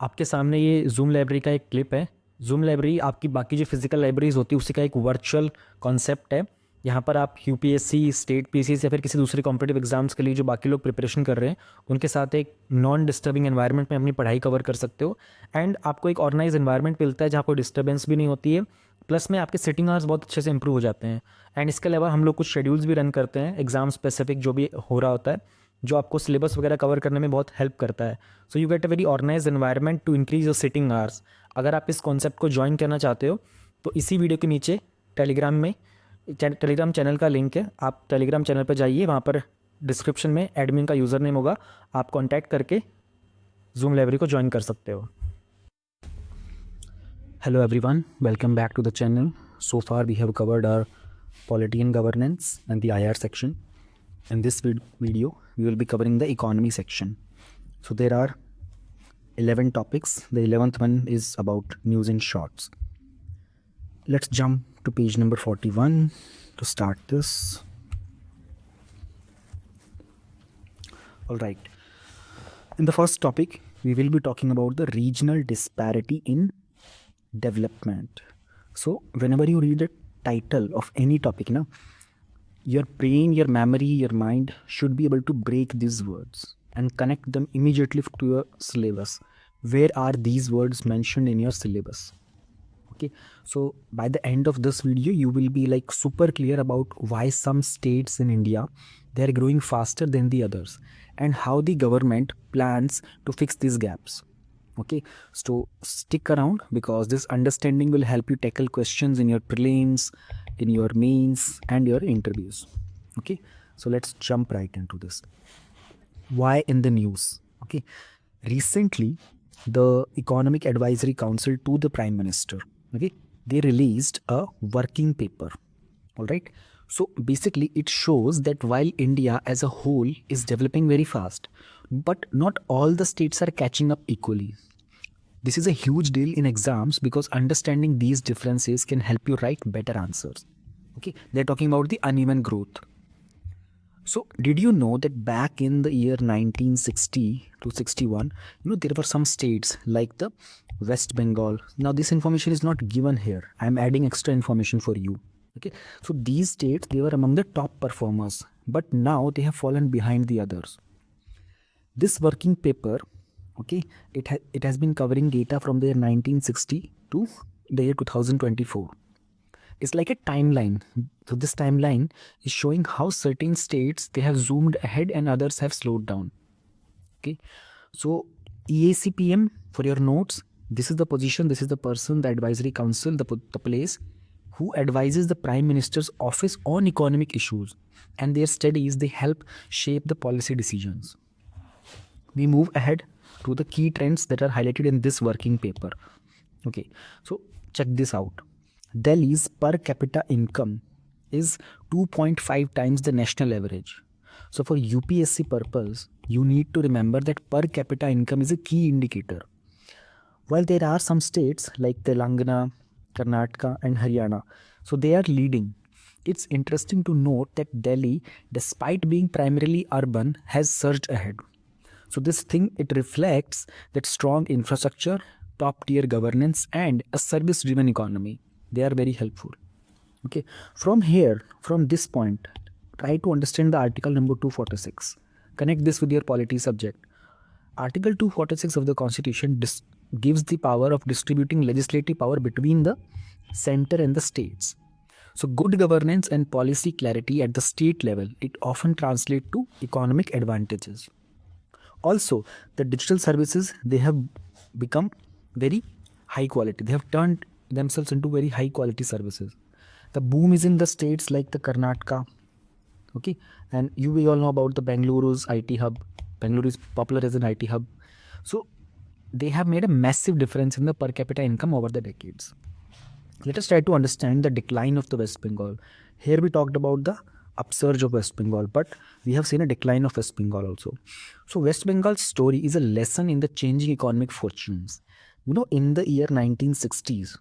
आपके सामने ये जूम लाइब्रेरी का एक क्लिप है। जूम लाइब्रेरी आपकी बाकी जो फिजिकल लाइब्रेरीज होती है उसी का एक वर्चुअल कॉन्सेप्ट है। यहाँ पर आप यूपीएससी, स्टेट पीसीएस या फिर किसी दूसरे कॉम्पिटिटिव एग्जाम्स के लिए जो बाकी लोग प्रिपरेशन कर रहे हैं उनके साथ एक नॉन डिस्टर्बिंग एनवायरनमेंट में अपनी पढ़ाई कवर कर सकते हो। एंड आपको एक ऑर्गेनाइज एनवायरनमेंट मिलता है जहाँ कोई डिस्टर्बेंस भी नहीं होती है। प्लस में आपके सिटिंग आवर्स बहुत अच्छे से इंप्रूव हो जाते हैं। एंड इसके अलावा हम लोग कुछ शेड्यूल्स भी रन करते हैं एग्जाम स्पेसिफिक जो भी हो रहा होता है, जो आपको सिलेबस वगैरह कवर करने में बहुत हेल्प करता है। So you get a very organise environment to increase your sitting hours. अगर आप इस कॉन्सेप्ट को ज्वाइन करना चाहते हो तो इसी वीडियो के नीचे टेलीग्राम चैनल का लिंक है। आप टेलीग्राम चैनल पर जाइए, वहाँ पर डिस्क्रिप्शन में एडमिन का यूज़र नेम होगा, आप कॉन्टैक्ट करके जूम लाइब्रेरी को ज्वाइन कर सकते हो। Hello everyone, welcome back to the channel. So far we have covered our polity and governance and the IR section. In this video we will be covering the economy section. So there are 11 topics. The 11th one is about news and shorts. Let's jump to page number 41 to start this. All right. In the first topic we will be talking about the regional disparity in development. So whenever you read the title of any topic, your brain, your memory, your mind should be able to break these words and connect them immediately to your syllabus. Where are these words mentioned in your syllabus? Okay, so by the end of this video you will be like super clear about why some states in India they are growing faster than the others and how the government plans to fix these gaps. Okay, so stick around because this understanding will help you tackle questions in your prelims, in your mains and your interviews. Okay, so let's jump right into this. Why in the news? Okay, recently the Economic Advisory Council to the Prime Minister, okay, they released a working paper. All right, so basically it shows that while India as a whole is developing very fast, but not all the states are catching up equally. This is a huge deal in exams because understanding these differences can help you write better answers. Okay, they're talking about the uneven growth. So did you know that back in the year 1960 to 61, there were some states like the West Bengal. Now this information is not given here. I'm adding extra information for you. Okay, so these states, they were among the top performers, but now they have fallen behind the others. This working paper, okay, it has been covering data from the year 1960 to the year 2024. It's like a timeline. So this timeline is showing how certain states they have zoomed ahead and others have slowed down. Okay, so EACPM, for your notes, this is the position, this is the person, the advisory council, the place who advises the Prime Minister's office on economic issues, and their studies they help shape the policy decisions. We move ahead to the key trends that are highlighted in this working paper. Okay, so check this out. Delhi's per capita income is 2.5 times the national average. So for UPSC purpose, you need to remember that per capita income is a key indicator. While there are some states like Telangana, Karnataka and Haryana, so they are leading. It's interesting to note that Delhi, despite being primarily urban, has surged ahead. So this thing, it reflects that strong infrastructure, top tier governance and a service driven economy. They are very helpful. Okay, from here, from this point, try to understand the article number 246. Connect this with your polity subject. Article 246 of the Constitution gives the power of distributing legislative power between the center and the states. So good governance and policy clarity at the state level, it often translates to economic advantages. Also, the digital services, they have become very high quality. They have turned themselves into very high quality services. The boom is in the states like the Karnataka. Okay, and we all know about the Bengaluru's IT hub. Bengaluru is popular as an IT hub. So they have made a massive difference in the per capita income over the decades. Let us try to understand the decline of the West Bengal. Here we talked about the upsurge of West Bengal, but we have seen a decline of West Bengal also. So West Bengal's story is a lesson in the changing economic fortunes. In the year 1960s,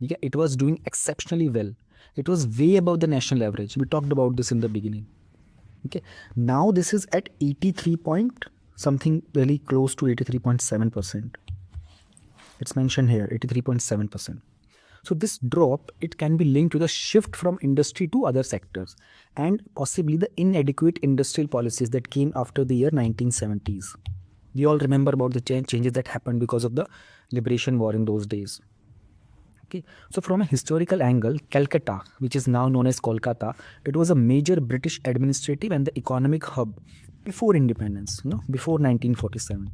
it was doing exceptionally well. It was way above the national average. We talked about this in the beginning. Okay, now this is at 83 point something, really close to 83.7%. It's mentioned here, 83.7%. So this drop, it can be linked to the shift from industry to other sectors and possibly the inadequate industrial policies that came after the year 1970s. We all remember about the changes that happened because of the liberation war in those days. Okay, so from a historical angle, Calcutta, which is now known as Kolkata, it was a major British administrative and the economic hub before independence, before 1947.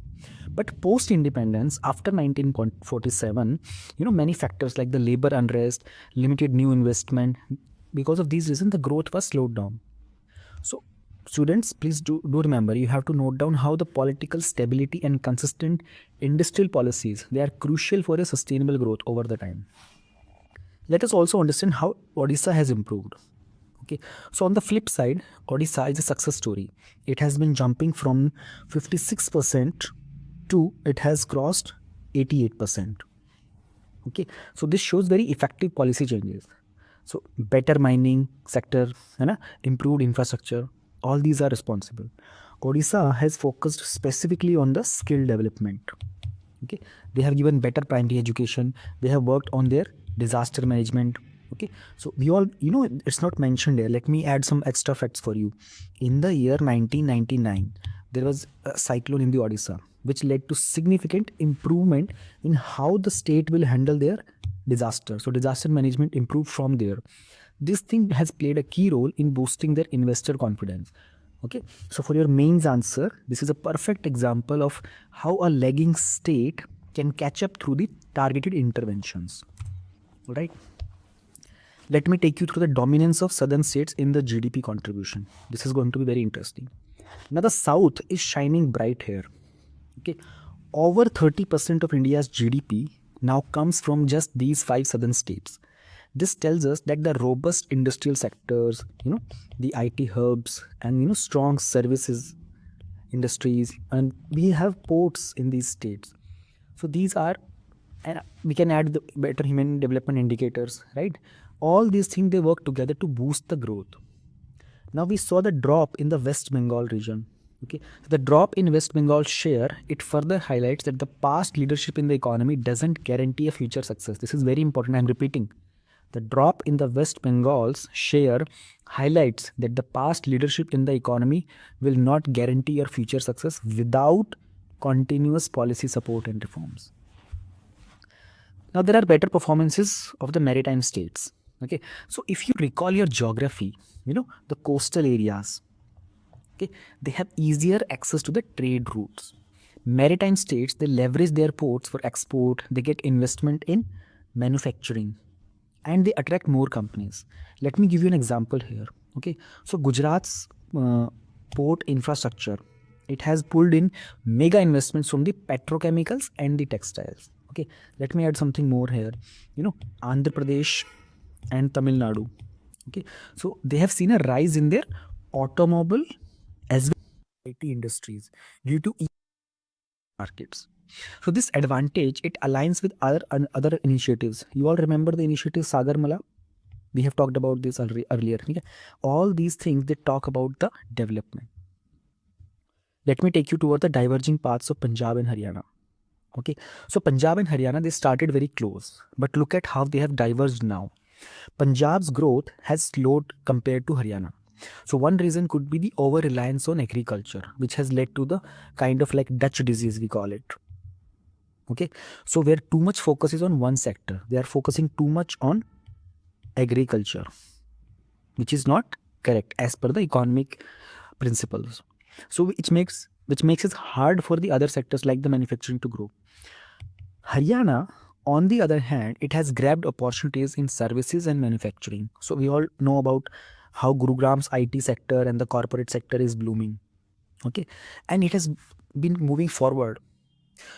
But post-independence, after 1947, many factors like the labor unrest, limited new investment, because of these reasons, the growth was slowed down. So students, please do remember, you have to note down how the political stability and consistent industrial policies, they are crucial for a sustainable growth over the time. Let us also understand how Odisha has improved. Okay, so on the flip side, Odisha is a success story. It has been jumping from 56% to it has crossed 88%. Okay, so this shows very effective policy changes. So better mining sector, improved infrastructure, all these are responsible. Odisha has focused specifically on the skill development. Okay, they have given better primary education. They have worked on their disaster management. Okay, so we all, it's not mentioned here. Let me add some extra facts for you. In the year 1999, there was a cyclone in the Odisha, which led to significant improvement in how the state will handle their disaster. So disaster management improved from there. This thing has played a key role in boosting their investor confidence. Okay, so for your mains answer, this is a perfect example of how a lagging state can catch up through the targeted interventions. All right. Let me take you through the dominance of southern states in the GDP contribution. This is going to be very interesting. Now the south is shining bright here. Okay, over 30% of India's GDP now comes from just these 5 southern states. This tells us that the robust industrial sectors, the IT hubs and strong services industries, and we have ports in these states. So these are, and we can add the better human development indicators, right? All these things, they work together to boost the growth. Now we saw the drop in the West Bengal region. Okay, the drop in West Bengal share, it further highlights that the past leadership in the economy doesn't guarantee a future success. This is very important. I'm repeating. The drop in the West Bengal's share highlights that the past leadership in the economy will not guarantee your future success without continuous policy support and reforms. Now there are better performances of the maritime states. Okay, so if you recall your geography, the coastal areas, okay, they have easier access to the trade routes. Maritime states, they leverage their ports for export, they get investment in manufacturing, and they attract more companies. Let me give you an example here. Okay, so Gujarat's port infrastructure, it has pulled in mega investments from the petrochemicals and the textiles. Okay, let me add something more here. Andhra Pradesh and Tamil Nadu. Okay, so they have seen a rise in their automobile as well as IT industries due to markets. So this advantage, it aligns with other initiatives. You all remember the initiative Sagarmala? We have talked about this earlier. Okay? All these things, they talk about the development. Let me take you toward the diverging paths of Punjab and Haryana. Okay, so Punjab and Haryana, they started very close, but look at how they have diverged now. Punjab's growth has slowed compared to Haryana. So one reason could be the over-reliance on agriculture, which has led to the kind of like Dutch disease, we call it. Okay, so where too much focus is on one sector, they are focusing too much on agriculture, which is not correct as per the economic principles. So which makes it hard for the other sectors like the manufacturing to grow. Haryana, on the other hand, it has grabbed opportunities in services and manufacturing. So we all know about how Gurugram's IT sector and the corporate sector is blooming. Okay, and it has been moving forward.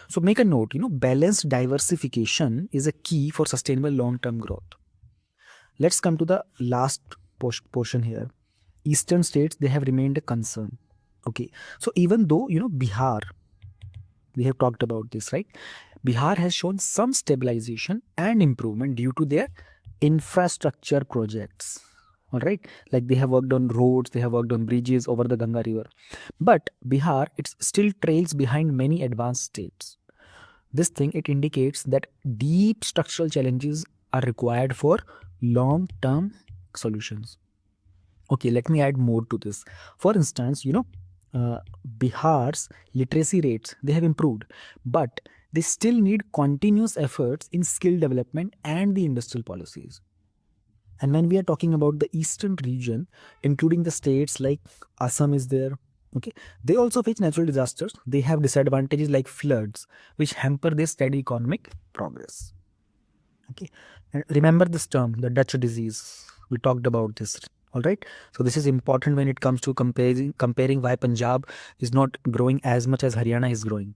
So make a note, balanced diversification is a key for sustainable long-term growth. Let's come to the last portion here. Eastern states, they have remained a concern. Okay, so even though, Bihar, we have talked about this, right? Bihar has shown some stabilization and improvement due to their infrastructure projects. All right, like they have worked on roads, they have worked on bridges over the Ganga river. But Bihar, it still trails behind many advanced states. This thing, it indicates that deep structural challenges are required for long-term solutions. Okay, let me add more to this. For instance, Bihar's literacy rates, they have improved, but they still need continuous efforts in skill development and the industrial policies. And when we are talking about the eastern region, including the states like Assam is there, okay, they also face natural disasters. They have disadvantages like floods, which hamper their steady economic progress. Okay, and remember this term, the Dutch disease. We talked about this. All right. So this is important when it comes to comparing why Punjab is not growing as much as Haryana is growing.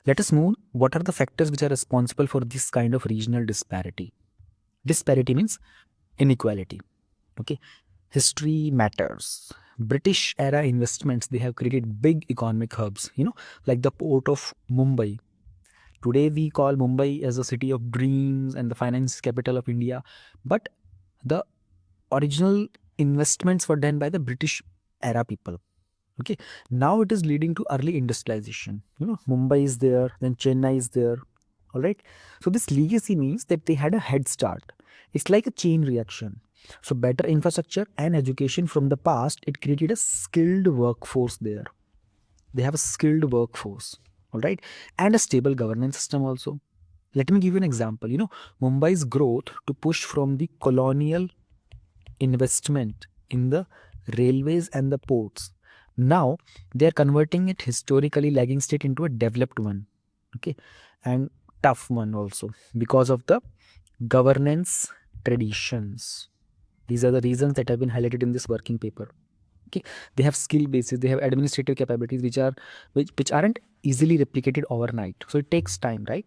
Let us move. What are the factors which are responsible for this kind of regional disparity? Disparity means inequality. Okay. History matters. British era investments, they have created big economic hubs, like the port of Mumbai. Today we call Mumbai as a city of dreams and the finance capital of India. But the original investments were done by the British era people. Okay. Now it is leading to early industrialization. Mumbai is there, then Chennai is there. All right. So this legacy means that they had a head start. It's like a chain reaction. So better infrastructure and education from the past, it created a skilled workforce there. They have a skilled workforce. All right. And a stable governance system also. Let me give you an example. Mumbai's growth to push from the colonial investment in the railways and the ports. Now they are converting it historically lagging state into a developed one. Okay. And tough one also because of the governance traditions. These are the reasons that have been highlighted in this working paper. Okay. They have skill bases, they have administrative capabilities which aren't easily replicated overnight. So it takes time, right?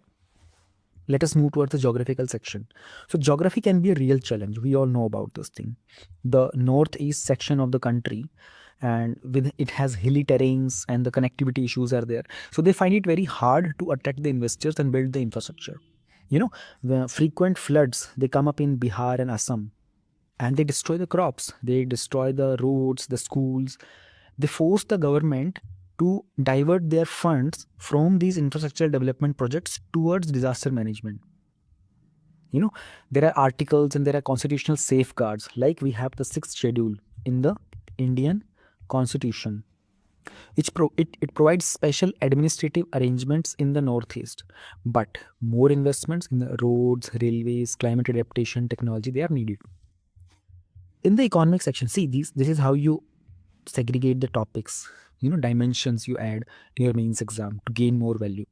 Let us move towards the geographical section. So geography can be a real challenge. We all know about this thing. The northeast section of the country, and with it has hilly terrains and the connectivity issues are there. So they find it very hard to attract the investors and build the infrastructure. The frequent floods, they come up in Bihar and Assam, and they destroy the crops, they destroy the roads, the schools. They force the government to divert their funds from these infrastructure development projects towards disaster management. There are articles and there are constitutional safeguards, like we have the 6th schedule in the Indian Constitution. It provides special administrative arrangements in the northeast, but more investments in the roads, railways, climate adaptation, technology, they are needed. In the economic section, see, this is how you segregate the topics, dimensions you add in your mains exam to gain more value.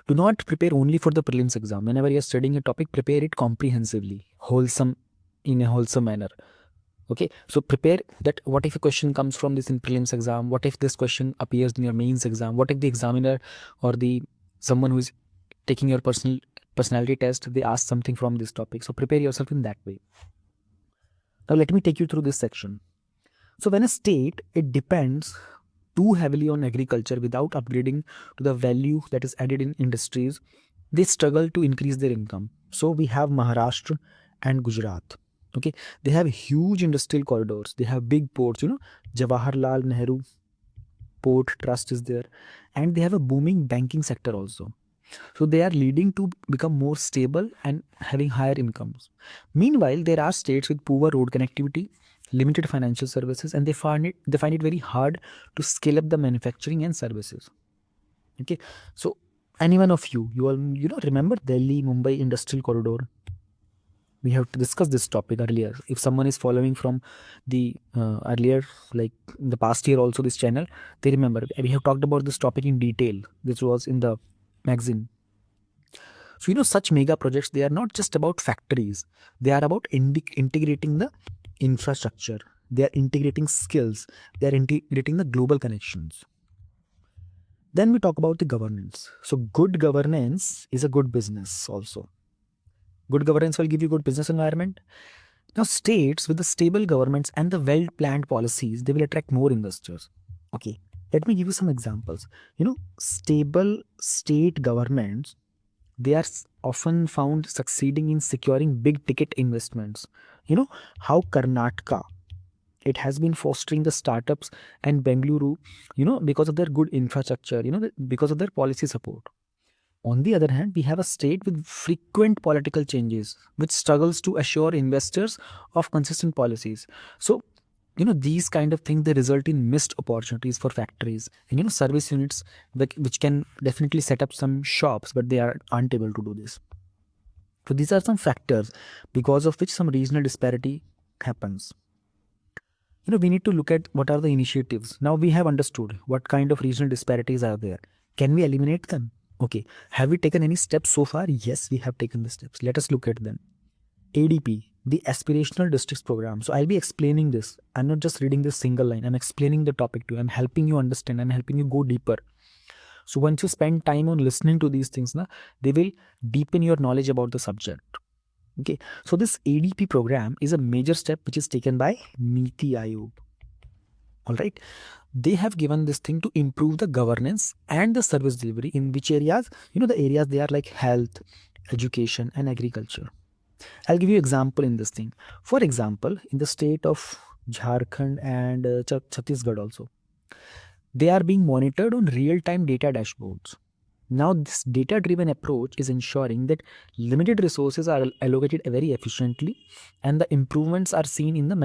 Do not prepare only for the prelims exam. Whenever you're studying a topic, prepare it comprehensively, in a wholesome manner. Okay, so prepare that what if a question comes from this in prelims exam, what if this question appears in your mains exam, what if the examiner or someone who is taking your personality test, they ask something from this topic. So prepare yourself in that way. Now let me take you through this section. So when a state, it depends too heavily on agriculture without upgrading to the value that is added in industries, they struggle to increase their income. So we have Maharashtra and Gujarat. Okay, they have huge industrial corridors. They have big ports. Jawaharlal Nehru Port Trust is there, and they have a booming banking sector also. So they are leading to become more stable and having higher incomes. Meanwhile, there are states with poor road connectivity, limited financial services, and they find it very hard to scale up the manufacturing and services. Okay, so anyone of you all remember Delhi Mumbai industrial corridor? We have to discuss this topic earlier. If someone is following from the earlier, like in the past year also, this channel, they remember we have talked about this topic in detail. This was in the magazine. So such mega projects, they are not just about factories. They are about integrating the infrastructure. They are integrating skills. They are integrating the global connections. Then we talk about the governance. So good governance is a good business also. Good governance will give you good business environment. Now states with the stable governments and the well-planned policies, they will attract more investors. Okay, let me give you some examples. Stable state governments, they are often found succeeding in securing big ticket investments. How Karnataka, it has been fostering the startups, and Bengaluru, because of their good infrastructure, because of their policy support. On the other hand, we have a state with frequent political changes, which struggles to assure investors of consistent policies. So, these kind of things, they result in missed opportunities for factories and, service units, which can definitely set up some shops, but they aren't able to do this. So these are some factors because of which some regional disparity happens. We need to look at what are the initiatives. Now we have understood what kind of regional disparities are there. Can we eliminate them? Okay. Have we taken any steps so far? Yes, we have taken the steps. Let us look at them. ADP, the Aspirational Districts Program. So I'll be explaining this. I'm not just reading this single line. I'm explaining the topic to you. I'm helping you understand. I'm helping you go deeper. So once you spend time on listening to these things, they will deepen your knowledge about the subject. Okay, so this ADP program is a major step which is taken by Niti Aayog. All right, they have given this thing to improve the governance and the service delivery in which areas? The areas they are like health, education, and agriculture. I'll give you example in this thing. For example, in the state of Jharkhand and Chhattisgarh also, they are being monitored on real-time data dashboards. Now, this data-driven approach is ensuring that limited resources are allocated very efficiently, and the improvements are seen in the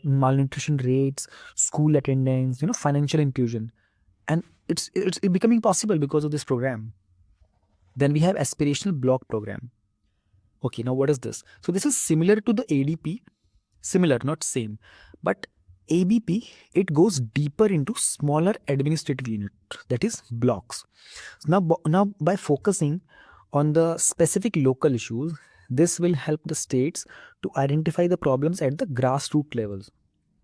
malnutrition rates, school attendance, financial inclusion, and it's becoming possible because of this program. Then we have aspirational block program. Okay, now what is this? So this is similar to the ADP, similar, not same, but ABP, it goes deeper into smaller administrative units, that is blocks. Now by focusing on the specific local issues, this will help the states to identify the problems at the grassroots levels.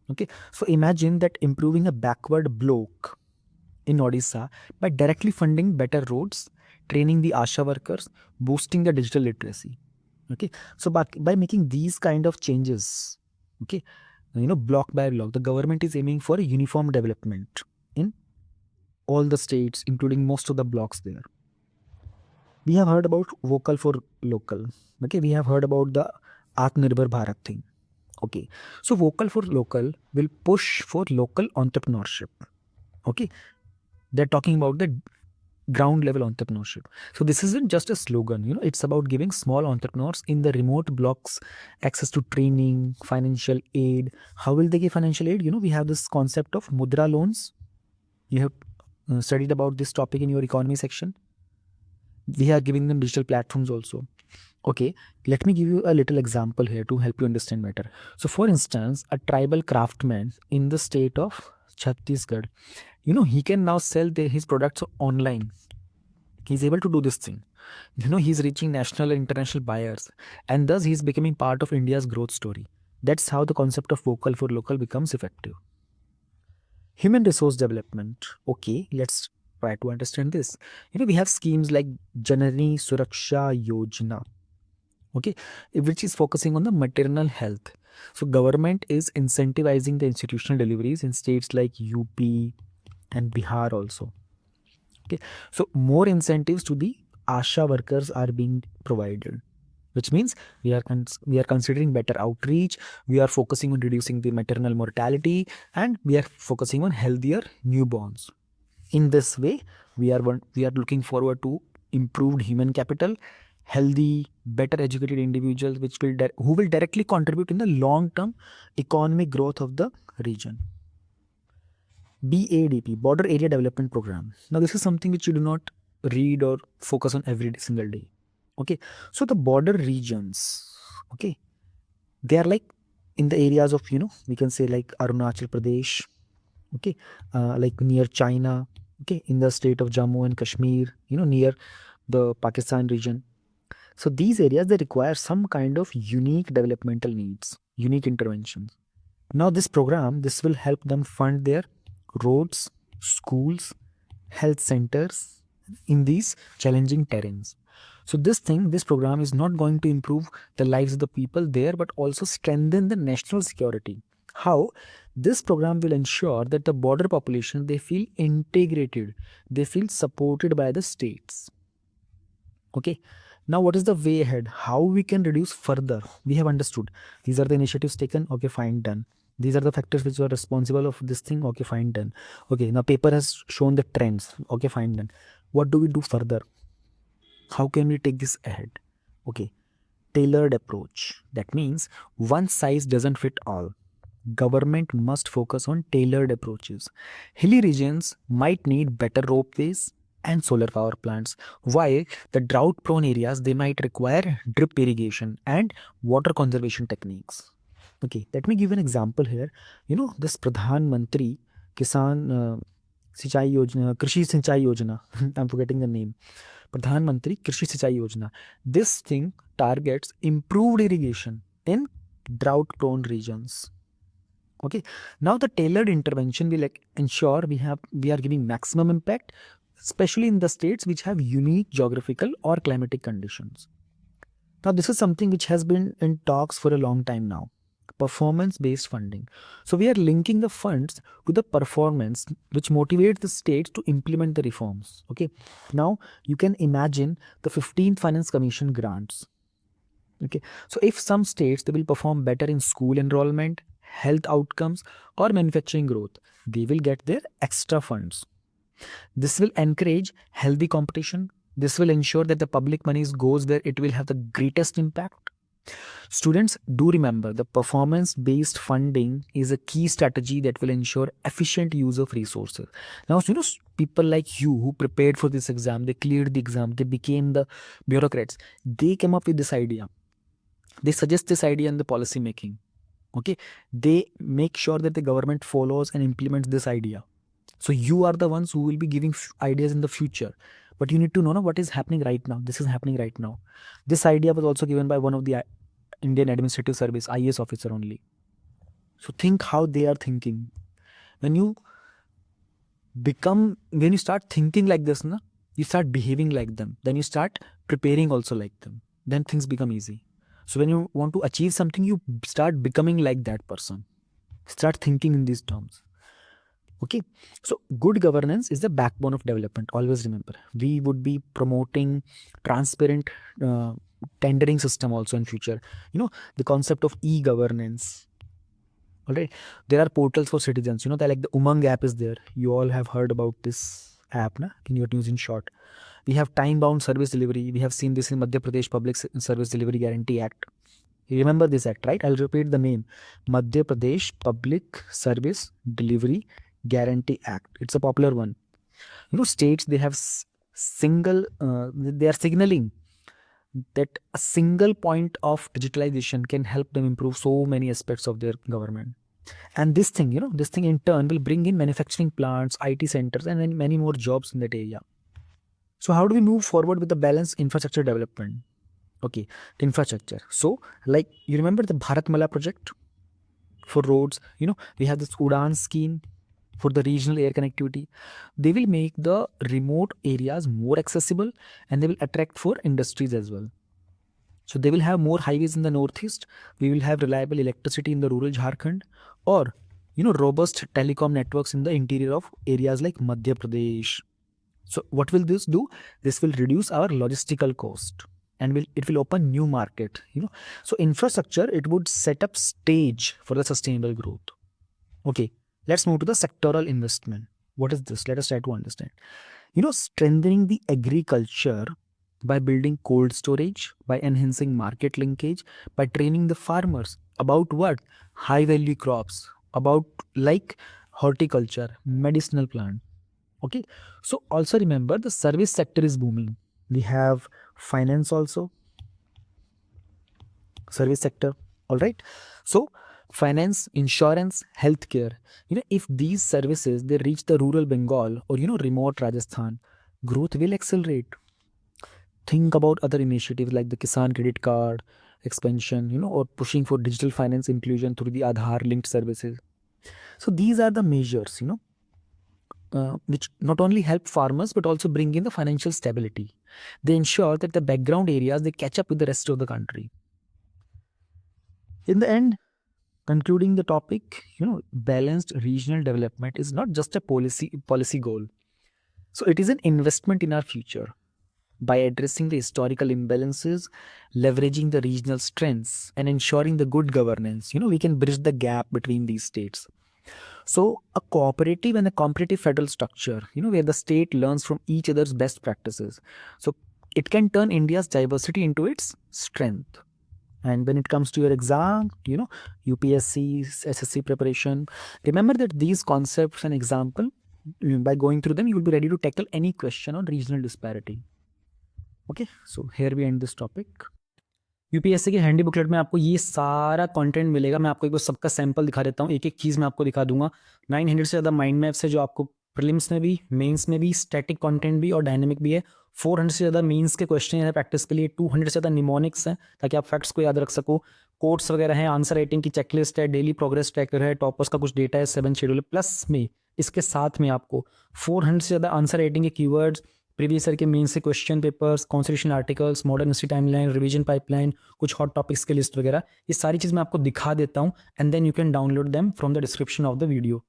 Okay, so imagine that improving a backward block in Odisha by directly funding better roads, training the ASHA workers, boosting the digital literacy. Okay, so by making these kind of changes, okay, block by block, the government is aiming for a uniform development in all the states, including most of the blocks there. We have heard about vocal for local. Okay, we have heard about the Atmanirbhar Bharat thing. Okay, so vocal for local will push for local entrepreneurship. Okay, they're talking about the ground level entrepreneurship. So this isn't just a slogan, it's about giving small entrepreneurs in the remote blocks access to training, financial aid. How will they give financial aid? We have this concept of mudra loans. You have studied about this topic in your economy section. We are giving them digital platforms also. Okay, let me give you a little example here to help you understand better. So for instance, a tribal craftsman in the state of Chhattisgarh, he can now sell his products online. He's able to do this thing. He's reaching national and international buyers, and thus he's becoming part of India's growth story. That's how the concept of vocal for local becomes effective. Human resource development. Okay, let's try to understand this. We have schemes like Janani Suraksha Yojana, okay, which is focusing on the maternal health. So government is incentivizing the institutional deliveries in states like UP and Bihar also. Okay, so more incentives to the ASHA workers are being provided, which means we are considering better outreach. We are focusing on reducing the maternal mortality, and we are focusing on healthier newborns. In this way, we are looking forward to improved human capital, healthy, better educated individuals, who will directly contribute in the long-term economic growth of the region. BADP, Border Area Development Program. Now, this is something which you do not read or focus on every single day. Okay, so the border regions, okay, they are like in the areas of, we can say like Arunachal Pradesh, okay, like near China, okay, in the state of Jammu and Kashmir, near the Pakistan region. So these areas, they require some kind of unique developmental needs, unique interventions. Now this program, this will help them fund their roads, schools, health centers in these challenging terrains. So this program is not going to improve the lives of the people there, but also strengthen the national security. How? This program will ensure that the border population, they feel integrated, they feel supported by the states. Okay. Now, what is the way ahead? How we can reduce further? We have understood. These are the initiatives taken. Okay, fine, done. These are the factors which are responsible of this thing. Okay, fine, done. Okay, now paper has shown the trends. Okay, fine, done. What do we do further? How can we take this ahead? Okay, tailored approach. That means one size doesn't fit all. Government must focus on tailored approaches. Hilly regions might need better ropeways and solar power plants, while the drought prone areas they might require drip irrigation and water conservation techniques. Okay, let me give an example here. This Pradhan Mantri Kisan Sinchai Yojana, Krishi Sinchai Yojana, I'm forgetting the name. Pradhan Mantri Krishi Sinchai Yojana. This thing targets improved irrigation in drought prone regions. Okay, now the tailored intervention will ensure we are giving maximum impact, especially in the states which have unique geographical or climatic conditions. Now this is something which has been in talks for a long time now. Performance based funding. So we are linking the funds to the performance which motivates the states to implement the reforms. Okay, now you can imagine the 15th Finance Commission grants. Okay, so if some states they will perform better in school enrollment, health outcomes, or manufacturing growth, they will get their extra funds. This will encourage healthy competition. This will ensure that the public money goes where it will have the greatest impact. Students, do remember the performance based funding is a key strategy that will ensure efficient use of resources. Now, people like you who prepared for this exam, they cleared the exam, they became the bureaucrats, they came up with this idea. They suggest this idea in the policy making. Okay, they make sure that the government follows and implements this idea. So you are the ones who will be giving ideas in the future, but you need to know what is happening right now. This is happening right now. This idea was also given by one of the Indian Administrative Service IAS officer only. So think how they are thinking. When you start thinking like this, you start behaving like them, then you start preparing also like them, then things become easy. So when you want to achieve something, you start becoming like that person. Start thinking in these terms. Okay, so good governance is the backbone of development. Always remember, we would be promoting transparent tendering system also in future. The concept of e-governance. All right, there are portals for citizens. Like the Umang app is there. You all have heard about this app, in your news in short. We have time-bound service delivery. We have seen this in Madhya Pradesh Public Service Delivery Guarantee Act. You remember this act, right? I'll repeat the name. Madhya Pradesh Public Service Delivery Guarantee Act. It's a popular one. States, they have they are signaling that a single point of digitalization can help them improve so many aspects of their government. And this thing in turn will bring in manufacturing plants, IT centers, and then many more jobs in that area. So how do we move forward with the balanced infrastructure development? Okay, the infrastructure. So, like, you remember the Bharatmala project for roads? We have this Udan scheme for the regional air connectivity. They will make the remote areas more accessible, and they will attract for industries as well. So they will have more highways in the northeast. We will have reliable electricity in the rural Jharkhand, or robust telecom networks in the interior of areas like Madhya Pradesh. So what will this do? This will reduce our logistical cost, and it will open new market. So infrastructure, it would set up stage for the sustainable growth. Okay, let's move to the sectoral investment. What is this? Let us try to understand. Strengthening the agriculture by building cold storage, by enhancing market linkage, by training the farmers about what? High value crops, about like horticulture, medicinal plant. Okay, so also remember the service sector is booming. We have finance also, service sector. All right, so finance, insurance, healthcare. If these services they reach the rural Bengal or remote Rajasthan, growth will accelerate. Think about other initiatives like the Kisan credit card expansion, or pushing for digital finance inclusion through the Aadhaar linked services. So these are the measures, which not only help farmers but also bring in the financial stability. They ensure that the background areas they catch up with the rest of the country. In the end, concluding the topic, balanced regional development is not just a policy goal. So it is an investment in our future. By addressing the historical imbalances, leveraging the regional strengths, and ensuring the good governance, we can bridge the gap between these states. So a cooperative and a competitive federal structure, where the state learns from each other's best practices. So it can turn India's diversity into its strength. And when it comes to your exam, UPSC, SSC preparation, remember that these concepts and example, by going through them, you will be ready to tackle any question on regional disparity. Okay, so here we end this topic. UPSC के handy booklet में आपको ये सारा content मिलेगा। मैं आपको एक बार सबका सैंपल दिखा देता हूँ, एक एक चीज़ मैं आपको दिखा दूंगा। 900 से ज़्यादा माइंड मैप्स है जो आपको प्रीलिम्स में भी, मेंस में भी, स्टैटिक कंटेंट भी और डायनेमिक भी है। 400 से ज़्यादा मेंस के क्वेश्चन है प्रैक्टिस के लिए। 200 से ज़्यादा निमोनिक्स हैं ताकि आप फैक्ट्स को याद रख सको। कोट्स वगैरह हैं, आंसर राइटिंग की चेकलिस्ट है, डेली प्रोग्रेस ट्रैकर है, टॉपर्स का कुछ डेटा है, 7 शेड्यूल है। प्लस में इसके साथ में आपको 400 से ज़्यादा आंसर राइटिंग के कीवर्ड्स, प्रीवियस ईयर के मेन से question papers, constitution articles, modernity timeline, revision pipeline, कुछ हॉट टॉपिक्स के लिस्ट वगैरह, ये सारी चीज़ मैं आपको दिखा देता हूँ। And then you can download them from the description of the video.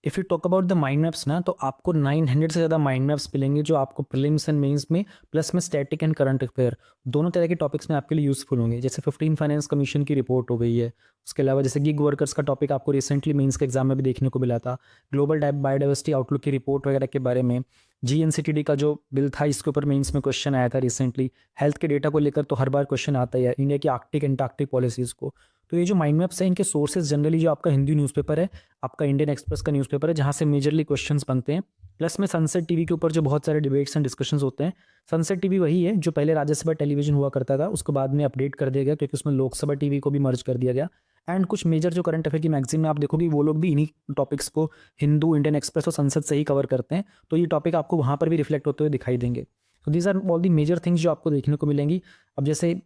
If you talk about the mind maps ना, तो आपको 900 से ज़्यादा माइंड मैप्स मिलेंगे जो आपको प्रीलिम्स एंड मेंस में, प्लस में स्टैटिक एंड करंट अफेयर दोनों तरह के टॉपिक्स में आपके लिए यूज़फुल होंगे। जैसे 15 फाइनेंस कमीशन की रिपोर्ट हो गई है, उसके अलावा जैसे गिग वर्कर्स का टॉपिक आपको रिसेंटली मेंस के एग्जाम में भी देखने को मिला था, ग्लोबल बायोडाइवर्सिटी आउटलुक की रिपोर्ट वगैरह के बारे में, GNCTD का जो बिल था इसके ऊपर मेंस में क्वेश्चन आया था रिसेंटली। हेल्थ के डेटा को लेकर तो हर बार क्वेश्चन आता ही है, इंडिया की आर्कटिक एंटार्क्टिक पॉलिसीज़ को। तो ये जो माइंड मैप्स हैं, इनके सोर्सेज जनरली जो आपका हिंदी न्यूज़पेपर है, आपका इंडियन एक्सप्रेस का न्यूज़पेपर है, जहाँ से मेजरली क्वेश्चंस बनते हैं। प्लस में सनसेट टीवी के ऊपर जो बहुत सारे डिबेट्स एंड डिस्कशंस होते हैं। सनसेट टीवी वही है जो पहले राज्यसभा टेलीविजन हुआ करता था, उसको बाद में अपडेट कर दिया गया क्योंकि उसमें लोकसभा टीवी को भी मर्ज कर दिया गया। एंड कुछ मेजर जो करंट अफेयर की मैगजीन में आप देखोगे, वो लोग भी इन्हीं टॉपिक्स को हिंदू, इंडियन एक्सप्रेस और संसद से ही कवर करते हैं। तो ये टॉपिक आपको वहाँ पर भी रिफ्लेक्ट होते हुए दिखाई देंगे। तो these are all the major things जो आपको देखने को मिलेंगी। अब जैसे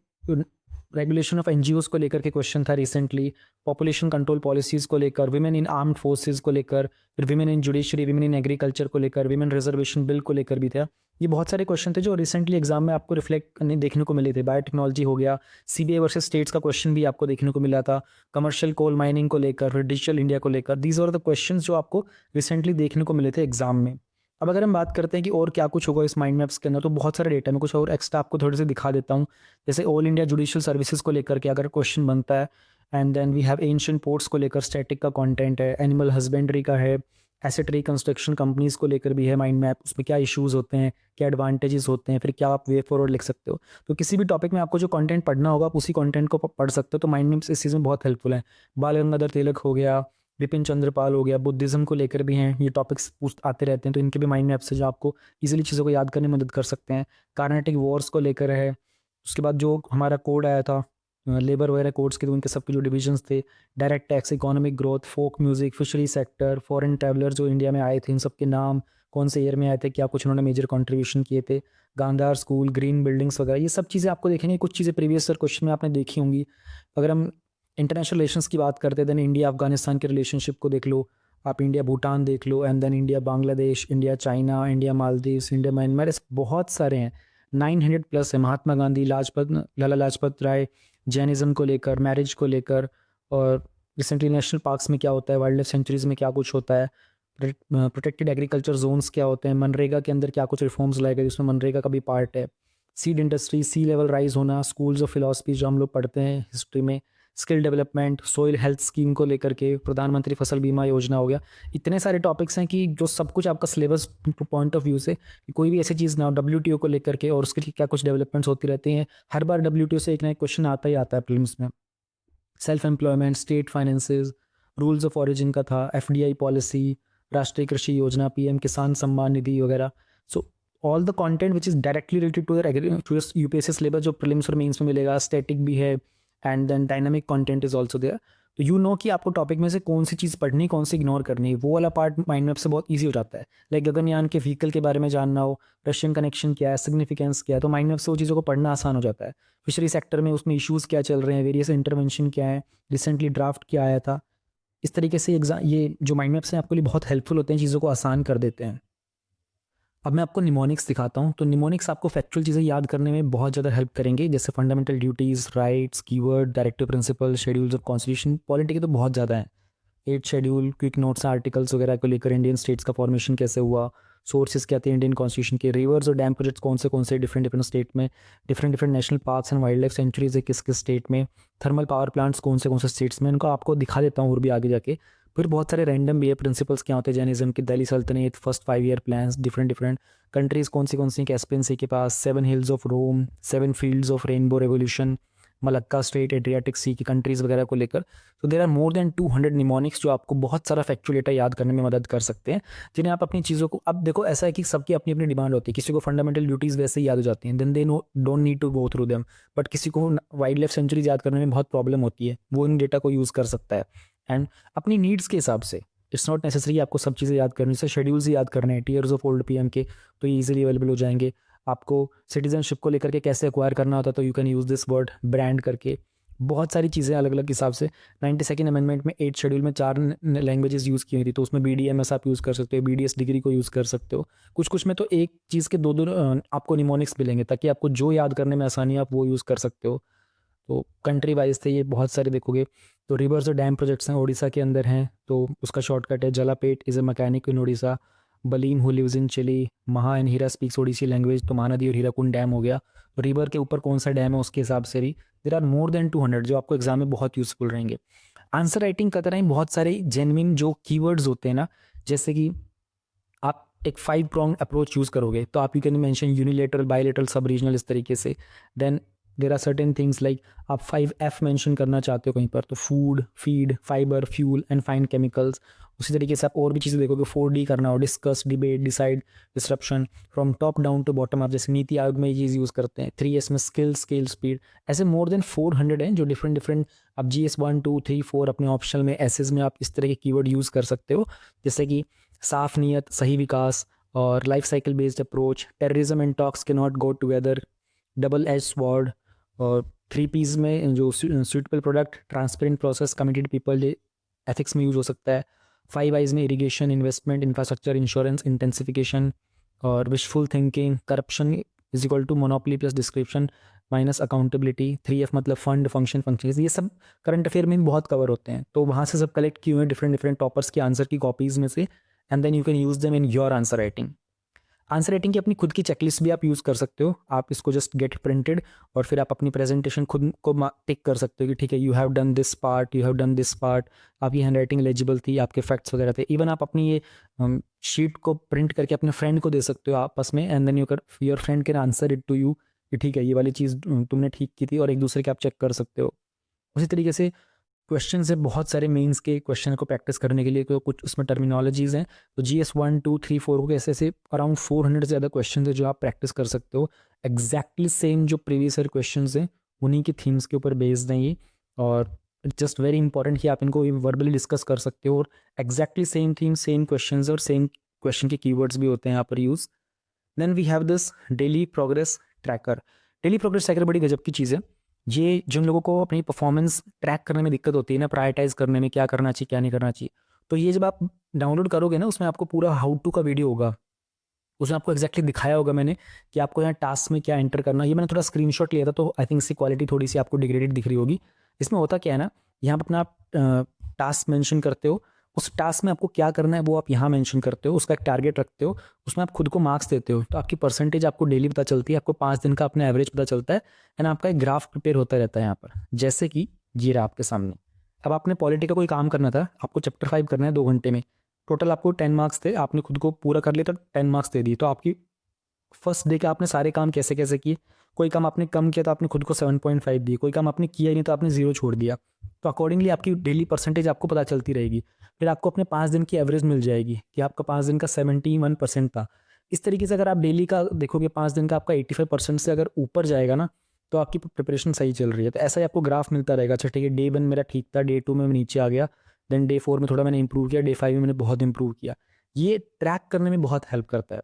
रेगुलेशन ऑफ एनजीओज को लेकर के क्वेश्चन था रिसेंटली, पॉपुलेशन कंट्रोल पॉलिसीज़ को लेकर, विमेन इन आर्म्ड फोर्सेज को लेकर, फिर women in judiciary, women in agriculture को लेकर, विमेन रिजर्वेशन बिल को लेकर भी था। ये बहुत सारे क्वेश्चन थे जो रिसेंटली एग्जाम में आपको रिफ्लेक्ट करने देखने को मिले थे। बायोटेक्नोलॉजी हो गया, CBI वर्सेस स्टेट्स का क्वेश्चन भी आपको देखने को मिला था, कमर्शियल कोल माइनिंग को लेकर, फिर डिजिटल इंडिया को लेकर। दीज आर द क्वेश्चन जो आपको रिसेंटली देखने को मिले थे एग्जाम में। अब अगर हम बात करते हैं कि और क्या कुछ होगा इस माइंड मैप्स के अंदर, तो बहुत सारे डेटा में कुछ और एक्स्ट्रा आपको थोड़े से दिखा देता हूँ। जैसे ऑल इंडिया जुडिशियल सर्विसेज को लेकर के अगर क्वेश्चन बनता है, and then we have ancient ports को लेकर स्टैटिक का कंटेंट है, एनिमल हस्बेंड्री का है, एसेट रिकंस्ट्रक्शन कंपनीज को लेकर भी है माइंड मैप, उसमें क्या इश्यूज़ होते हैं, क्या एडवांटेजेस होते हैं, फिर क्या आप वे फॉरवर्ड लिख सकते हो। तो किसी भी टॉपिक में आपको जो कंटेंट पढ़ना होगा आप उसी कंटेंट को पढ़ सकते हो। तो माइंड मैप्स इस चीज़ में बहुत हेल्पफुल है। बाल गंगाधर तिलक हो गया, विपिन चंद्रपाल हो गया, बुद्धिज़्म को लेकर भी हैं, ये टॉपिक्स आते रहते हैं। तो इनके भी माइंड मैप्स से जो आपको इजीली चीज़ों को याद करने में मदद कर सकते हैं। कार्नेटिक वॉर्स को लेकर है, उसके बाद जो हमारा कोड आया था लेबर वगैरह कोड्स के, तो उनके सबके जो डिविजन्स थे, direct tax, economic growth, folk music, fishery sector, foreign traveller जो इंडिया में आए थे, इन सब के नाम, कौन से ईयर में आए थे, क्या कुछ उन्होंने मेजर कंट्रीब्यूशन किए थे, गांधार स्कूल, ग्रीन बिल्डिंग्स वगैरह, ये सब चीज़ें आपको देखेंगे। कुछ चीज़ें प्रीवियस ईयर क्वेश्चन में आपने देखी होंगी। अगर हम इंटरनेशनल रिलेशंस की बात करते हैं, देन इंडिया अफगानिस्तान के रिलेशनशिप को देख लो, आप इंडिया भूटान देख लो, and then India Bangladesh, India China, India Maldives, India Myanmar, बहुत सारे हैं, 900 प्लस है। महात्मा गांधी, लाला लाजपत राय, जैनिज़्म को लेकर, मैरिज को लेकर, और रिसेंटली नेशनल पार्क्स में क्या होता है, वाइल्ड लाइफ सेंचुरीज में क्या कुछ होता है, प्रोटेक्टेड एग्रीकल्चर जोन्स क्या होते हैं, मनरेगा के अंदर क्या कुछ रिफॉर्म्स लाए गए जिसमें मनरेगा का भी पार्ट है, सीड इंडस्ट्री, सी लेवल राइज होना, स्कूल्स ऑफ फिलॉसफी जो हम लोग पढ़ते हैं हिस्ट्री में, skill development, soil health scheme को लेकर के, प्रधानमंत्री फसल बीमा योजना हो गया। इतने सारे टॉपिक्स हैं कि जो सब कुछ आपका सिलेबस पॉइंट ऑफ व्यू से कोई भी ऐसी चीज़ ना हो, WTO को लेकर के और उसके लिए क्या कुछ डेवलपमेंट्स होती रहती हैं। हर बार WTO से एक ना एक क्वेश्चन आता ही आता है प्रीलिम्स में। Self employment, state finances, rules of origin का था, FDI पॉलिसी, राष्ट्रीय कृषि योजना, PM किसान सम्मान निधि वगैरह। So all the content which is directly related to UPSC syllabus जो प्रीलिम्स और मेंस में मिलेगा, स्टैटिक भी है, and then dynamic content is also there. तो यू नो कि आपको टॉपिक में से कौन सी चीज़ पढ़नी, कौन सी इग्नोर करनी, वो वाला पार्ट माइंड मैप से बहुत ईजी हो जाता है। लाइक गगनयान के व्हीकल के बारे में जानना हो, रशियन कनेक्शन क्या है, सिग्निफिकेंस क्या है, तो माइंड मैप से वो चीज़ों को पढ़ना आसान हो जाता है। फिशरी सेक्टर में उसमें इश्यूज़ क्या चल रहे हैं, वेरियस इंटरवेंशन क्या है, रिसेंटली ड्राफ्ट क्या आया था। इस तरीके से ये जो माइंड मैप्स हैं आपके लिए बहुत हेल्पफुल होते हैं, चीज़ों को आसान कर देते हैं। अब मैं आपको निमोनिक्स दिखाता हूँ। तो निमोनिक्स आपको फैक्चुअल चीज़ें याद करने में बहुत ज़्यादा हेल्प करेंगे, जैसे fundamental duties, rights, keyword, directive principle, schedules of constitution. Polity के तो बहुत ज़्यादा हैं, 8 शेड्यूल, क्विक नोट्स, आर्टिकल्स वगैरह को लेकर, इंडियन स्टेट्स का फॉर्मेशन कैसे हुआ, सोर्सेज क्या थे इंडियन कॉन्स्टिट्यूशन के, रिवर्स और डैम प्रोजेक्ट्स कौन से डिफरेंट स्टेट में, different national parks and wild life sanctuaries है किस किस स्टेट में, थर्मल पावर प्लांट्स कौन से स्टेट्स में, इनको आपको दिखा देता हूँ और भी आगे जाके। फिर बहुत सारे रैंडम भी है प्रिंसिपल्स क्या होते हैं जैनिज्म के, दिल्ली सल्तनत, first 5 year plans, different different countries कौन सी कैस्पियन सी के पास, 7 hills of Rome, 7 fields of rainbow revolution, Malacca strait, Adriatic sea की कंट्रीज़ वगैरह को लेकर। तो there are more than 200 mnemonics जो आपको बहुत सारा फैक्चुअल डेटा याद करने में मदद कर सकते हैं, जिन्हें आप अपनी चीज़ों को, अब देखो ऐसा है कि सबकी अपनी अपनी डिमांड होती है, किसी को फंडामेंटल ड्यूटीज़ वैसे ही याद हो जाती हैं, then they know don't need to go through them, but किसी को वाइल्ड लाइफ सेंचुरीज याद करने में बहुत प्रॉब्लम होती है, वो इन डेटा को यूज़ कर सकता है। एंड अपनी नीड्स के हिसाब से, इट्स नॉट नेसेसरी आपको सब चीज़ें याद करनी, जैसे शेड्यूल्स याद करने हैं टीयर्स ऑफ ओल्ड पीएम के, तो ये ईजिली अवेलेबल हो जाएंगे। आपको सिटीजनशिप को लेकर के कैसे एक्वायर करना होता है, तो you can use this word brand करके, बहुत सारी चीज़ें अलग अलग हिसाब से। 92nd अमेंडमेंट में 8 शेड्यूल में 4 लैंग्वेजेस यूज़ की हुई थी, तो उसमें BDMS आप यूज़ कर सकते हो, BDS डिग्री को यूज़ कर सकते हो। कुछ कुछ में तो एक चीज़ के दो दो आपको निमोनिक्स मिलेंगे, ताकि आपको जो याद करने में आसानी है आप वो यूज़ कर सकते हो। तो कंट्री वाइज थे ये बहुत सारे देखोगे। तो रिवर्स और डैम प्रोजेक्ट्स हैं, उड़ीसा के अंदर हैं, तो उसका शॉर्टकट है Jalapet is a mechanic in Orissa, Balim who lives in Chile, Maha and Hira speaks Odissi language, तो महानदी और हीराकुंड डैम हो गया। तो रिवर के ऊपर कौन सा डैम है उसके हिसाब से भी देर आर मोर देन 200 जो आपको एग्जाम में बहुत यूजफुल रहेंगे। आंसर राइटिंग का तरह ही बहुत सारे जेन्युइन जो कीवर्ड्स होते हैं ना, जैसे कि आप एक 5 pronged अप्रोच यूज़ करोगे, तो आप you can mention unilateral, bilateral, sub regional, इस तरीके से। Then there are certain things like आप 5F मेंशन करना चाहते हो कहीं पर, तो food, feed, fibre, fuel and fine chemicals. उसी तरीके से आप और भी चीज़ें देखोगे, 4D करना हो, discuss, debate, decide, disruption, from top down to bottom up, जैसे नीति आयोग में ये चीज़ यूज़ करते हैं। 3S में स्किल, स्केल, स्पीड, ऐसे मोर देन 400 हैं जो डिफरेंट डिफरेंट, आप GS 1 2 3 4 अपने ऑप्शनल में एसेज में आप इस तरह के कीवर्ड यूज़ कर सकते हो, जैसे कि साफ नीयत, सही विकास, और life cycle based approach, terrorism and talks के not go together, double edge sword, और 3Ps में जो suitable product, transparent process, committed people, ethics में यूज हो सकता है। 5Is में irrigation, investment, infrastructure, insurance, intensification, और wishful thinking, corruption is equal to monopoly plus discretion minus accountability. 3F मतलब फंड, फंक्शन, ये सब करंट अफेयर में भी बहुत कवर होते हैं, तो वहाँ से सब कलेक्ट किए हुए डिफरेंट डिफरेंट टॉपर्स की आंसर की कॉपीज़ में से, and then you can use them in your answer writing. Answer writing की अपनी खुद की चेकलिस्ट भी आप यूज़ कर सकते हो, आप इसको जस्ट गेट प्रिंटेड, और फिर आप अपनी प्रेजेंटेशन खुद को टिक कर सकते हो कि ठीक है, you have done this part, you have done this part, आपकी हैंड राइटिंग एलिजिबल थी, आपके फैक्ट्स वगैरह थे। इवन आप अपनी ये शीट को प्रिंट करके अपने फ्रेंड को दे सकते हो आपस में, and then your friend can answer it to you कि ठीक है, ये वाली चीज़ तुमने ठीक की थी, और एक दूसरे के आप चेक कर सकते हो। उसी तरीके से क्वेश्चन है बहुत सारे मेंस के क्वेश्चन को प्रैक्टिस करने के लिए, तो कुछ उसमें टर्मिनोलॉजीज़ हैं, तो GS 1 2 3 4 हो गए, ऐसे ऐसे अराउंड 400 से ज़्यादा क्वेश्चन है जो आप प्रैक्टिस कर सकते हो। एग्जैक्टली सेम जो प्रीवियस ईयर क्वेश्चन हैं उन्हीं के थीम्स के ऊपर बेस्ड हैं ये, और जस्ट वेरी इंपॉर्टेंट कि आप इनको वर्बली डिस्कस कर सकते हो, और exactly same theme, same question और सेम क्वेश्चन के कीवर्ड्स भी होते हैं यहाँ पर use. Then we have this daily progress tracker. Daily progress tracker बड़ी गजब की चीज़ है, ये जिन लोगों को अपनी परफॉर्मेंस ट्रैक करने में दिक्कत होती है ना, प्रायोरिटाइज करने में क्या करना चाहिए क्या नहीं करना चाहिए, तो ये जब आप डाउनलोड करोगे ना, उसमें आपको पूरा हाउ टू का वीडियो होगा, उसमें आपको एक्जैक्टली दिखाया होगा मैंने कि आपको यहाँ टास्क में क्या एंटर करना है। ये मैंने थोड़ा स्क्रीनशॉट लिया था, तो आई थिंक इसकी क्वालिटी थोड़ी सी आपको डिग्रेडेड दिख रही होगी। इसमें होता क्या है ना, यहाँ पर अपना टास्क मेंशन करते हो, उस टास्क में आपको क्या करना है वो आप यहाँ मेंशन करते हो, उसका एक टारगेट रखते हो, उसमें आप खुद को मार्क्स देते हो, तो आपकी परसेंटेज आपको डेली पता चलती है, आपको 5 दिन का अपना एवरेज पता चलता है, एंड आपका एक ग्राफ प्रिपेयर होता रहता है यहाँ पर, जैसे कि ये रहा आपके सामने। अब आपने पॉलिटी का कोई काम करना था, आपको चैप्टर 5 करना है 2 घंटे में, टोटल आपको 10 मार्क्स थे, आपने खुद को पूरा कर लिया तो 10 मार्क्स दे दिए। तो आपकी फर्स्ट डे के आपने सारे काम कैसे कैसे किए, कोई काम आपने कम किया तो आपने खुद को 7.5 दिए, कोई काम आपने किया ही नहीं तो आपने 0 छोड़ दिया, तो अकॉर्डिंगली आपकी डेली परसेंटेज आपको पता चलती रहेगी। फिर आपको अपने 5 दिन की एवरेज मिल जाएगी कि आपका 5 दिन का 71% था। इस तरीके से अगर आप डेली का देखोगे, 5 दिन का आपका 85% से अगर ऊपर जाएगा ना, तो आपकी प्रिपरेशन सही चल रही है। तो ऐसा ही आपको ग्राफ मिलता रहेगा, अच्छा ठीक है, डे 1 मेरा ठीक था, डे 2 में नीचे आ गया, देन डे 4 में थोड़ा मैंने इंप्रूव किया, डे 5 में मैंने बहुत इंप्रूव किया। ये ट्रैक करने में बहुत हेल्प करता है।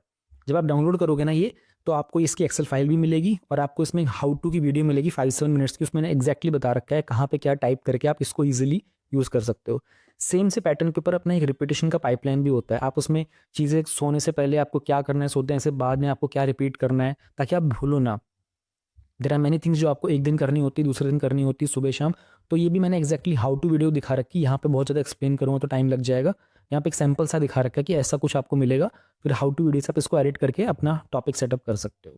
जब आप डाउनलोड करोगे ना ये, तो आपको इसकी एक्सेल फाइल भी मिलेगी, और आपको इसमें हाउ टू की वीडियो मिलेगी 5-7 मिनट्स की, उसमें एग्जैक्टली बता रखा है कहाँ पे क्या टाइप करके आप इसको ईजिली यूज़ कर सकते हो। सेम से पैटर्न के ऊपर अपना एक रिपीटेशन का पाइपलाइन भी होता है, आप उसमें चीज़ें सोने से पहले आपको क्या करना है, सोते हैं से बाद में आपको क्या रिपीट करना है, ताकि आप भूलो ना। देर आर मैनी थिंग्स जो आपको एक दिन करनी होती है, दूसरे दिन करनी होती है, सुबह शाम। तो ये भी मैंने एक्जैक्टली हाउ टू वीडियो दिखा रखी है, यहाँ पे बहुत ज़्यादा एक्सप्लेन करूँगा तो टाइम लग जाएगा। यहाँ पे एक सैम्पल सा दिखा रखा है कि ऐसा कुछ आपको मिलेगा, फिर हाउ टू वीडियो से आप इसको एडिट करके अपना टॉपिक सेटअप कर सकते हो।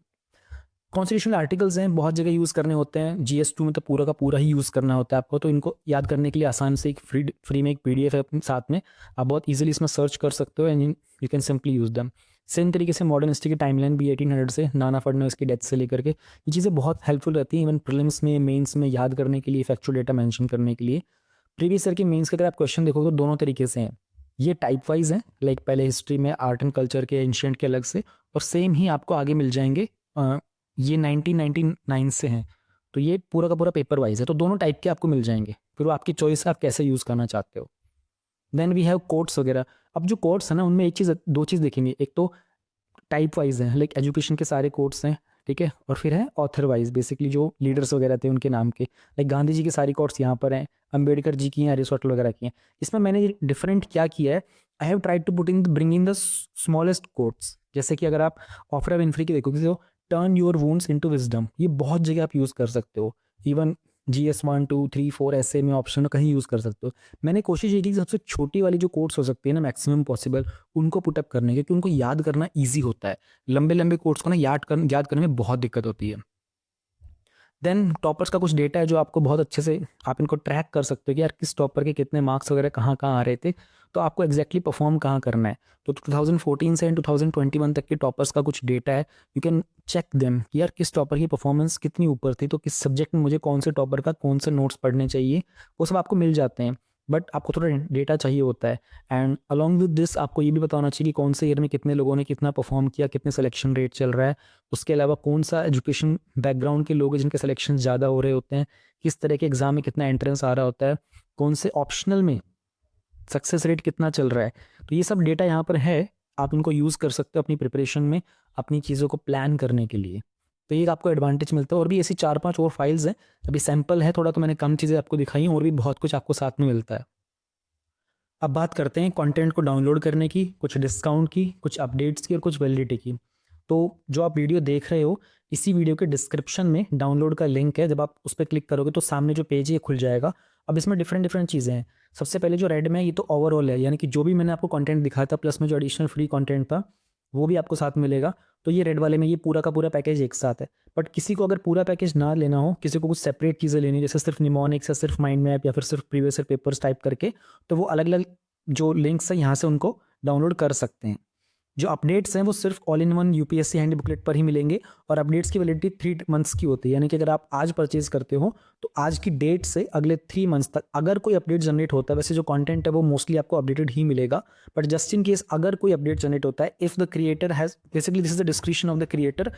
कॉन्स्टिट्यूशनल आर्टिकल्स हैं, बहुत जगह यूज़ करने होते हैं, GS2 में तो पूरा का पूरा ही यूज़ करना होता है आपको, तो इनको याद करने के लिए आसान से एक फ्री में एक PDF है अपने साथ में, आप बहुत ईजिली इसमें सर्च कर सकते हो and you can simply use them. Same तरीके से मॉडर्न हिस्ट्री की टाइमलाइन भी 1800 से नाना फडणवीस की डेथ से लेकर के, ये चीज़ें बहुत हेल्पफुल रहती हैं इवन प्रीलिम्स में, मेंस में याद करने के लिए, फैक्चुअल डेटा मेंशन करने के लिए। प्रीवियस ईयर की मेंस के अगर आप क्वेश्चन देखोगे तो दोनों तरीके से हैं, ये टाइप वाइज हैं, लाइक पहले हिस्ट्री में आर्ट एंड कल्चर के, एंशियंट के अलग से, और सेम ही आपको आगे मिल जाएंगे ये 1999 से हैं, तो ये पूरा का पूरा पेपर वाइज है, तो दोनों टाइप के आपको मिल जाएंगे, फिर वो आपकी चॉइस है आप कैसे यूज़ करना चाहते हो। देन वी हैव कोट्स वगैरह। अब जो कोट्स है ना, उनमें एक चीज़, दो चीज़ देखेंगे, एक तो टाइप वाइज है, लाइक एजुकेशन के सारे कोट्स हैं, ठीक है, और फिर है ऑथर वाइज, बेसिकली जो लीडर्स वगैरह थे उनके नाम के, लाइक गांधी जी की सारी कोट्स यहाँ पर हैं, अम्बेडकर जी की हैं, अरिस्टोटल वगैरह की हैं। इसमें मैंने डिफरेंट क्या किया है, I have tried to put in bring in the smallest quotes, जैसे कि अगर आप ऑफरा विनफ्री की देखोगे तो turn your wounds into wisdom, ये बहुत जगह आप यूज़ कर सकते हो, इवन GS1 2 3 4 ऐसे में ऑप्शन कहीं यूज़ कर सकते हो। मैंने कोशिश ये की कि सबसे छोटी वाली जो कोट्स हो सकती है ना मैक्सिमम पॉसिबल, उनको पुटअप करने की, क्योंकि उनको याद करना ईजी होता है, लंबे लंबे कोट्स को ना याद करने में बहुत दिक्कत होती है। देन टॉपर्स का कुछ डेटा है जो आपको बहुत अच्छे से आप इनको ट्रैक कर सकते हो कि यार किस टॉपर के कितने मार्क्स वगैरह कहाँ कहाँ आ रहे थे, तो आपको एग्जैक्टली परफॉर्म कहाँ करना है। तो 2014 से 2021 तक के टॉपर्स का कुछ डेटा है, यू कैन चेक देम कि यार किस टॉपर की परफॉर्मेंस कितनी ऊपर थी, तो किस सब्जेक्ट में मुझे कौन से टॉपर का कौन से नोट्स पढ़ने चाहिए, वो सब आपको मिल जाते हैं, बट आपको थोड़ा डेटा चाहिए होता है। एंड अलॉन्ग विद दिस आपको ये भी बताना चाहिए कि कौन से ईयर में कितने लोगों ने कितना परफॉर्म किया, कितने सिलेक्शन रेट चल रहा है, उसके अलावा कौन सा एजुकेशन बैकग्राउंड के लोग हैं जिनके सिलेक्शन ज़्यादा हो रहे होते हैं, किस तरह के एग्जाम में कितना एंट्रेंस आ रहा होता है, कौन से ऑप्शनल में सक्सेस रेट कितना चल रहा है, तो ये सब डेटा यहाँ पर है, आप इनको यूज़ कर सकते हो अपनी प्रिपरेशन में, अपनी चीज़ों को प्लान करने के लिए, तो ये आपको एडवांटेज मिलता है। और भी ऐसी 4-5 और फाइल्स हैं, अभी सैम्पल है थोड़ा, तो मैंने कम चीज़ें आपको दिखाई हैं, और भी बहुत कुछ आपको साथ में मिलता है। अब बात करते हैं कंटेंट को डाउनलोड करने की, कुछ डिस्काउंट की, कुछ अपडेट्स की और कुछ वैलिडिटी की। तो जो आप वीडियो देख रहे हो, इसी वीडियो के डिस्क्रिप्शन में डाउनलोड का लिंक है, जब आप उस पर क्लिक करोगे तो सामने जो पेज है ये खुल जाएगा। अब इसमें डिफरेंट डिफरेंट चीज़ें हैं। सबसे पहले जो रेड में है ये तो ओवरऑल है, यानी कि जो भी मैंने आपको कंटेंट दिखाया था प्लस में जो एडिशनल फ्री कंटेंट था वो भी आपको साथ मिलेगा। तो ये रेड वाले में ये पूरा का पूरा पैकेज एक साथ है। बट किसी को अगर पूरा पैकेज ना लेना हो, किसी को कुछ सेपरेट चीज़ें लेनी, जैसे सिर्फ निमोनिक्स या सिर्फ माइंड मैप या फिर सिर्फ प्रीवियस ईयर पेपर्स टाइप करके, तो वो अलग अलग जो लिंक्स हैं यहाँ से उनको डाउनलोड कर सकते हैं। जो अपडेट्स हैं वो सिर्फ all in one UPSC hand booklet पर ही मिलेंगे, और अपडेट्स की वैलिडिटी 3 मंथ्स की होती है, यानी कि अगर आप आज परचेज करते हो तो आज की डेट से अगले 3 मंथ्स तक अगर कोई अपडेट जनरेट होता है, वैसे जो कंटेंट है वो मोस्टली आपको अपडेटेड ही मिलेगा, बट जस्ट इन केस अगर कोई अपडेट जनरेट होता है, if the creator has, basically this is the description of the creator,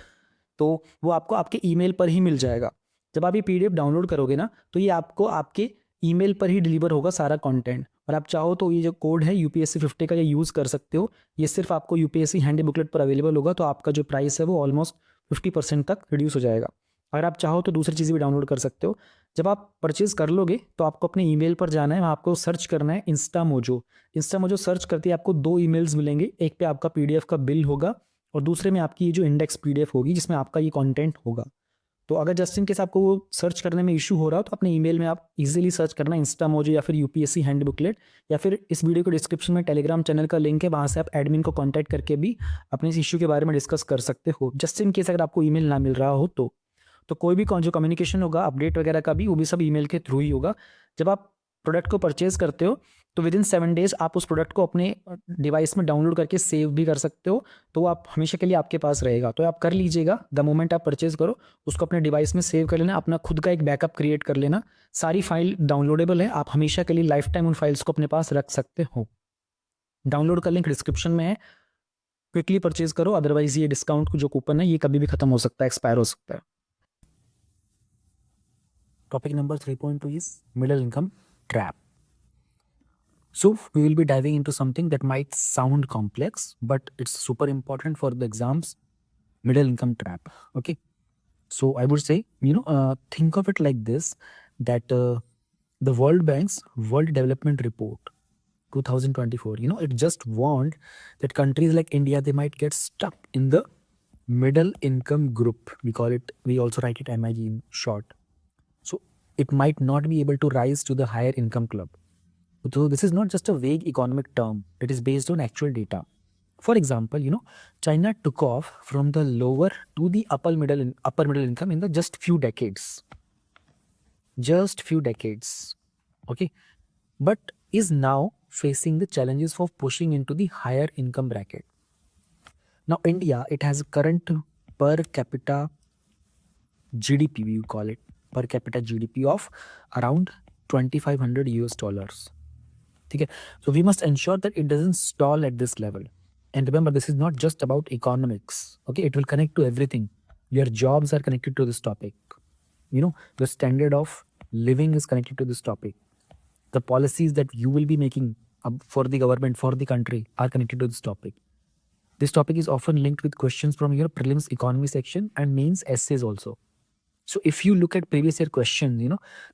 तो वो आपको आपके ईमेल पर ही मिल जाएगा। जब आप ये PDF डाउनलोड करोगे ना, तो ये आपको आपके ईमेल पर ही डिलीवर होगा सारा कंटेंट, और आप चाहो तो ये जो कोड है UPSC 50 का ये यूज़ कर सकते हो। ये सिर्फ आपको UPSC हैंडी बुकलेट पर अवेलेबल होगा, तो आपका जो प्राइस है वो ऑलमोस्ट 50% तक रिड्यूस हो जाएगा। अगर आप चाहो तो दूसरी चीज़ें भी डाउनलोड कर सकते हो। जब आप परचेज़ कर लोगे तो आपको अपने ईमेल पर जाना है, वहाँ आपको सर्च करना है इंस्टा मोजो सर्च करते ही आपको 2 ईमेल्स मिलेंगे, एक पे आपका PDF का बिल होगा और दूसरे में आपकी ये जो इंडेक्स PDF होगी जिसमें आपका ये कंटेंट होगा। तो अगर जस्ट इन केस आपको वो सर्च करने में इशू हो रहा हो, तो अपने ईमेल में आप इजीली सर्च करना इंस्टामोजो या फिर UPSC हैंड बुकलेट, या फिर इस वीडियो के डिस्क्रिप्शन में टेलीग्राम चैनल का लिंक है, वहाँ से आप एडमिन को कॉन्टैक्ट करके भी अपने इस इशू के बारे में डिस्कस कर सकते हो। जस्ट इन केस अगर आपको ईमेल ना मिल रहा हो तो कोई भी जो कम्युनिकेशन होगा अपडेट वगैरह का भी, वो भी सब ईमेल के थ्रू ही होगा। जब आप प्रोडक्ट को परचेज करते हो तो विद इन 7 डेज आप उस प्रोडक्ट को अपने डिवाइस में डाउनलोड करके सेव भी कर सकते हो, तो वो आप हमेशा के लिए आपके पास रहेगा। तो आप कर लीजिएगा, द मोमेंट आप परचेज करो उसको अपने डिवाइस में सेव कर लेना, अपना खुद का एक बैकअप क्रिएट कर लेना। सारी फाइल डाउनलोडेबल है, आप हमेशा के लिए लाइफ टाइम उन फाइल्स को अपने पास रख सकते हो। डाउनलोड का लिंक डिस्क्रिप्शन में है, क्विकली परचेज करो, अदरवाइज ये डिस्काउंट जो कूपन है ये कभी भी खत्म हो सकता है, एक्सपायर हो सकता है। Topic number 3.2 is middle income trap. So we will be diving into something that might sound complex, but it's super important for the exams. Middle income trap. Okay. So I would say, think of it like this, that the World Bank's World Development Report 2024, it just warned that countries like India, they might get stuck in the middle income group. We also write it MIG in short. So it might not be able to rise to the higher income club. So this is not just a vague economic term. It is based on actual data. For example, China took off from the lower to the upper middle income in the just few decades. Just few decades. Okay. But is now facing the challenges of pushing into the higher income bracket. Now, India, it has a current per capita GDP, we call it, per capita GDP of around 2,500 US dollars. Okay? So we must ensure that it doesn't stall at this level. And remember, this is not just about economics. Okay, it will connect to everything. Your jobs are connected to this topic. The standard of living is connected to this topic. The policies that you will be making for the government, for the country, are connected to this topic. This topic is often linked with questions from your prelims economy section and mains essays also. So if you look at previous year questions,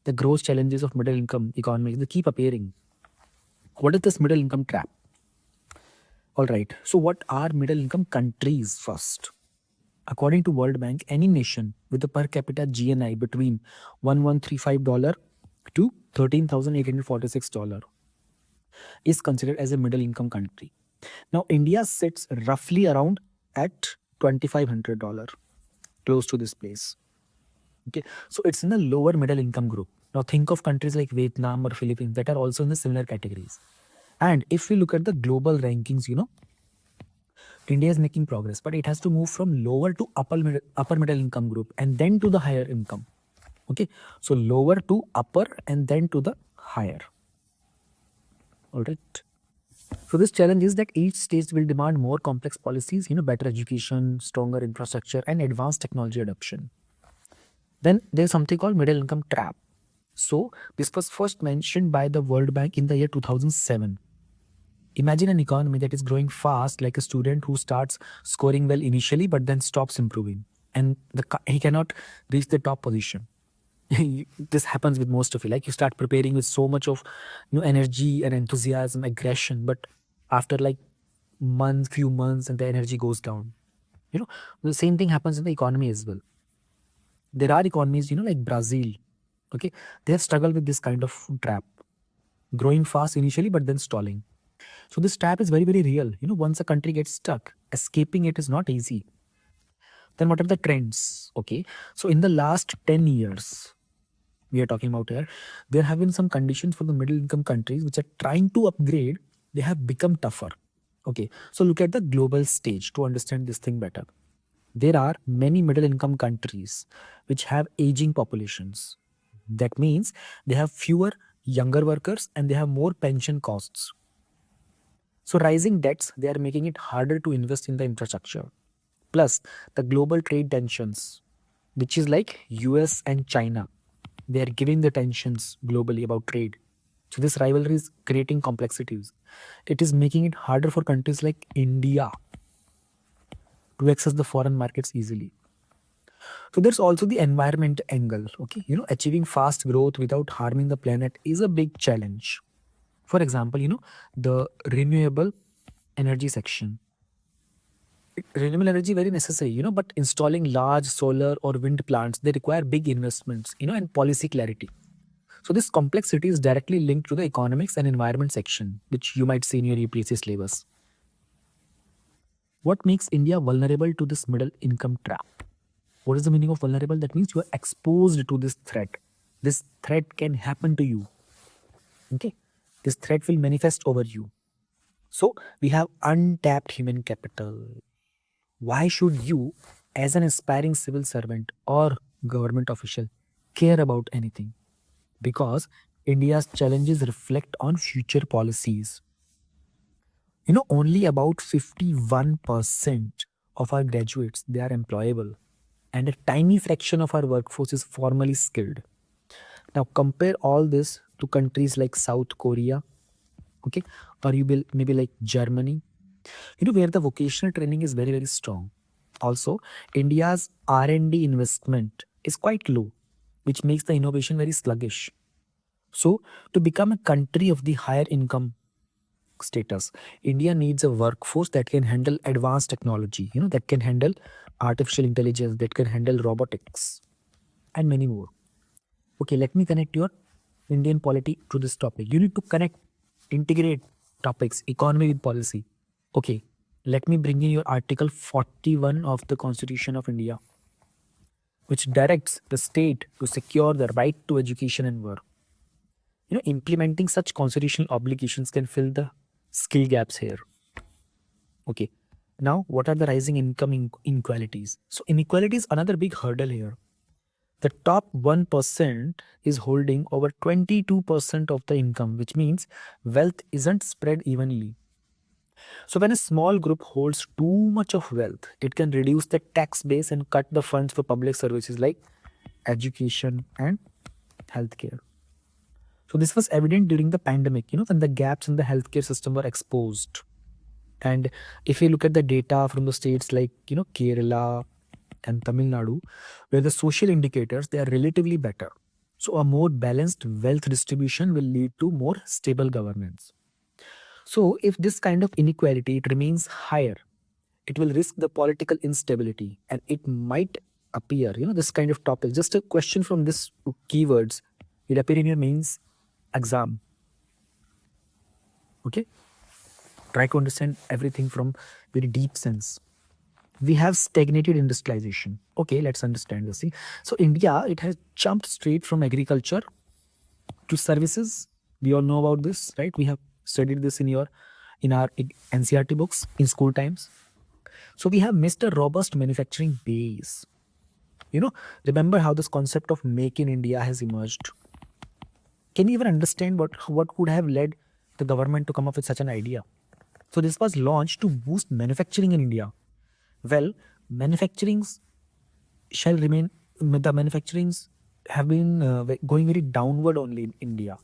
the growth challenges of middle income economies, they keep appearing. What is this middle income trap? All right. So what are middle income countries first? According to World Bank, any nation with a per capita GNI between $1,135 to $13,846 is considered as a middle income country. Now, India sits roughly around at $2,500, close to this place. Okay, so it's in the lower middle income group. Now, think of countries like Vietnam or Philippines that are also in the similar categories. And if we look at the global rankings, India is making progress, but it has to move from lower to upper middle income group and then to the higher income. Okay, so lower to upper and then to the higher. All right. So this challenge is that each stage will demand more complex policies, better education, stronger infrastructure, and advanced technology adoption. Then there's something called middle income trap. So this was first mentioned by the World Bank in the year 2007. Imagine an economy that is growing fast, like a student who starts scoring well initially but then stops improving, and he cannot reach the top position. This happens with most of you. Like you start preparing with so much of energy and enthusiasm, aggression, but after like few months, and the energy goes down. The same thing happens in the economy as well. There are economies, like Brazil. Okay, they have struggled with this kind of trap, growing fast initially but then stalling. So this trap is very, very real. Once a country gets stuck, escaping it is not easy. Then what are the trends? Okay, so in the last 10 years, we are talking about here, there have been some conditions for the middle income countries which are trying to upgrade. They have become tougher. Okay, so look at the global stage to understand this thing better. There are many middle income countries which have aging populations. That means they have fewer younger workers and they have more pension costs. So rising debts, they are making it harder to invest in the infrastructure. Plus the global trade tensions, which is like US and China, they are giving the tensions globally about trade. So this rivalry is creating complexities. It is making it harder for countries like India to access the foreign markets easily. So there's also the environment angle. Okay, achieving fast growth without harming the planet is a big challenge. For example, the renewable energy section. Renewable energy very necessary, but installing large solar or wind plants, they require big investments, and policy clarity. So this complexity is directly linked to the economics and environment section, which you might see in your UPSC syllabus. What makes India vulnerable to this middle income trap? What is the meaning of vulnerable? That means you are exposed to this threat. This threat can happen to you. Okay, this threat will manifest over you. So we have untapped human capital. Why should you, as an aspiring civil servant or government official, care about anything? Because India's challenges reflect on future policies. Only about 51% of our graduates, they are employable, and a tiny fraction of our workforce is formally skilled. Now compare all this to countries like South Korea, okay, or you will maybe like Germany, where the vocational training is very, very strong. Also, India's R&D investment is quite low, which makes the innovation very sluggish. So to become a country of the higher income status, India needs a workforce that can handle advanced technology, that can handle artificial intelligence, that can handle robotics, and many more. Okay, let me connect your Indian polity to this topic. You need to integrate topics, economy with policy. Okay, let me bring in your Article 41 of the Constitution of India, which directs the state to secure the right to education and work. Implementing such constitutional obligations can fill the skill gaps here. Okay. Now, what are the rising income inequalities? So, inequality is another big hurdle here. The top 1% is holding over 22% of the income, which means wealth isn't spread evenly. So, when a small group holds too much of wealth, it can reduce the tax base and cut the funds for public services like education and healthcare. So, this was evident during the pandemic, when the gaps in the healthcare system were exposed. And if you look at the data from the states like, Kerala and Tamil Nadu, where the social indicators, they are relatively better. So a more balanced wealth distribution will lead to more stable governance. So if this kind of inequality, it remains higher, it will risk the political instability and it might appear, this kind of topic, just a question from this keywords, will appear in your mains exam. Okay. Try to understand everything from very deep sense. We have stagnated industrialization. Okay, let's understand this. See, so India, it has jumped straight from agriculture to services. We all know about this, right? We have studied this in our NCRT books in school times. So we have missed a robust manufacturing base. Remember how this concept of make in India has emerged. Can you even understand what could have led the government to come up with such an idea? So this was launched to boost manufacturing in India. Well, manufacturings shall remain, the manufacturings have been going very downward only in India.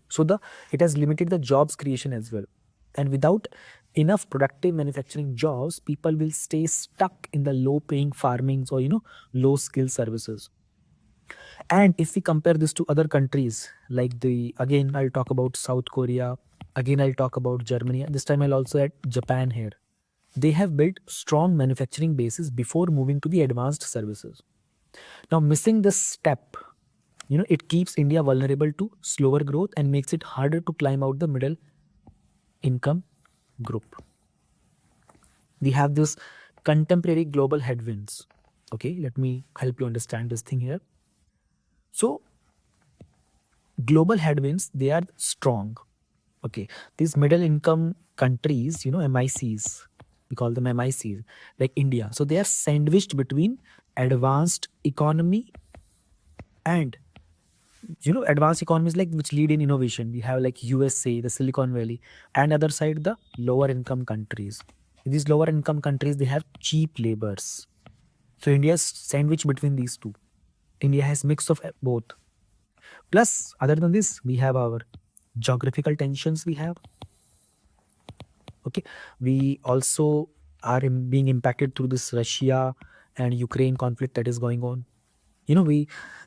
So it has limited the jobs creation as well. And without enough productive manufacturing jobs, people will stay stuck in the low paying farmings or, low skill services. And if we compare this to other countries, like again, I'll talk about South Korea, again, I'll talk about Germany, and this time I'll also add Japan here. They have built strong manufacturing bases before moving to the advanced services. Now, missing this step, it keeps India vulnerable to slower growth and makes it harder to climb out the middle income group. We have this contemporary global headwinds. Okay, let me help you understand this thing here. So, global headwinds, they are strong. Okay, these middle income countries, MICs, we call them MICs, like India. So they are sandwiched between advanced economy and, advanced economies like which lead in innovation. We have like USA, the Silicon Valley, and other side, the lower income countries. These lower income countries, they have cheap labors. So India is sandwiched between these two. India has mix of both. Plus, other than this, we have our geographical tensions we have. Okay, we also are being impacted through this Russia and Ukraine conflict that is going on.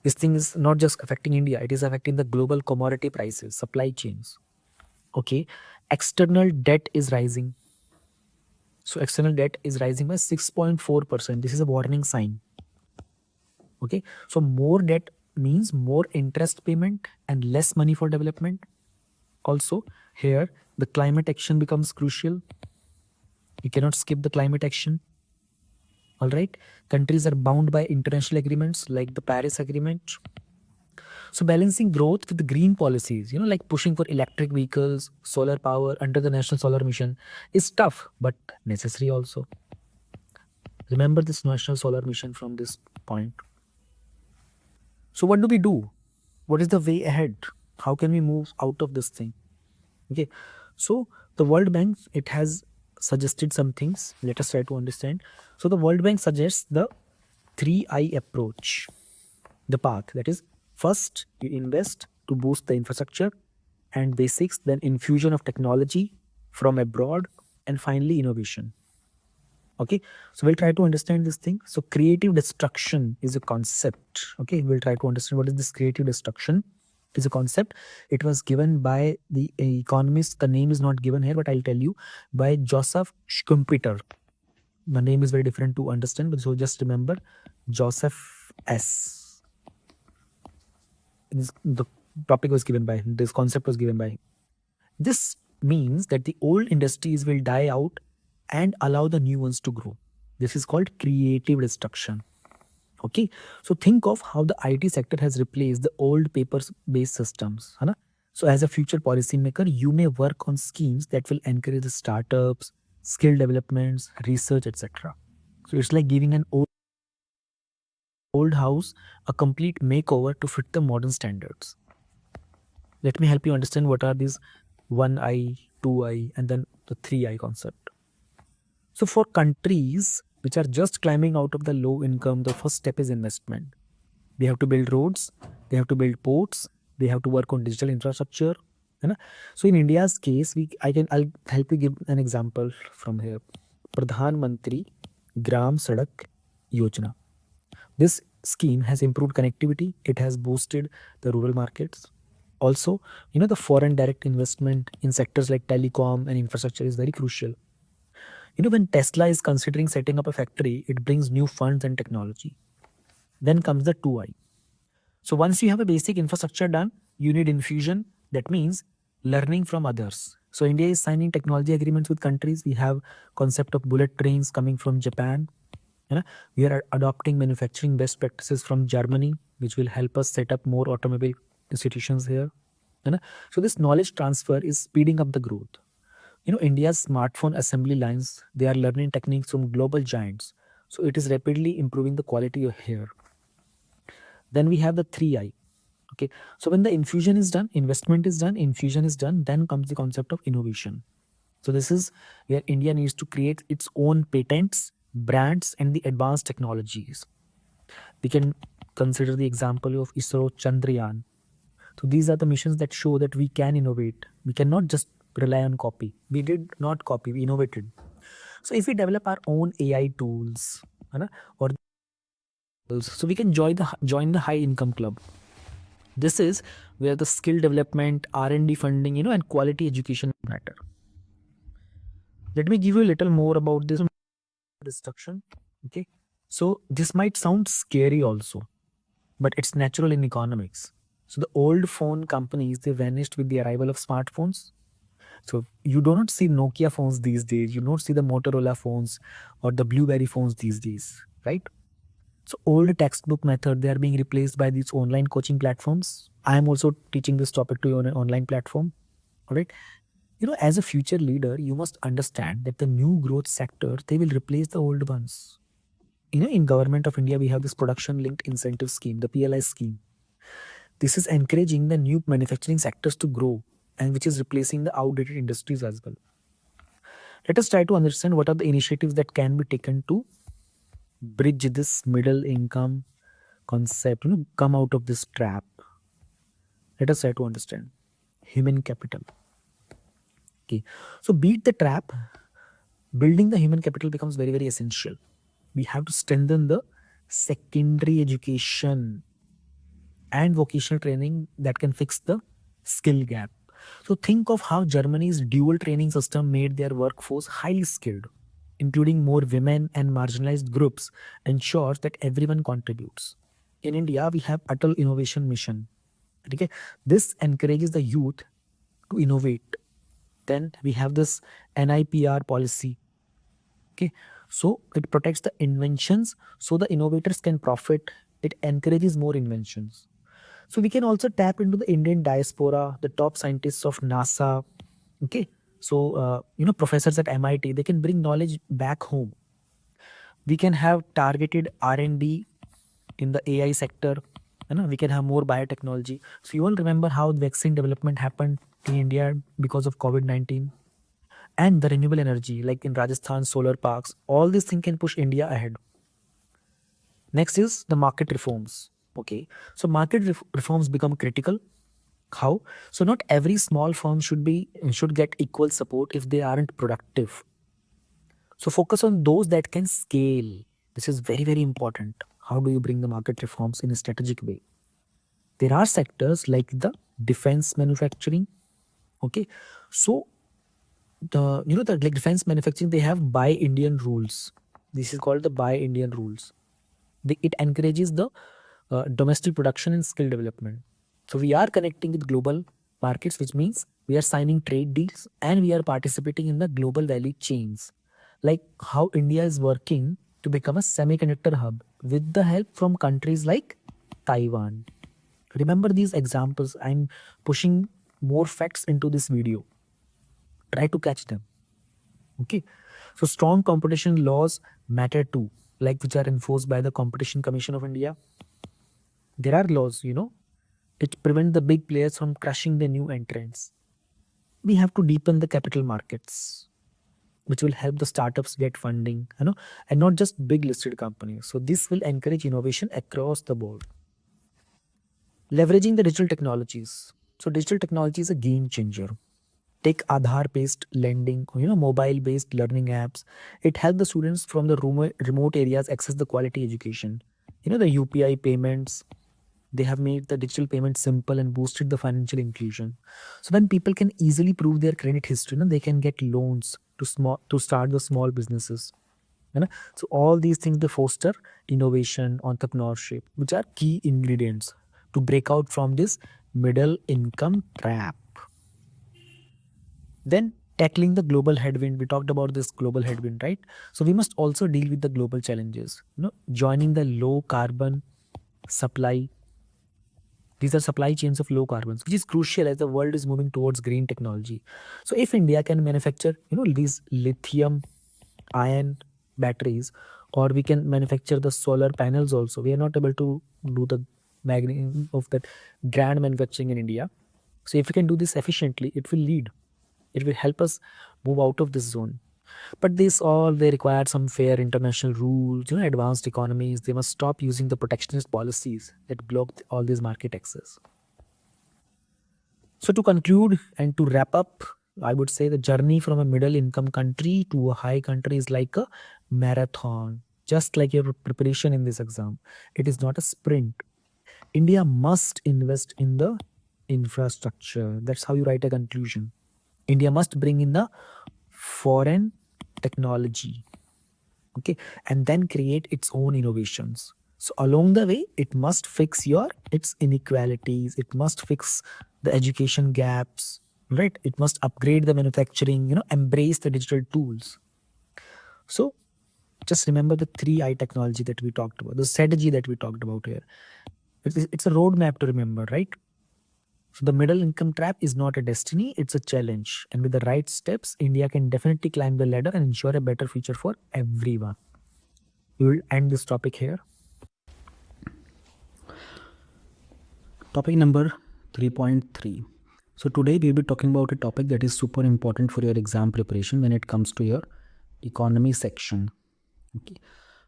This thing is not just affecting India, it is affecting the global commodity prices, supply chains. Okay, external debt is rising. So external debt is rising by 6.4%. This is a warning sign. Okay, so more debt means more interest payment and less money for development. Also, here the climate action becomes crucial. You cannot skip the climate action. All right, countries are bound by international agreements like the Paris Agreement. So balancing growth with the green policies, like pushing for electric vehicles, solar power under the National Solar Mission is tough but necessary also. Remember this National Solar Mission from this point. So what do we do? What is the way ahead? How can we move out of this thing? Okay, so the World Bank, it has suggested some things. Let us try to understand. So the World Bank suggests the 3I approach, the path. That is, first you invest to boost the infrastructure and basics, then infusion of technology from abroad, and finally innovation. Okay, so we'll try to understand this thing. So creative destruction is a concept. Okay, we'll try to understand what is this creative destruction. Is a concept. It was given by the economist. The name is not given here, but I'll tell you, by Joseph Schumpeter. The name is very different to understand, but so just remember Joseph S. The topic was given by him. This concept was given by him. This means that the old industries will die out and allow the new ones to grow. This is called creative destruction. Okay, so think of how the IT sector has replaced the old paper-based systems. है ना? So as a future policymaker, you may work on schemes that will encourage the startups, skill developments, research, etc. So it's like giving an old house a complete makeover to fit the modern standards. Let me help you understand what are these 1I, 2I, and then the 3I concept. So for countries which are just climbing out of the low income, the first step is investment. They have to build roads, they have to build ports, they have to work on digital infrastructure. है ना? So in India's case, I'll help you give an example from here. Pradhan Mantri Gram Sadak Yojana. This scheme has improved connectivity. It has boosted the rural markets. Also, the foreign direct investment in sectors like telecom and infrastructure is very crucial. When Tesla is considering setting up a factory, it brings new funds and technology. Then comes the 2I. So once you have a basic infrastructure done, you need infusion. That means learning from others. So India is signing technology agreements with countries. We have concept of bullet trains coming from Japan. We are adopting manufacturing best practices from Germany, which will help us set up more automobile institutions here. So this knowledge transfer is speeding up the growth. India's smartphone assembly lines, they are learning techniques from global giants. So it is rapidly improving the quality of here. Then we have the 3I. Okay. So when the infusion is done, investment is done, infusion is done, then comes the concept of innovation. So this is where India needs to create its own patents, brands, and the advanced technologies. We can consider the example of ISRO Chandrayaan. So these are the missions that show that we can innovate. We cannot just rely on copy. We did not copy, we innovated. So if we develop our own AI tools, or so we can join the high income club. This is where the skill development, R&D funding, and quality education matter. Let me give you a little more about this destruction. Okay, so this might sound scary also, but it's natural in economics. So the old phone companies, they vanished with the arrival of smartphones. So you do not see Nokia phones these days. You don't see the Motorola phones or the BlueBerry phones these days, right? So old textbook method, they are being replaced by these online coaching platforms. I am also teaching this topic to you on an online platform. All right. As a future leader, you must understand that the new growth sectors, they will replace the old ones. In Government of India, we have this production linked incentive scheme, the PLI scheme. This is encouraging the new manufacturing sectors to grow, and which is replacing the outdated industries as well. Let us try to understand what are the initiatives that can be taken to bridge this middle income concept, come out of this trap. Let us try to understand. Human capital. Okay. So beat the trap. Building the human capital becomes very, very essential. We have to strengthen the secondary education and vocational training that can fix the skill gap. So think of how Germany's dual training system made their workforce highly skilled, including more women and marginalized groups, ensures that everyone contributes. In India, we have Atal Innovation Mission. Okay? This encourages the youth to innovate. Then we have this NIPR policy. Okay, so it protects the inventions so the innovators can profit. It encourages more inventions. So we can also tap into the Indian diaspora, the top scientists of NASA. Okay, so professors at MIT, they can bring knowledge back home. We can have targeted R&D in the AI sector. We can have more biotechnology. So you all remember how vaccine development happened in India because of COVID-19, and the renewable energy, like in Rajasthan, solar parks. All these things can push India ahead. Next is the market reforms. Okay, so market reforms become critical. How? So not every small firm should get equal support if they aren't productive. So focus on those that can scale. This is very, very important. How do you bring the market reforms in a strategic way? There are sectors like the defense manufacturing. Okay, so the like defense manufacturing, they have buy Indian rules. This is called the buy Indian rules. It encourages the domestic production and skill development. So we are connecting with global markets, which means we are signing trade deals and we are participating in the global value chains. like how India is working to become a semiconductor hub with the help from countries like Taiwan. Remember these examples. I'm pushing more facts into this video. Try to catch them. Okay. So strong competition laws matter too, like which are enforced by the Competition Commission of India. There are laws, which prevent the big players from crushing the new entrants. We have to deepen the capital markets, which will help the startups get funding, and not just big listed companies. So this will encourage innovation across the board. Leveraging the digital technologies. So digital technology is a game changer. Take Aadhaar based lending, mobile based learning apps. It helps the students from the remote areas access the quality education. The UPI payments, they have made the digital payment simple and boosted the financial inclusion. So when people can easily prove their credit history, they can get loans to start the small businesses. So all these things they foster innovation, entrepreneurship, which are key ingredients to break out from this middle income trap. Then tackling the global headwind. We talked about this global headwind, right? So we must also deal with the global challenges. Joining the low carbon supply. These are supply chains of low carbons, which is crucial as the world is moving towards green technology. So if India can manufacture, these lithium ion batteries, or we can manufacture the solar panels also. We are not able to do the of that grand manufacturing in India. So if we can do this efficiently, it will lead. It will help us move out of this zone. But this all they require some fair international rules, advanced economies. They must stop using the protectionist policies that block all these market access. So to conclude and to wrap up, I would say the journey from a middle income country to a high country is like a marathon, just like your preparation in this exam. It is not a sprint. India must invest in the infrastructure. That's how you write a conclusion. India must bring in the foreign technology, okay, and then create its own innovations. So along the way, it must fix its inequalities. It must fix the education gaps, right? It must upgrade the manufacturing, embrace the digital tools. So just remember the 3I technology that we talked about, the strategy that we talked about here. It's a roadmap to remember, right? So the middle income trap is not a destiny, it's a challenge. And with the right steps, India can definitely climb the ladder and ensure a better future for everyone. We will end this topic here. Topic number 3.3. So today we'll be talking about a topic that is super important for your exam preparation when it comes to your economy section. Okay.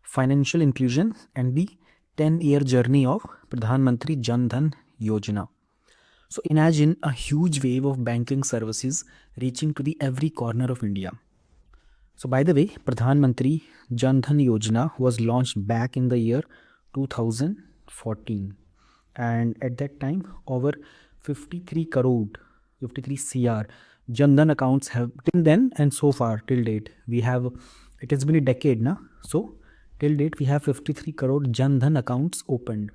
Financial inclusion and the 10-year journey of Pradhan Mantri Jan Dhan Yojana. So imagine a huge wave of banking services reaching to the every corner of India. So by the way, Pradhan Mantri Jan Dhan Yojana was launched back in the year 2014. And at that time, over 53 crore, 53 CR Jan Dhan accounts have till then and so far till date. We have, it has been a decade now. So till date, we have 53 crore Jan Dhan accounts opened.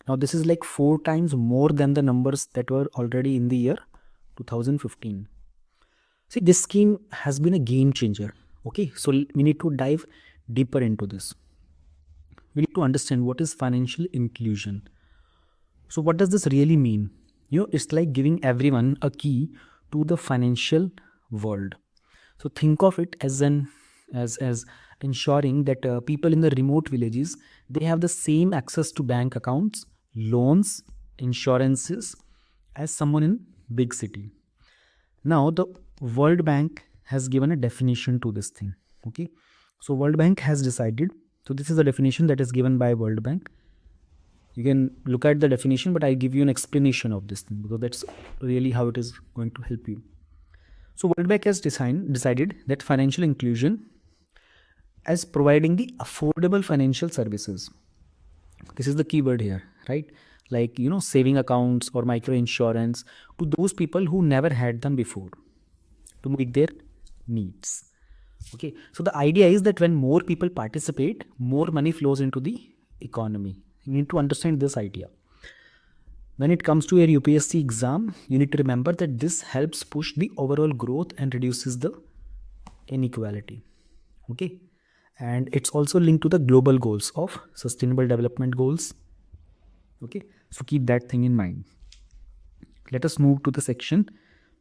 Now this is like 4 times more than the numbers that were already in the year 2015. See, this scheme has been a game changer. Okay, so we need to dive deeper into this. We need to understand what is financial inclusion. So what does this really mean? It's like giving everyone a key to the financial world. So think of it as ensuring that people in the remote villages, they have the same access to bank accounts, loans, insurances as someone in big city. Now the World Bank has given a definition to this thing. Okay, so World Bank has decided. So this is the definition that is given by World Bank. You can look at the definition, but I give you an explanation of this thing because that's really how it is going to help you. So World Bank has decided that financial inclusion as providing the affordable financial services. This is the keyword here, right? Like, saving accounts or micro insurance to those people who never had them before to meet their needs. Okay, so the idea is that when more people participate, more money flows into the economy. You need to understand this idea. When it comes to your UPSC exam, you need to remember that this helps push the overall growth and reduces the inequality. Okay, and it's also linked to the global goals of sustainable development goals. Okay, so keep that thing in mind. Let us move to the section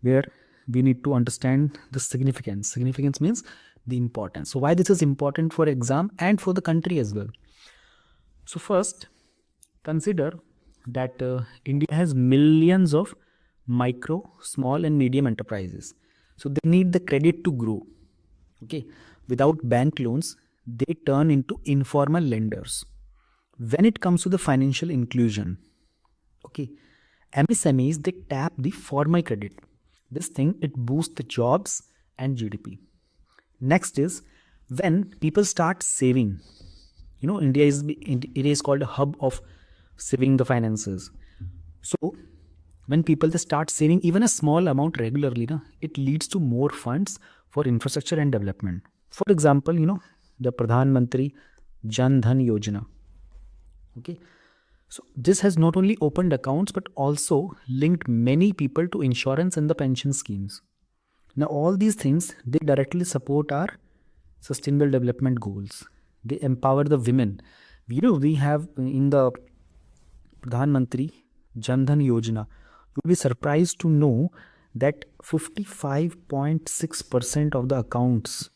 where we need to understand the significance. Significance means the importance. So why this is important for exam and for the country as well. So first, consider that India has millions of micro, small and medium enterprises. So they need the credit to grow. Okay, without bank loans, they turn into informal lenders. When it comes to the financial inclusion, okay, MSMEs, they tap the formal credit. This thing, it boosts the jobs and GDP. Next is when people start saving. India is called a hub of saving the finances. So when people they start saving even a small amount regularly, it leads to more funds for infrastructure and development. For example, the Pradhan Mantri Jan Dhan Yojana. Okay, so this has not only opened accounts but also linked many people to insurance and the pension schemes. Now, all these things they directly support our sustainable development goals. They empower the women. We have in the Pradhan Mantri Jan Dhan Yojana. You'll be surprised to know that 55.6% of the accounts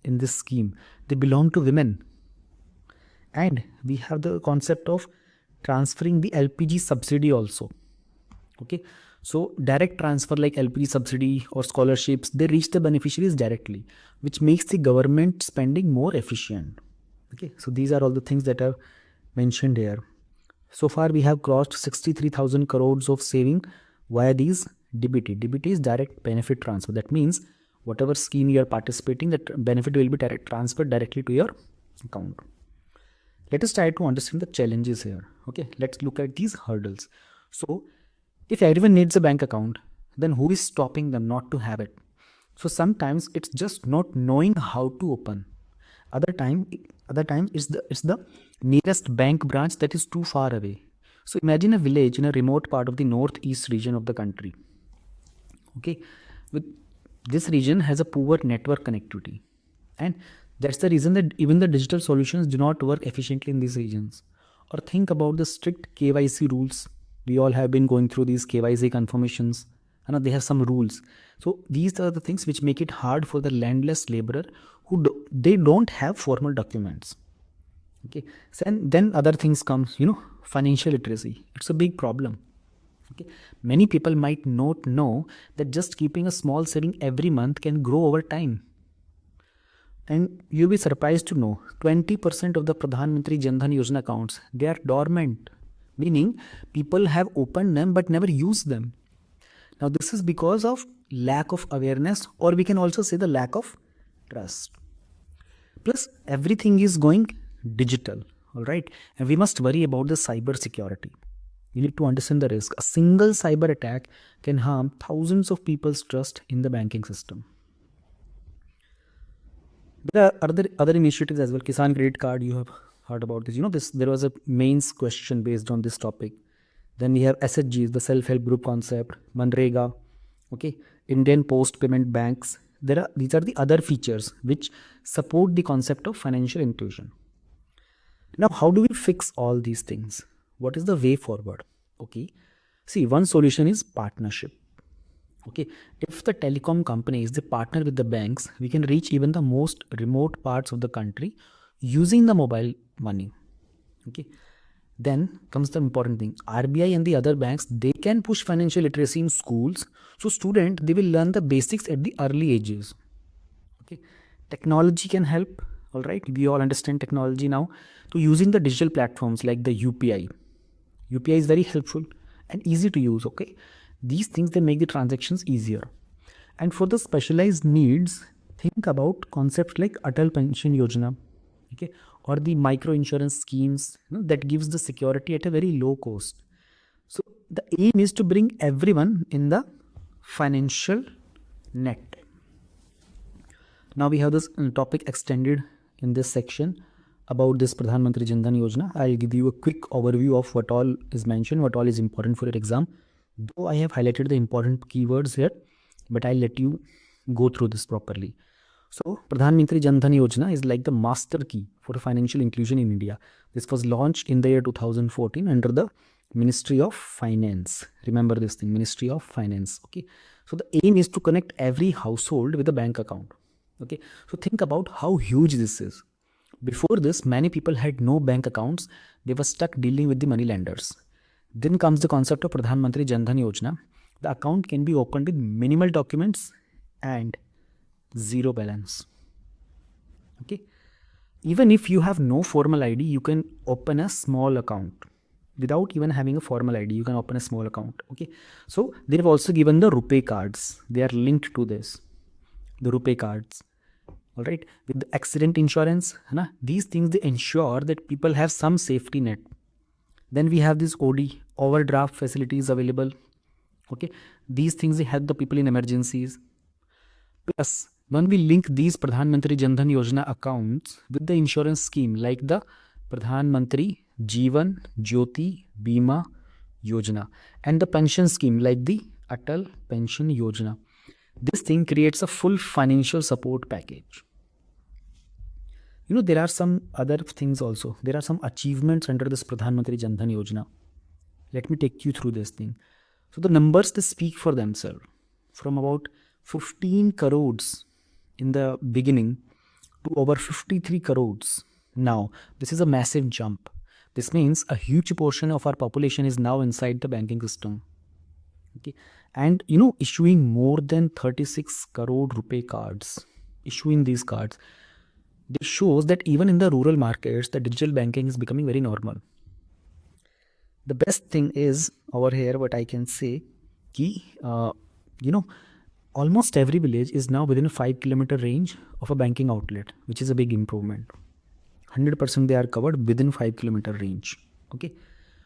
in this scheme they belong to women. And we have the concept of transferring the LPG subsidy also. Okay, so direct transfer like LPG subsidy or scholarships, they reach the beneficiaries directly, which makes the government spending more efficient. Okay, so these are all the things that I've mentioned here. So far we have crossed 63,000 crores of saving via these DBT. DBT is direct benefit transfer. That means whatever scheme you are participating, that benefit will be transferred directly to your account. Let us try to understand the challenges here. Okay, let's look at these hurdles. So if everyone needs a bank account, then who is stopping them not to have it? So sometimes it's just not knowing how to open. Other time it's the nearest bank branch that is too far away. So imagine a village in a remote part of the northeast region of the country. Okay, with this region has a poor network connectivity, and that's the reason that even the digital solutions do not work efficiently in these regions. Or think about the strict KYC rules. We all have been going through these KYC confirmations. They have some rules. So these are the things which make it hard for the landless laborer they don't have formal documents. Okay, so, and then other things comes, financial literacy. It's a big problem. Okay, many people might not know that just keeping a small saving every month can grow over time. And you'll be surprised to know 20% of the Pradhan Mantri Jan Dhan Yojana accounts, they are dormant, meaning people have opened them but never used them. Now this is because of lack of awareness, or we can also say the lack of trust. Plus everything is going digital, all right? And we must worry about the cyber security. You need to understand the risk. A single cyber attack can harm thousands of people's trust in the banking system. There are other initiatives as well. Kisan Credit Card, you have heard about this. There was a mains question based on this topic. Then we have SHGs, the self-help group concept, Manrega, okay, Indian Post Payment Banks. These are the other features which support the concept of financial inclusion. Now, how do we fix all these things? What is the way forward? Okay, see, one solution is partnership. Okay, if the telecom companies they partner with the banks, we can reach even the most remote parts of the country using the mobile money. Okay, then comes the important thing. RBI and the other banks, they can push financial literacy in schools. So students, they will learn the basics at the early ages. Okay, technology can help. All right, we all understand technology now. So using the digital platforms like the UPI. UPI is very helpful and easy to use. Okay, these things they make the transactions easier. And for the specialized needs, think about concepts like Atal Pension Yojana, okay, or the micro insurance schemes that gives the security at a very low cost. So the aim is to bring everyone in the financial net. Now we have this topic extended in this section about this Pradhan Mantri Jan Dhan Yojana. I'll give you a quick overview of what all is mentioned, what all is important for your exam. Though I have highlighted the important keywords here, but I'll let you go through this properly. So, Pradhan Mantri Jan Dhan Yojana is like the master key for financial inclusion in India. This was launched in the year 2014 under the Ministry of Finance. Remember this thing, Ministry of Finance. Okay. So, the aim is to connect every household with a bank account. Okay. So, think about how huge this is. Before this, many people had no bank accounts. They were stuck dealing with the money lenders. Then comes the concept of Pradhan Mantri Jan Dhan Yojana. The account can be opened with minimal documents and zero balance. Okay. Even if you have no formal ID, you can open a small account without even having a formal ID. You can open a small account. Okay. So they have also given the RuPay cards. They are linked to this. The RuPay cards. All right. With the accident insurance, these things they ensure that people have some safety net. Then we have this OD overdraft facilities available. Okay. These things they help the people in emergencies. Plus, when we link these Pradhan Mantri Jan Dhan Yojana accounts with the insurance scheme like the Pradhan Mantri Jeevan Jyoti Bima Yojana and the pension scheme like the Atal Pension Yojana, this thing creates a full financial support package. There are some other things also. There are some achievements under this Pradhan Mantri Jan Dhan Yojana. Let me take you through this thing. So the numbers they speak for themselves. From about 15 crores in the beginning to over 53 crores now. This is a massive jump. This means a huge portion of our population is now inside the banking system. Okay. And issuing more than 36 crore RuPay cards, issuing these cards, this shows that even in the rural markets, the digital banking is becoming very normal. The best thing is over here, what I can say, almost every village is now within a 5-kilometer range of a banking outlet, which is a big improvement. 100% they are covered within 5-kilometer range. Okay.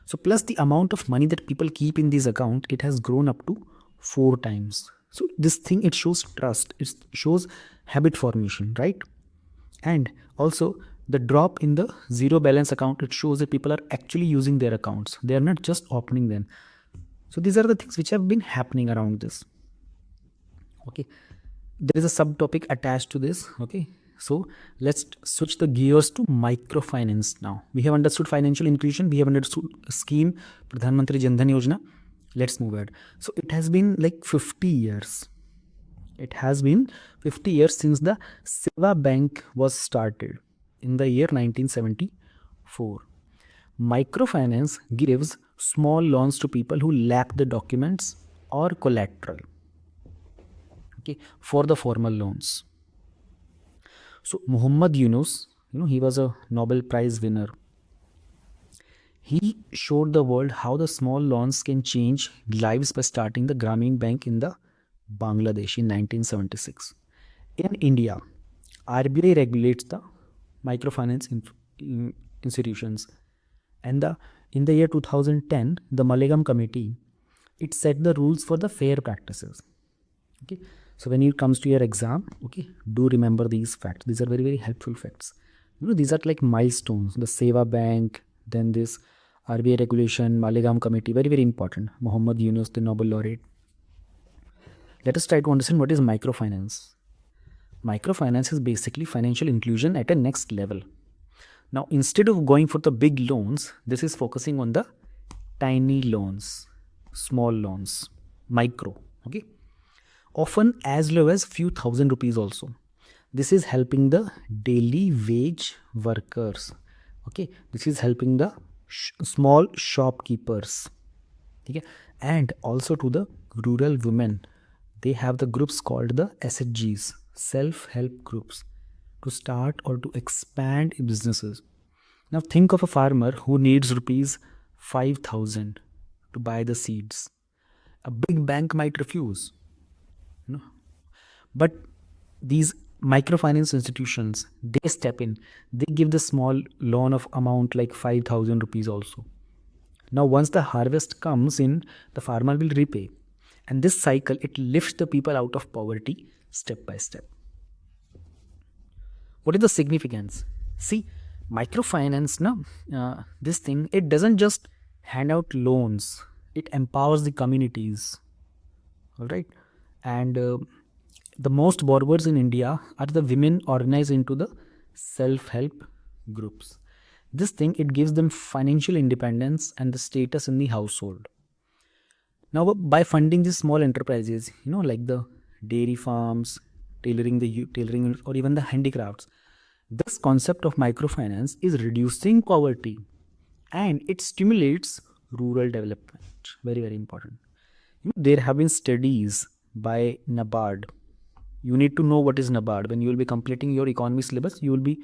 So plus the amount of money that people keep in this account, it has grown up to 4 times. So this thing, it shows trust. It shows habit formation, right? And also the drop in the zero balance account, it shows that people are actually using their accounts. They are not just opening them. So these are the things which have been happening around this. Okay. There is a subtopic attached to this. Okay. So let's switch the gears to microfinance now. We have understood financial inclusion. We have understood scheme, Pradhan Mantri Jan Dhan Yojana. Let's move ahead. So it has been like 50 years. It has been 50 years since the Seva Bank was started in the year 1974. Microfinance gives small loans to people who lack the documents or collateral, okay, for the formal loans. So Muhammad Yunus, he was a Nobel Prize winner. He showed the world how the small loans can change lives by starting the Grameen Bank in the Bangladesh in 1976. In India, RBI regulates the microfinance institutions, and in the year 2010, the Malagam Committee, it set the rules for the fair practices. Okay, so when it comes to your exam, okay, do remember these facts. These are very, very helpful facts. These are like milestones. The Seva Bank, then this RBI regulation, Malagam Committee, very, very important. Muhammad Yunus, the Nobel laureate. Let us try to understand what is microfinance. Microfinance is basically financial inclusion at a next level. Now, instead of going for the big loans, this is focusing on the tiny loans, small loans, micro, okay? Often as low as few thousand rupees also. This is helping the daily wage workers, okay? This is helping the small shopkeepers, okay? And also to the rural women. They have the groups called the SHGs, self-help groups, to start or to expand businesses. Now think of a farmer who needs rupees 5,000 to buy the seeds. A big bank might refuse. But these microfinance institutions, they step in. They give the small loan of amount like 5,000 rupees also. Now once the harvest comes in, the farmer will repay. And this cycle, it lifts the people out of poverty step by step. What is the significance? See, microfinance, this thing, it doesn't just hand out loans. It empowers the communities. All right. And The most borrowers in India are the women organized into the self-help groups. This thing, it gives them financial independence and the status in the household. Now, by funding these small enterprises, like the dairy farms, tailoring, or even the handicrafts, this concept of microfinance is reducing poverty and it stimulates rural development. Very, very important. There have been studies by NABARD. You need to know what is NABARD. When you will be completing your economy syllabus, you will be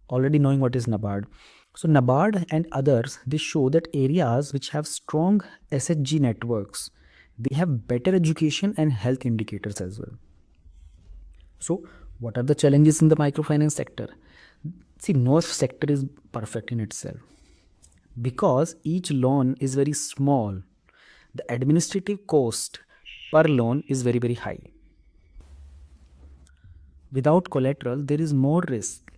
already knowing what is NABARD. So NABARD and others, they show that areas which have strong SHG networks, they have better education and health indicators as well. So what are the challenges in the microfinance sector? See, no sector is perfect in itself because each loan is very small. The administrative cost per loan is very, very high. Without collateral, there is more risk.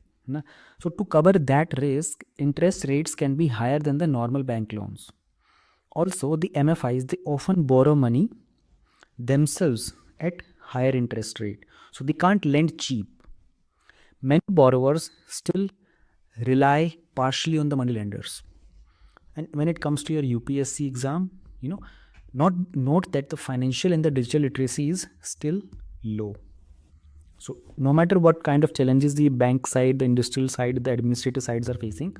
So to cover that risk, interest rates can be higher than the normal bank loans. Also, the MFIs, they often borrow money themselves at higher interest rate. So they can't lend cheap. Many borrowers still rely partially on the money lenders. And when it comes to your UPSC exam, note that the financial and the digital literacy is still low. So no matter what kind of challenges the bank side, the industrial side, the administrative sides are facing,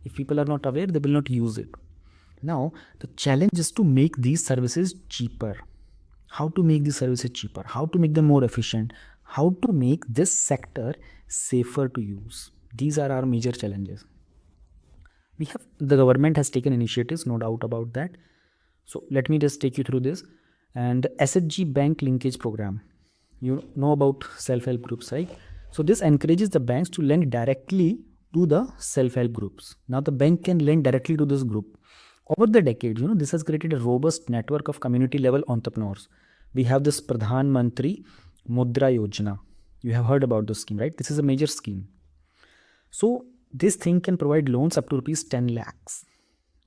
if people are not aware, they will not use it. Now, the challenge is to make these services cheaper. How to make these services cheaper? How to make them more efficient? How to make this sector safer to use? These are our major challenges. The government has taken initiatives, no doubt about that. So let me just take you through this. And SHG bank linkage program. You know about self-help groups, right? So this encourages the banks to lend directly to the self-help groups. Now the bank can lend directly to this group. Over the decades, this has created a robust network of community level entrepreneurs. We have this Pradhan Mantri Mudra Yojana. You have heard about this scheme, right? This is a major scheme. So this thing can provide loans up to rupees 10 lakhs.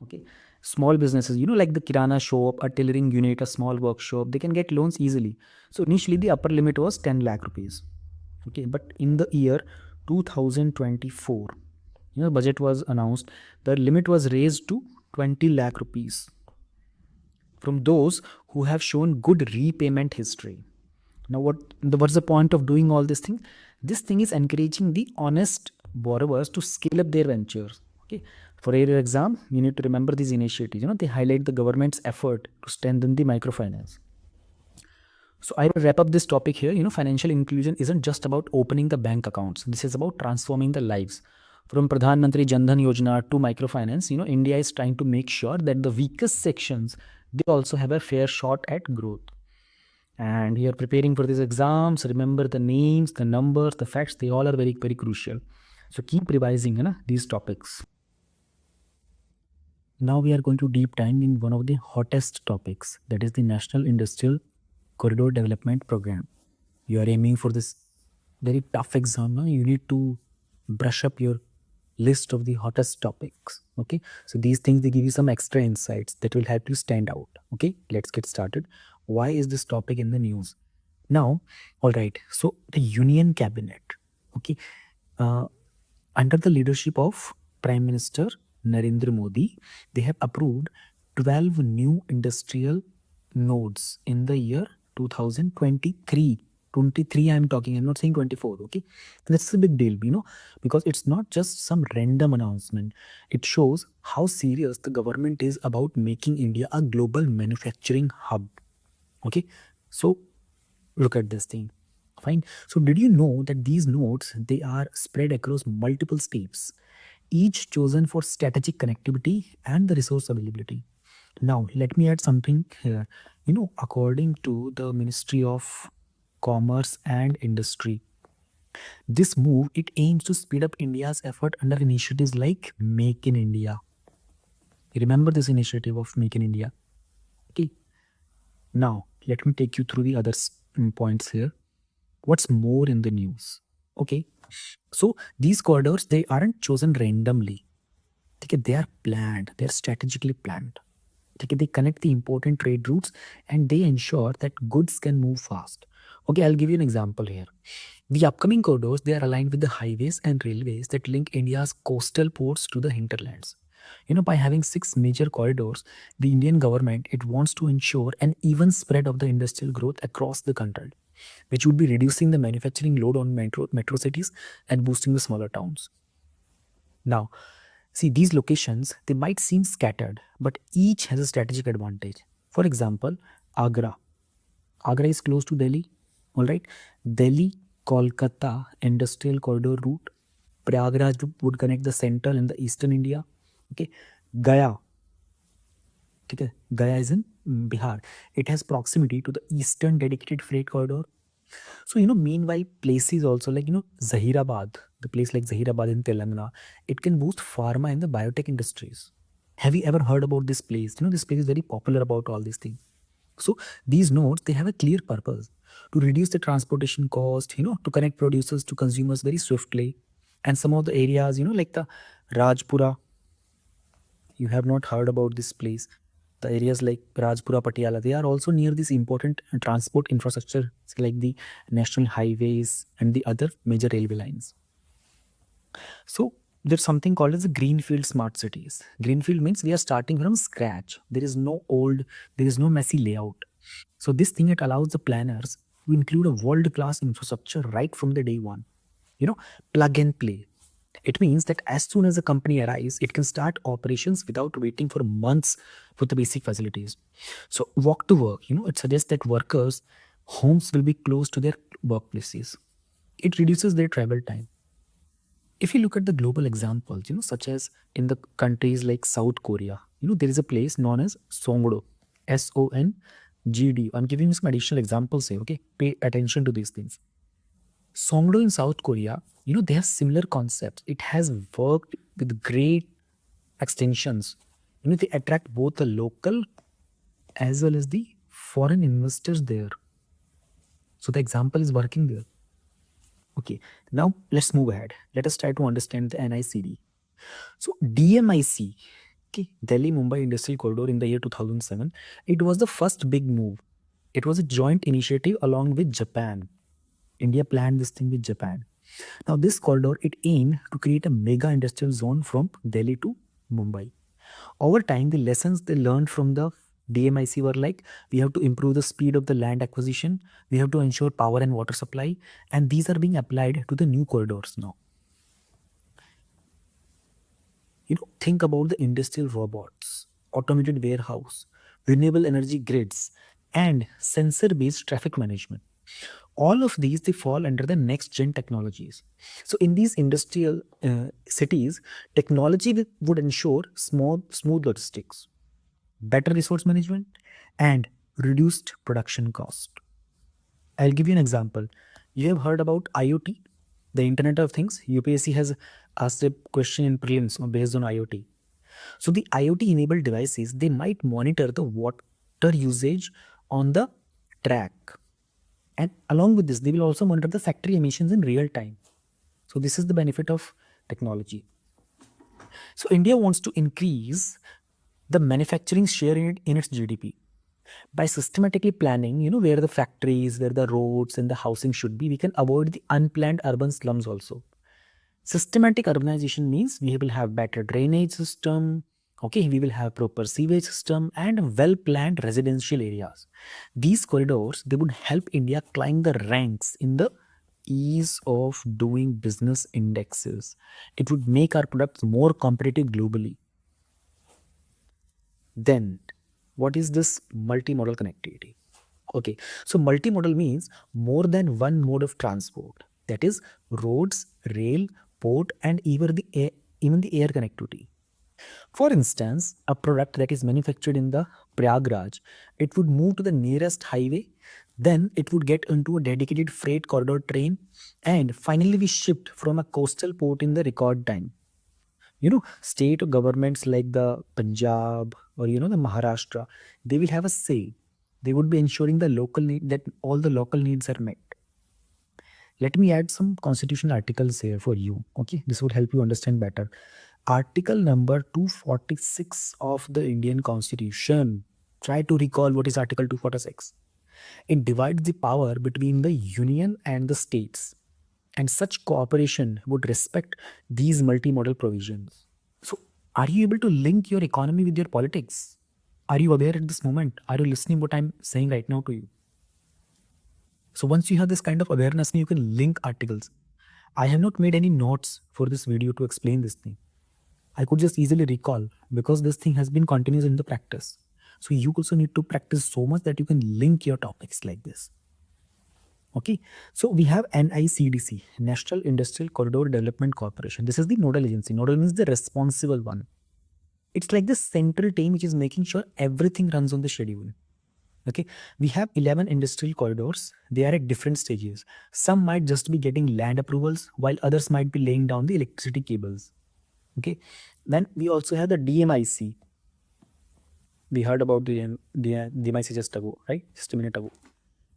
Okay. Small businesses, like the kirana shop, a tailoring unit, a small workshop, they can get loans easily. So initially the upper limit was 10 lakh rupees. Okay. But in the year 2024, budget was announced, the limit was raised to 20 lakh rupees from those who have shown good repayment history. Now, what's the point of doing all this thing? This thing is encouraging the honest borrowers to scale up their ventures. Okay. For your exam, you need to remember these initiatives. They highlight the government's effort to strengthen the microfinance. So I will wrap up this topic here. Financial inclusion isn't just about opening the bank accounts. This is about transforming the lives. From Pradhan Mantri Jan Dhan Yojana to microfinance, India is trying to make sure that the weakest sections, they also have a fair shot at growth. And you're preparing for these exams, remember the names, the numbers, the facts, they all are very, very crucial. So keep revising these topics. Now we are going to deep dive in one of the hottest topics, that is the National Industrial Corridor Development Program. You are aiming for this very tough exam. You need to brush up your list of the hottest topics. Okay, so these things, they give you some extra insights that will help you stand out. Okay, let's get started. Why is this topic in the news now? All right, so the Union Cabinet, okay, under the leadership of Prime Minister Narendra Modi, they have approved 12 new industrial nodes in the year 2023. 23 I'm talking, I'm not saying 24. Okay, that's a big deal, because it's not just some random announcement. It shows how serious the government is about making India a global manufacturing hub. Okay, so look at this thing. Fine. So did you know that these nodes, they are spread across multiple states, each chosen for strategic connectivity and the resource availability? Now, let me add something here. According to the Ministry of Commerce and Industry, this move, it aims to speed up India's effort under initiatives like Make in India. Remember this initiative of Make in India. Okay. Now, let me take you through the other points here. What's more in the news? Okay. So these corridors, they aren't chosen randomly. They are planned. They're strategically planned. They connect the important trade routes and they ensure that goods can move fast. Okay, I'll give you an example here. The upcoming corridors, they are aligned with the highways and railways that link India's coastal ports to the hinterlands. By having six major corridors, the Indian government, it wants to ensure an even spread of the industrial growth across the country, which would be reducing the manufacturing load on metro cities and boosting the smaller towns. Now, see, these locations, they might seem scattered, but each has a strategic advantage. For example, Agra. Agra is close to Delhi, all right? Delhi, Kolkata industrial corridor route. Prayagraj would connect the central and the eastern India. Okay, Gaya, okay, Gaya is in Bihar. It has proximity to the eastern dedicated freight corridor. So, meanwhile, places also like, Zahirabad, the place like Zahirabad in Telangana, it can boost pharma and the biotech industries. Have you ever heard about this place? This place is very popular about all these things. So these nodes, they have a clear purpose to reduce the transportation cost, to connect producers to consumers very swiftly. And some of the areas, like the Rajpura, you have not heard about this place. The areas like Rajpura, Patiala, they are also near this important transport infrastructure, like the national highways and the other major railway lines. So there's something called as the greenfield smart cities. Greenfield means we are starting from scratch. There is no messy layout. So this thing, it allows the planners to include a world-class infrastructure right from the day one. Plug and play. It means that as soon as a company arrives, it can start operations without waiting for months for the basic facilities. So walk to work, it suggests that workers' homes will be close to their workplaces. It reduces their travel time. If you look at the global examples, such as in the countries like South Korea, there is a place known as Songdo, Songd. I'm giving you some additional examples here, okay? Pay attention to these things. Songdo in South Korea, they have similar concepts. It has worked with great extensions. They attract both the local as well as the foreign investors there. So the example is working there. Okay, now let's move ahead. Let us try to understand the NICD. So DMIC, okay, Delhi Mumbai Industrial Corridor in the year 2007, it was the first big move. It was a joint initiative along with Japan. India planned this thing with Japan. Now this corridor, it aimed to create a mega industrial zone from Delhi to Mumbai. Over time, the lessons they learned from the DMIC were like, we have to improve the speed of the land acquisition, we have to ensure power and water supply, and these are being applied to the new corridors now. Think about the industrial robots, automated warehouse, renewable energy grids, and sensor-based traffic management. All of these, they fall under the next gen technologies. So in these industrial cities, technology would ensure smooth logistics, better resource management, and reduced production cost. I'll give you an example. You have heard about IoT, the Internet of Things. UPSC has asked a question in prelims based on IoT. So the IoT enabled devices, they might monitor the water usage on the track. And along with this, they will also monitor the factory emissions in real time. So this is the benefit of technology. So India wants to increase the manufacturing share in its GDP. By systematically planning, where the factories, where the roads and the housing should be, we can avoid the unplanned urban slums also. Systematic urbanization means we will have better drainage system, okay, we will have proper sewage system and well planned residential areas. These corridors, they would help India climb the ranks in the ease of doing business indexes. It would make our products more competitive globally. Then what is this multimodal connectivity? Okay, so multimodal means more than one mode of transport, that is roads, rail, port, and even the air connectivity. For instance, a product that is manufactured in the Prayagraj, it would move to the nearest highway, then it would get into a dedicated freight corridor train, and finally be shipped from a coastal port in the record time. State governments like the Punjab or the Maharashtra, they will have a say. They would be ensuring the local need that all the local needs are met. Let me add some constitutional articles here for you. Okay, this would help you understand better. Article number 246 of the Indian Constitution. Try to recall what is Article 246. It divides the power between the union and the states. And such cooperation would respect these multimodal provisions. So, are you able to link your economy with your politics? Are you aware at this moment? Are you listening what I'm saying right now to you? So once you have this kind of awareness, you can link articles. I have not made any notes for this video to explain this thing. I could just easily recall because this thing has been continuous in the practice. So you also need to practice so much that you can link your topics like this. Okay. So we have NICDC, National Industrial Corridor Development Corporation. This is the nodal agency. Nodal means the responsible one. It's like the central team which is making sure everything runs on the schedule. Okay, we have 11 industrial corridors. They are at different stages. Some might just be getting land approvals, while others might be laying down the electricity cables. Okay, then we also have the DMIC. We heard about the DMIC just ago, right? Just a minute ago.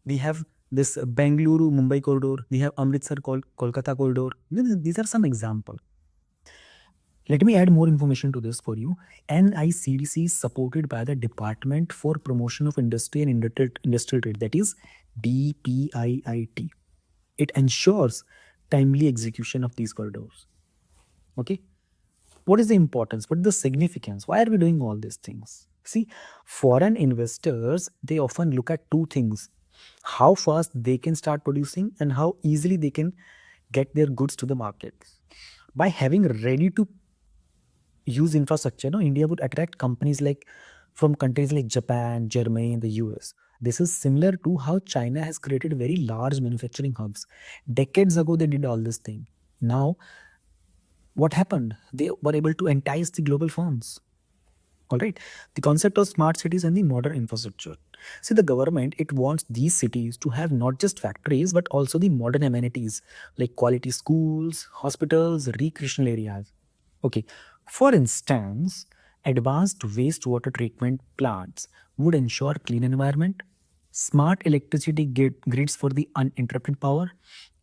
We have this Bengaluru Mumbai corridor. We have Amritsar Kolkata corridor. These are some examples. Let me add more information to this for you. NICDC is supported by the Department for Promotion of Industry and Industrial Trade, that is DPIIT. It ensures timely execution of these corridors. Okay. What is the importance? What is the significance? Why are we doing all these things? See, foreign investors, they often look at two things: how fast they can start producing and how easily they can get their goods to the market. By having ready to use infrastructure, no, India would attract companies like from countries like Japan, Germany, and the US. This is similar to how China has created very large manufacturing hubs. Decades ago, they did all this thing. Now, what happened? They were able to entice the global firms. All right. The concept of smart cities and the modern infrastructure. See, the government, it wants these cities to have not just factories, but also the modern amenities like quality schools, hospitals, recreational areas. Okay. For instance, advanced wastewater treatment plants would ensure clean environment, smart electricity grids for the uninterrupted power,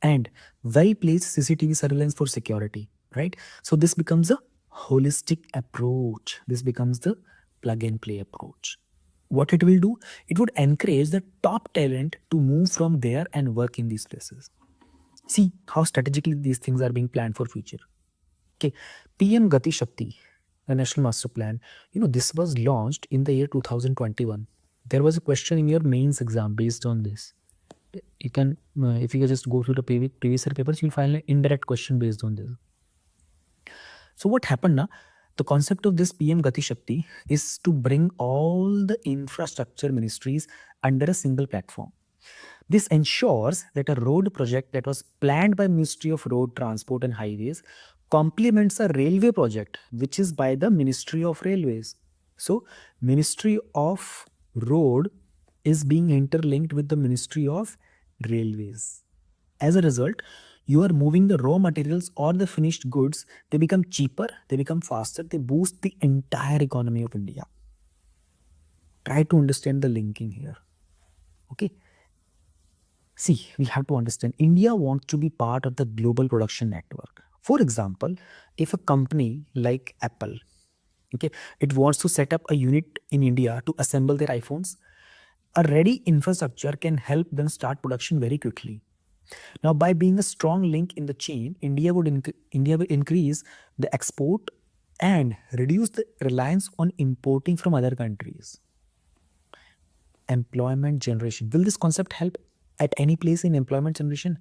and well-placed CCTV surveillance for security, right? So this becomes a holistic approach. This becomes the plug and play approach. What it will do, it would encourage the top talent to move from there and work in these places. See how strategically these things are being planned for future. Okay, PM Gati Shakti, the National Master Plan, this was launched in the year 2021. There was a question in your mains exam based on this. You can, if you just go through the previous year papers, you'll find an indirect question based on this. So what happened now? The concept of this PM Gati Shakti is to bring all the infrastructure ministries under a single platform. This ensures that a road project that was planned by Ministry of Road Transport and Highways complements a railway project which is by the Ministry of Railways. So Ministry of Road is being interlinked with the Ministry of Railways. As a result, you are moving the raw materials or the finished goods, they become cheaper, they become faster, they boost the entire economy of India. Try to understand the linking here. Okay. See, we have to understand India wants to be part of the global production network. For example, if a company like Apple, okay, it wants to set up a unit in India to assemble their iPhones, a ready infrastructure can help them start production very quickly. Now, by being a strong link in the chain, India will increase the export and reduce the reliance on importing from other countries. Employment generation. Will this concept help at any place in employment generation?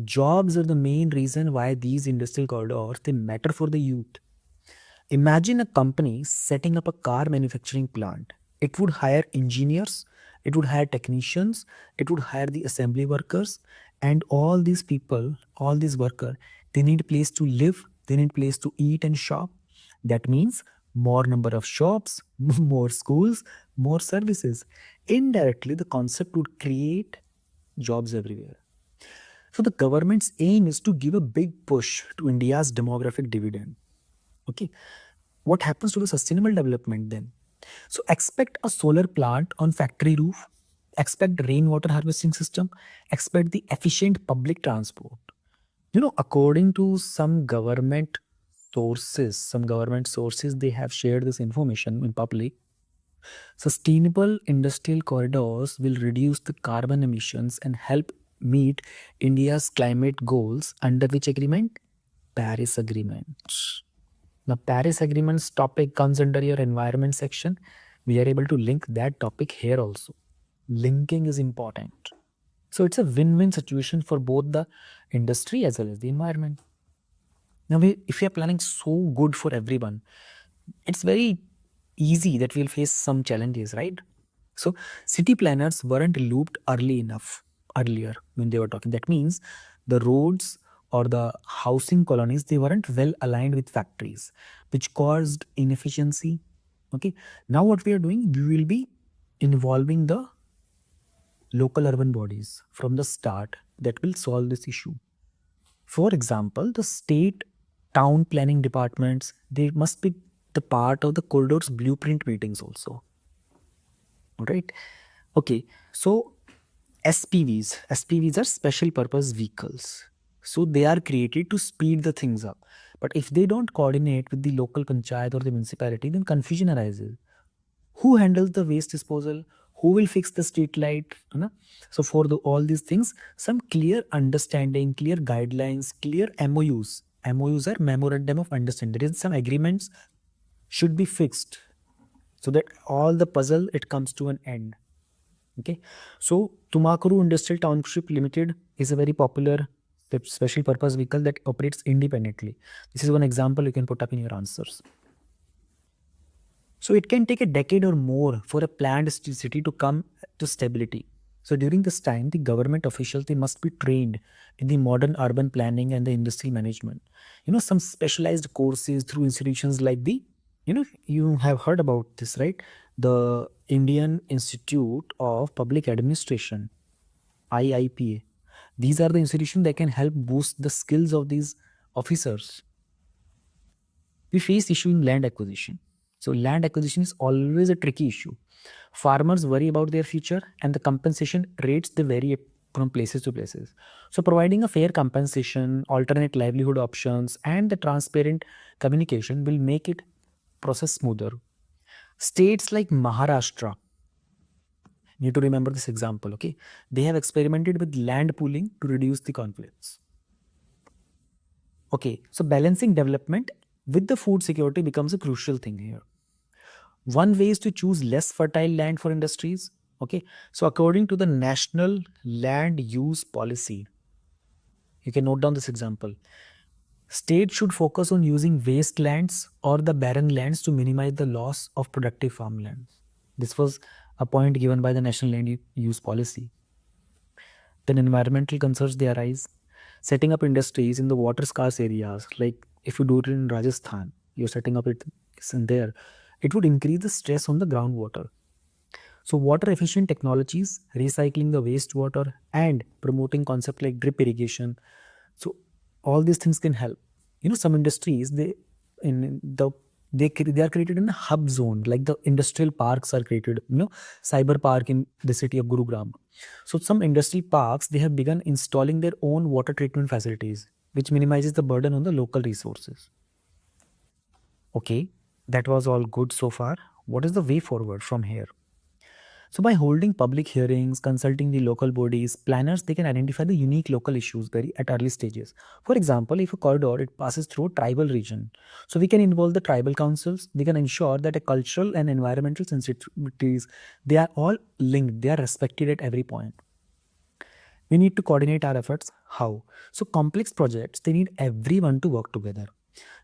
Jobs are the main reason why these industrial corridors they matter for the youth. Imagine a company setting up a car manufacturing plant. It would hire engineers, it would hire technicians, it would hire the assembly workers, and all these people, all these workers, they need place to live, they need place to eat and shop. That means more number of shops, more schools, more services. Indirectly, the concept would create jobs everywhere. So the government's aim is to give a big push to India's demographic dividend. Okay. What happens to the sustainable development then? So expect a solar plant on factory roof, expect rainwater harvesting system, expect the efficient public transport. According to some government sources, they have shared this information in public. Sustainable industrial corridors will reduce the carbon emissions and help meet India's climate goals under which agreement? Paris Agreement. Now, Paris Agreement's topic comes under your environment section. We are able to link that topic here also. Linking is important. So it's a win-win situation for both the industry as well as the environment. Now, if we are planning so good for everyone, it's very easy that we'll face some challenges, right? So city planners weren't looped early enough earlier when they were talking. That means the roads or the housing colonies, they weren't well aligned with factories, which caused inefficiency. Okay. Now what we are doing, we will be involving the local urban bodies from the start that will solve this issue. For example, the state town planning departments, they must be the part of the corridors blueprint meetings also. All right. Okay. So SPVs are special purpose vehicles. So they are created to speed the things up. But if they don't coordinate with the local panchayat or the municipality, then confusion arises. Who handles the waste disposal? Who will fix the street light? So for all these things, some clear understanding, clear guidelines, clear MOUs. MOUs are memorandum of understanding. There is some agreements should be fixed so that all the puzzle it comes to an end. Okay, so Tumakuru Industrial Township Limited is a very popular special purpose vehicle that operates independently. This is one example you can put up in your answers. So it can take a decade or more for a planned city to come to stability. So during this time, the government officials, they must be trained in the modern urban planning and the industry management. Some specialized courses through institutions like you have heard about this, right? The Indian Institute of Public Administration, IIPA. These are the institutions that can help boost the skills of these officers. We face issue in land acquisition. So land acquisition is always a tricky issue. Farmers worry about their future and the compensation rates, they vary from places to places. So providing a fair compensation, alternate livelihood options, and the transparent communication will make it process smoother. States like Maharashtra, need to remember this example, okay? They have experimented with land pooling to reduce the conflicts. Okay, so balancing development with the food security becomes a crucial thing here. One way is to choose less fertile land for industries. Okay, so according to the National Land Use Policy, you can note down this example. States should focus on using wastelands or the barren lands to minimize the loss of productive farmlands. This was a point given by the National Land Use Policy. Then environmental concerns they arise. Setting up industries in the water scarce areas, like if you do it in Rajasthan, you're setting up it in there, it would increase the stress on the groundwater. So water efficient technologies, recycling the wastewater, and promoting concept like drip irrigation. So all these things can help. Some industries they are created in a hub zone, like the industrial parks are created. Cyber Park in the city of Gurugram. So some industrial parks, they have begun installing their own water treatment facilities, which minimizes the burden on the local resources. Okay, that was all good so far. What is the way forward from here? So by holding public hearings, consulting the local bodies, planners, they can identify the unique local issues very at early stages. For example, if a corridor it passes through a tribal region, so we can involve the tribal councils. We can ensure that a cultural and environmental sensitivities, they are all linked, they are respected at every point. We need to coordinate our efforts. How? So complex projects, they need everyone to work together.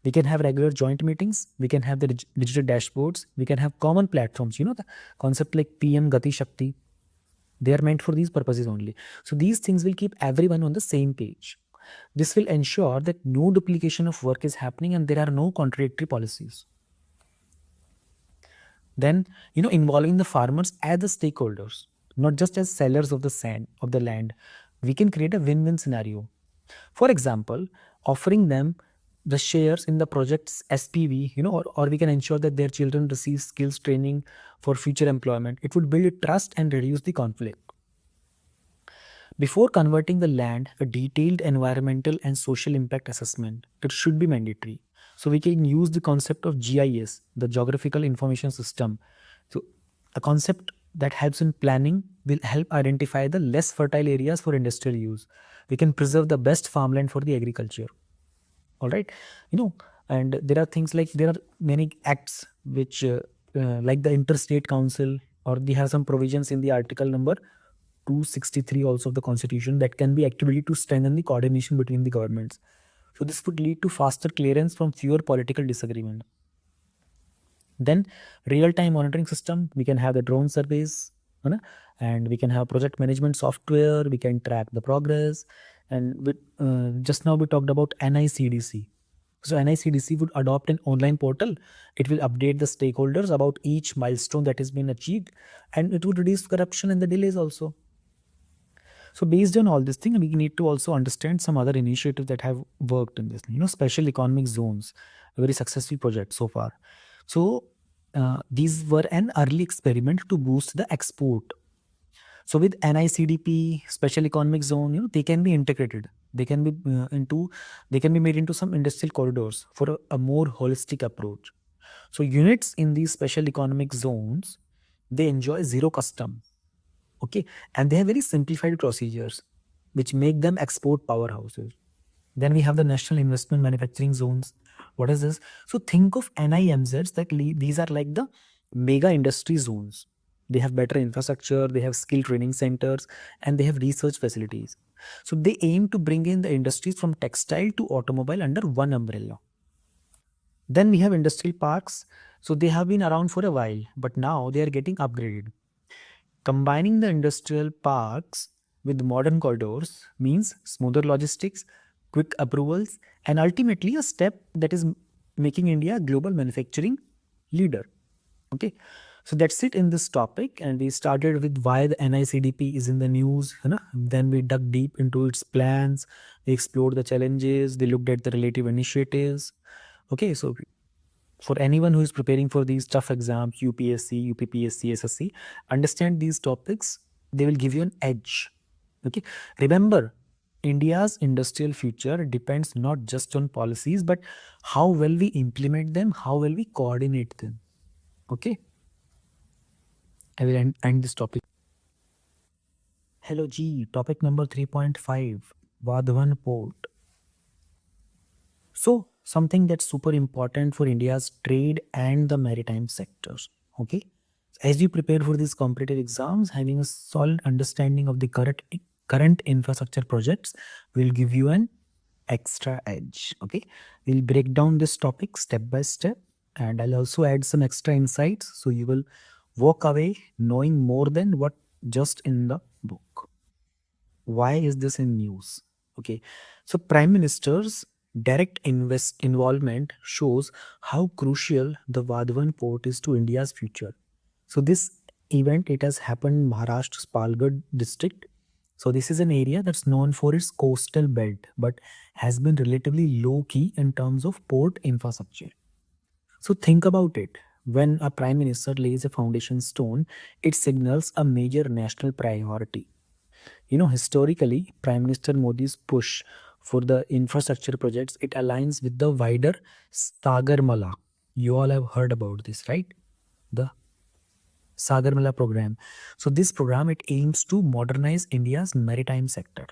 We can have regular joint meetings. We can have the digital dashboards. We can have common platforms. The concept like PM Gati Shakti, they are meant for these purposes only. So these things will keep everyone on the same page. This will ensure that no duplication of work is happening and there are no contradictory policies. Then, involving the farmers as the stakeholders, not just as sellers of the land, we can create a win-win scenario. For example, offering them the shares in the project's SPV, or we can ensure that their children receive skills training for future employment. It would build trust and reduce the conflict. Before converting the land, a detailed environmental and social impact assessment, it should be mandatory. So we can use the concept of GIS, the Geographical Information System. So A concept that helps in planning will help identify the less fertile areas for industrial use. We can preserve the best farmland for the agriculture. All right, and there are things like there are many acts which, like the Interstate Council, or they have some provisions in the article number 263 also of the Constitution that can be activated to strengthen the coordination between the governments. So this would lead to faster clearance from fewer political disagreement. Then real-time monitoring system, we can have the drone surveys, and we can have project management software, we can track the progress. And just now we talked about NICDC. So NICDC would adopt an online portal. It will update the stakeholders about each milestone that has been achieved, and it would reduce corruption and the delays also. So based on all this thing, we need to also understand some other initiatives that have worked in this. Special economic zones, a very successful project so far. So these were an early experiment to boost the export. So with NICDP, special economic zone, they can be integrated. They can be they can be made into some industrial corridors for a more holistic approach. So units in these special economic zones, they enjoy zero custom. Okay, and they have very simplified procedures which make them export powerhouses. Then we have the national investment manufacturing zones. What is this? So think of NIMZs that these are like the mega industry zones. They have better infrastructure, they have skill training centers, and they have research facilities. So they aim to bring in the industries from textile to automobile under one umbrella. Then we have industrial parks. So they have been around for a while, but now they are getting upgraded. Combining the industrial parks with modern corridors means smoother logistics, quick approvals, and ultimately a step that is making India a global manufacturing leader. Okay, so that's it in this topic, and we started with why the NICDP is in the news. Then we dug deep into its plans, we explored the challenges, they looked at the relative initiatives. Okay, so for anyone who is preparing for these tough exams, UPSC, UPPSC, SSC, understand these topics, they will give you an edge. Okay, remember, India's industrial future depends not just on policies, but how well we implement them, how well we coordinate them. Okay, I will end this topic. Hello G, topic number 3.5, Vadhvan Port. So something that's super important for India's trade and the maritime sectors. Okay, as you prepare for these competitive exams, having a solid understanding of the current infrastructure projects will give you an extra edge. Okay, we'll break down this topic step by step, and I'll also add some extra insights so you will walk away knowing more than what just in the book. Why is this in news? Okay, so Prime Minister's direct involvement shows how crucial the Vadhvan port is to India's future. So this event, it has happened in Maharashtra's Palghar district. So this is an area that's known for its coastal belt, but has been relatively low key in terms of port infrastructure. So think about it. When a prime minister lays a foundation stone, it signals a major national priority. Historically, Prime Minister Modi's push for the infrastructure projects, it aligns with the wider Sagarmala. You all have heard about this, right? The Sagarmala program. So this program, it aims to modernize India's maritime sector.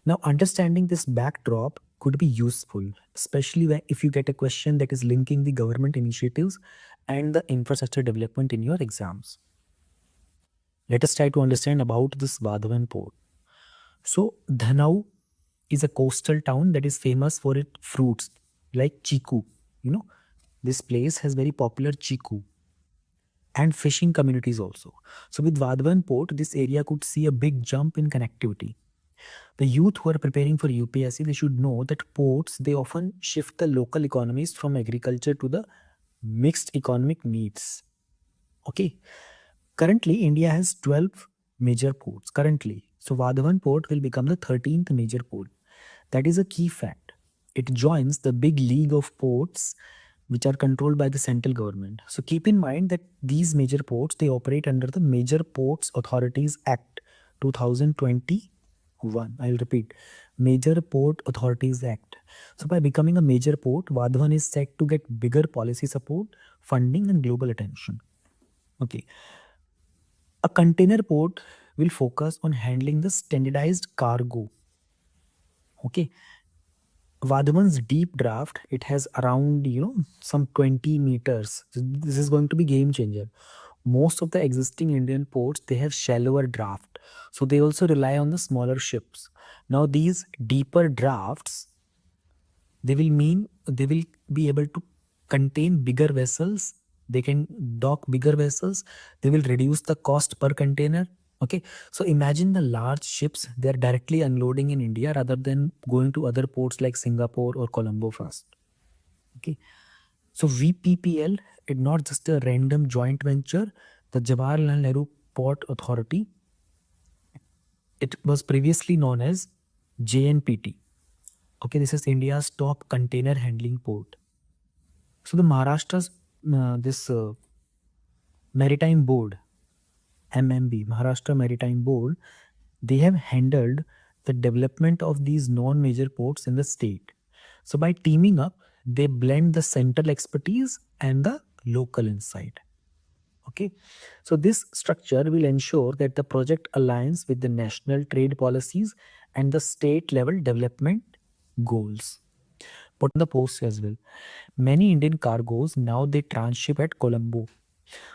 Now, understanding this backdrop could be useful, especially if you get a question that is linking the government initiatives and the infrastructure development in your exams. Let us try to understand about this Vadhvan port. So, Dhanau is a coastal town that is famous for its fruits like chiku. This place has very popular chiku and fishing communities also. So, with Vadhvan port, this area could see a big jump in connectivity. The youth who are preparing for UPSC, they should know that ports, they often shift the local economies from agriculture to the mixed economic needs. Okay. Currently, India has 12 major ports. Currently. So Vadhavan port will become the 13th major port. That is a key fact. It joins the big league of ports which are controlled by the central government. So keep in mind that these major ports, they operate under the Major Ports Authorities Act 2021. I'll repeat, Major Port Authorities Act. So by becoming a major port, Vadhavan is set to get bigger policy support, funding and global attention. Okay. A container port will focus on handling the standardized cargo. Okay. Vadhvan's deep draft, it has around, some 20 meters. This is going to be game changer. Most of the existing Indian ports, they have shallower draft. So they also rely on the smaller ships. Now these deeper drafts, they will be able to contain bigger vessels. They can dock bigger vessels. They will reduce the cost per container. Okay, so imagine the large ships, they're directly unloading in India rather than going to other ports like Singapore or Colombo first. Okay, so VPPL is not just a random joint venture. The Jawaharlal Nehru Port Authority, it was previously known as JNPT. Okay, this is India's top container handling port. So the Maharashtra's this Maritime Board, MMB, Maharashtra Maritime Board, they have handled the development of these non-major ports in the state. So by teaming up, they blend the central expertise and the local insight. Okay, so this structure will ensure that the project aligns with the national trade policies and the state level development goals. Put in the post as well. Many Indian cargoes now they transship at Colombo.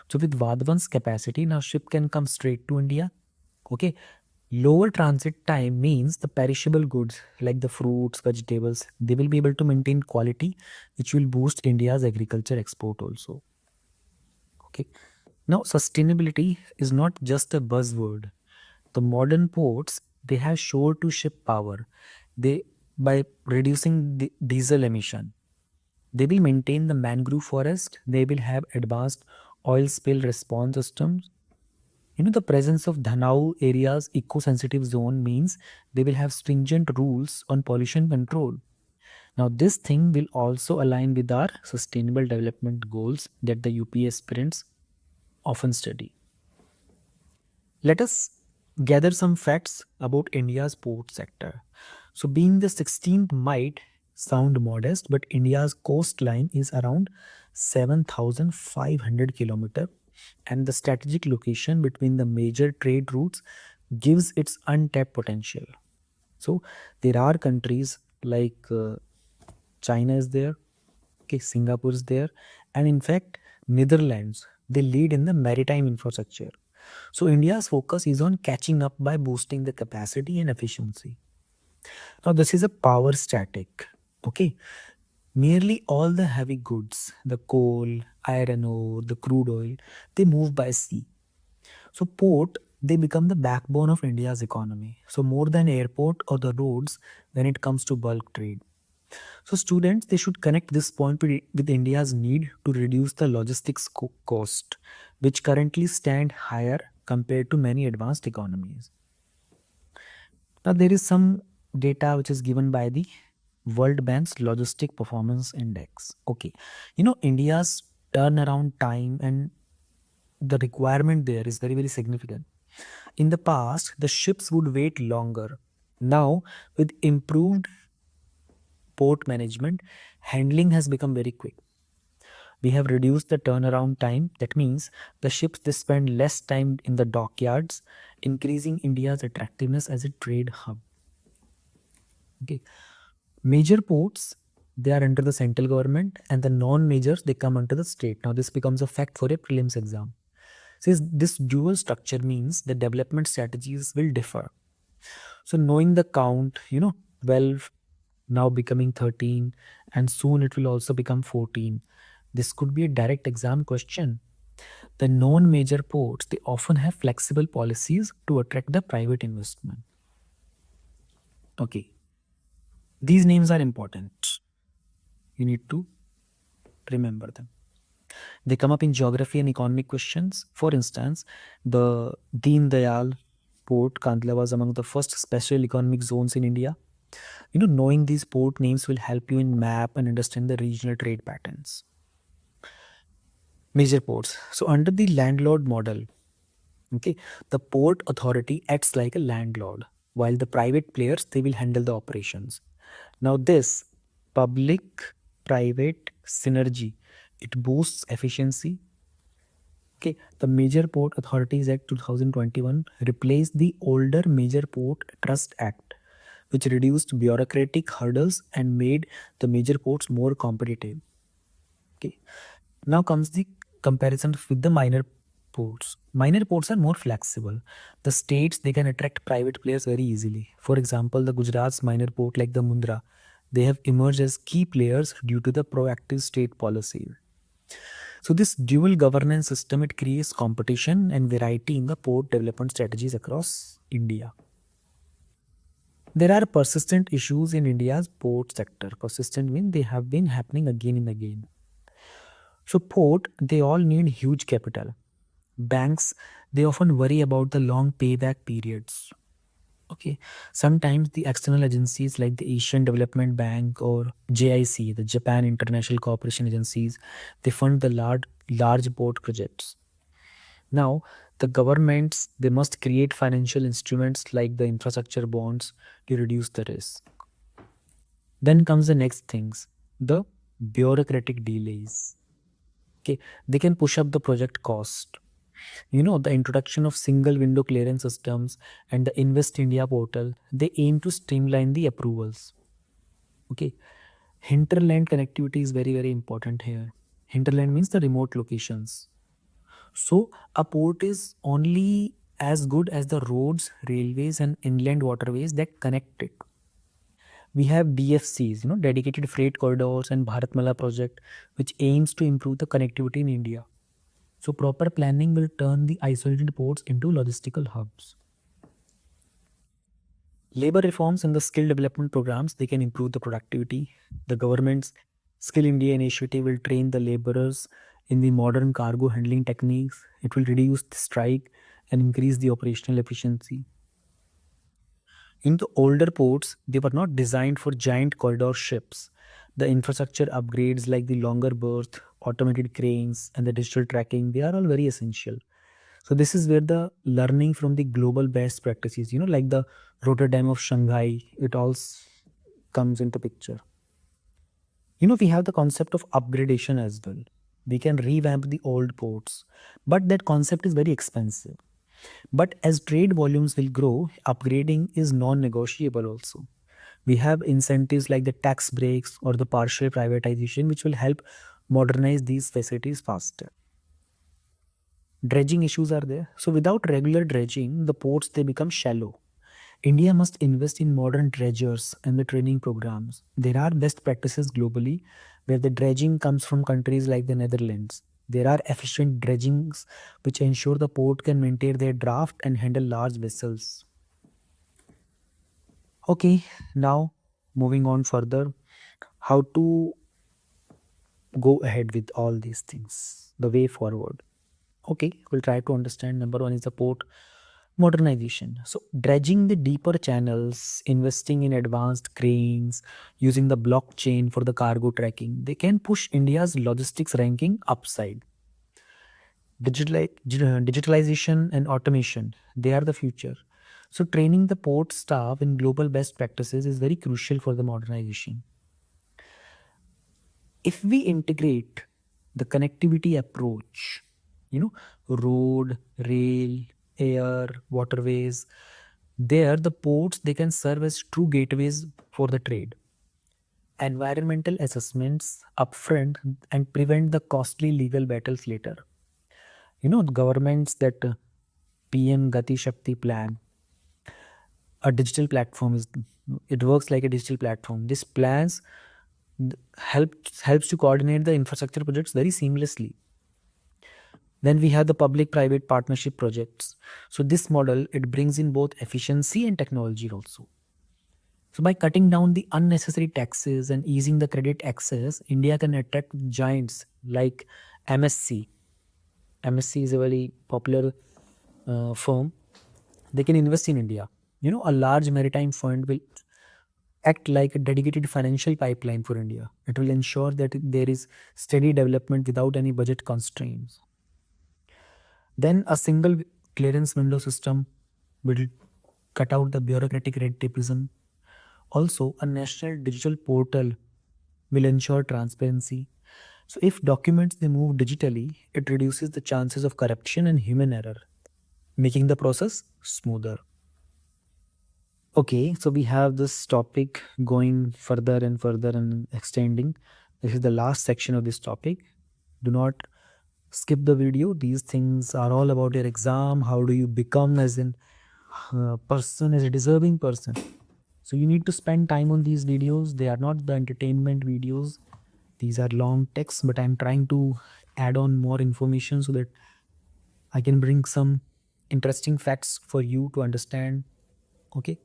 So with Vadhvan's capacity, now ship can come straight to India. Okay. Lower transit time means the perishable goods like the fruits, vegetables, they will be able to maintain quality, which will boost India's agriculture export also. Okay. Now, sustainability is not just a buzzword. The modern ports, they have shore to ship power. They by reducing the diesel emission, they will maintain the mangrove forest. They will have advanced oil spill response systems. The presence of Dhanau areas eco-sensitive zone means they will have stringent rules on pollution control. Now, this thing will also align with our sustainable development goals that the UP aspirants often study. Let us gather some facts about India's port sector. So, being the 16th might sound modest, but India's coastline is around 7,500 kilometer, and the strategic location between the major trade routes gives its untapped potential. So, there are countries like China is there, okay, Singapore is there, and in fact, Netherlands, they lead in the maritime infrastructure. So India's focus is on catching up by boosting the capacity and efficiency. Now this is a power static. Okay. Nearly all the heavy goods, the coal, iron ore, the crude oil, they move by sea. So port, they become the backbone of India's economy. So more than airport or the roads when it comes to bulk trade. So students, they should connect this point with India's need to reduce the logistics cost, which currently stand higher compared to many advanced economies. Now there is some data which is given by the World Bank's Logistic Performance Index. Okay, India's turnaround time and the requirement there is very very significant. In the past, the ships would wait longer. Now, with improved port management, handling has become very quick. We have reduced the turnaround time. That means the ships they spend less time in the dockyards, increasing India's attractiveness as a trade hub. Okay. Major ports they are under the central government and the non-majors they come under the state. Now this becomes a fact for a prelims exam. Since this dual structure means the development strategies will differ. So knowing the count, 12 now becoming 13 and soon it will also become 14. This could be a direct exam question. The non-major ports, they often have flexible policies to attract the private investment. Okay. These names are important. You need to remember them. They come up in geography and economic questions. For instance, the Deen Dayal port, Kandla, was among the first special economic zones in India. Knowing these port names will help you in map and understand the regional trade patterns. Major ports. So under the landlord model, okay, the port authority acts like a landlord, while the private players they will handle the operations. Now this public-private synergy, it boosts efficiency, Okay, the Major Port Authorities Act 2021 replaced the older Major Port Trust Act, which reduced bureaucratic hurdles and made the major ports more competitive. Okay, now comes the comparison with the minor ports. Minor ports are more flexible. The states they can attract private players very easily. For example, the Gujarat's minor port like the Mundra, they have emerged as key players due to the proactive state policy. So this dual governance system it creates competition and variety in the port development strategies across India. There are persistent issues in India's port sector. Persistent means they have been happening again and again. So port, they all need huge capital. Banks, they often worry about the long payback periods. Okay. Sometimes the external agencies like the Asian Development Bank or JIC, the Japan International Cooperation Agencies, they fund the large port projects. Now, the governments they must create financial instruments like the infrastructure bonds to reduce the risk. Then comes the next things, the bureaucratic delays. Okay, they can push up the project cost. The introduction of single window clearance systems and the Invest India portal, they aim to streamline the approvals. Okay, hinterland connectivity is very, very important here. Hinterland means the remote locations. So, a port is only as good as the roads, railways, and inland waterways that connect it. We have DFCs, dedicated freight corridors, and Bharatmala project, which aims to improve the connectivity in India. So, proper planning will turn the isolated ports into logistical hubs. Labor reforms and the skill development programs they can improve the productivity. The government's Skill India initiative will train the laborers in the modern cargo handling techniques. It will reduce the strike and increase the operational efficiency. In the older ports, they were not designed for giant corridor ships. The infrastructure upgrades like the longer berth, automated cranes, and the digital tracking, they are all very essential. So this is where the learning from the global best practices, like the Rotterdam of Shanghai, it all comes into picture. We have the concept of upgradation as well. We can revamp the old ports, but that concept is very expensive. But as trade volumes will grow, upgrading is non-negotiable also. We have incentives like the tax breaks or the partial privatization, which will help modernize these facilities faster. Dredging issues are there. So without regular dredging, the ports they become shallow. India must invest in modern dredgers and the training programs. There are best practices globally where the dredging comes from countries like the Netherlands. There are efficient dredgings which ensure the port can maintain their draft and handle large vessels. Okay, now moving on further, how to go ahead with all these things, the way forward. Okay, we'll try to understand. Number one is the port modernization. So, dredging the deeper channels, investing in advanced cranes, using the blockchain for the cargo tracking, they can push India's logistics ranking upside. Digitalization and automation, they are the future. So, training the port staff in global best practices is very crucial for the modernization. If we integrate the connectivity approach, road, rail, air, waterways, there the ports they can serve as true gateways for the trade. Environmental assessments upfront and prevent the costly legal battles later. Governments that PM Gati Shakti plan, a digital platform is it works like a digital platform. This plans helps to coordinate the infrastructure projects very seamlessly. Then we have the public-private partnership projects. So this model, it brings in both efficiency and technology also. So by cutting down the unnecessary taxes and easing the credit access, India can attract giants like MSC. MSC is a very popular firm. They can invest in India. A large maritime fund will act like a dedicated financial pipeline for India. It will ensure that there is steady development without any budget constraints. Then a single clearance window system will cut out the bureaucratic red tapeism. Also, a national digital portal will ensure transparency. So if documents they move digitally, it reduces the chances of corruption and human error, making the process smoother. Okay, so we have this topic going further and further and extending. This is the last section of this topic. Do not skip the video. These things are all about your exam. How do you become as an person, as a deserving person? So you need to spend time on these videos. They are not the entertainment videos. These are long texts, but I'm trying to add on more information so that I can bring some interesting facts for you to understand. Okay.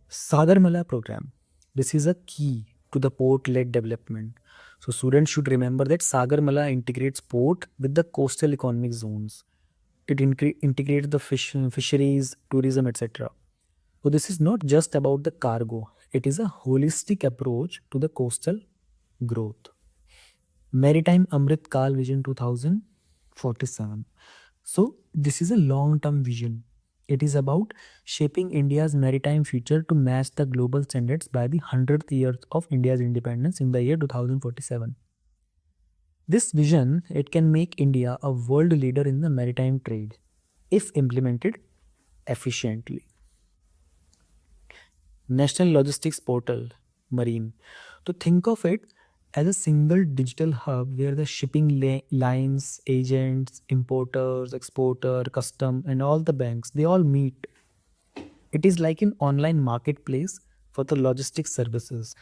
Sagarmala program. This is a key to the port-led development. So students should remember that Sagarmala integrates port with the coastal economic zones. It integrates the fisheries, tourism, etc. So this is not just about the cargo. It is a holistic approach to the coastal growth. Maritime Amrit Kal Vision 2047. So this is a long-term vision. It is about shaping India's maritime future to match the global standards by the 100th year of India's independence in the year 2047. This vision, it can make India a world leader in the maritime trade if implemented efficiently. National Logistics Portal, Marine. To think of it as a single digital hub where the shipping lines, agents, importers, exporter, custom, and all the banks, they all meet. It is like an online marketplace for the logistics services,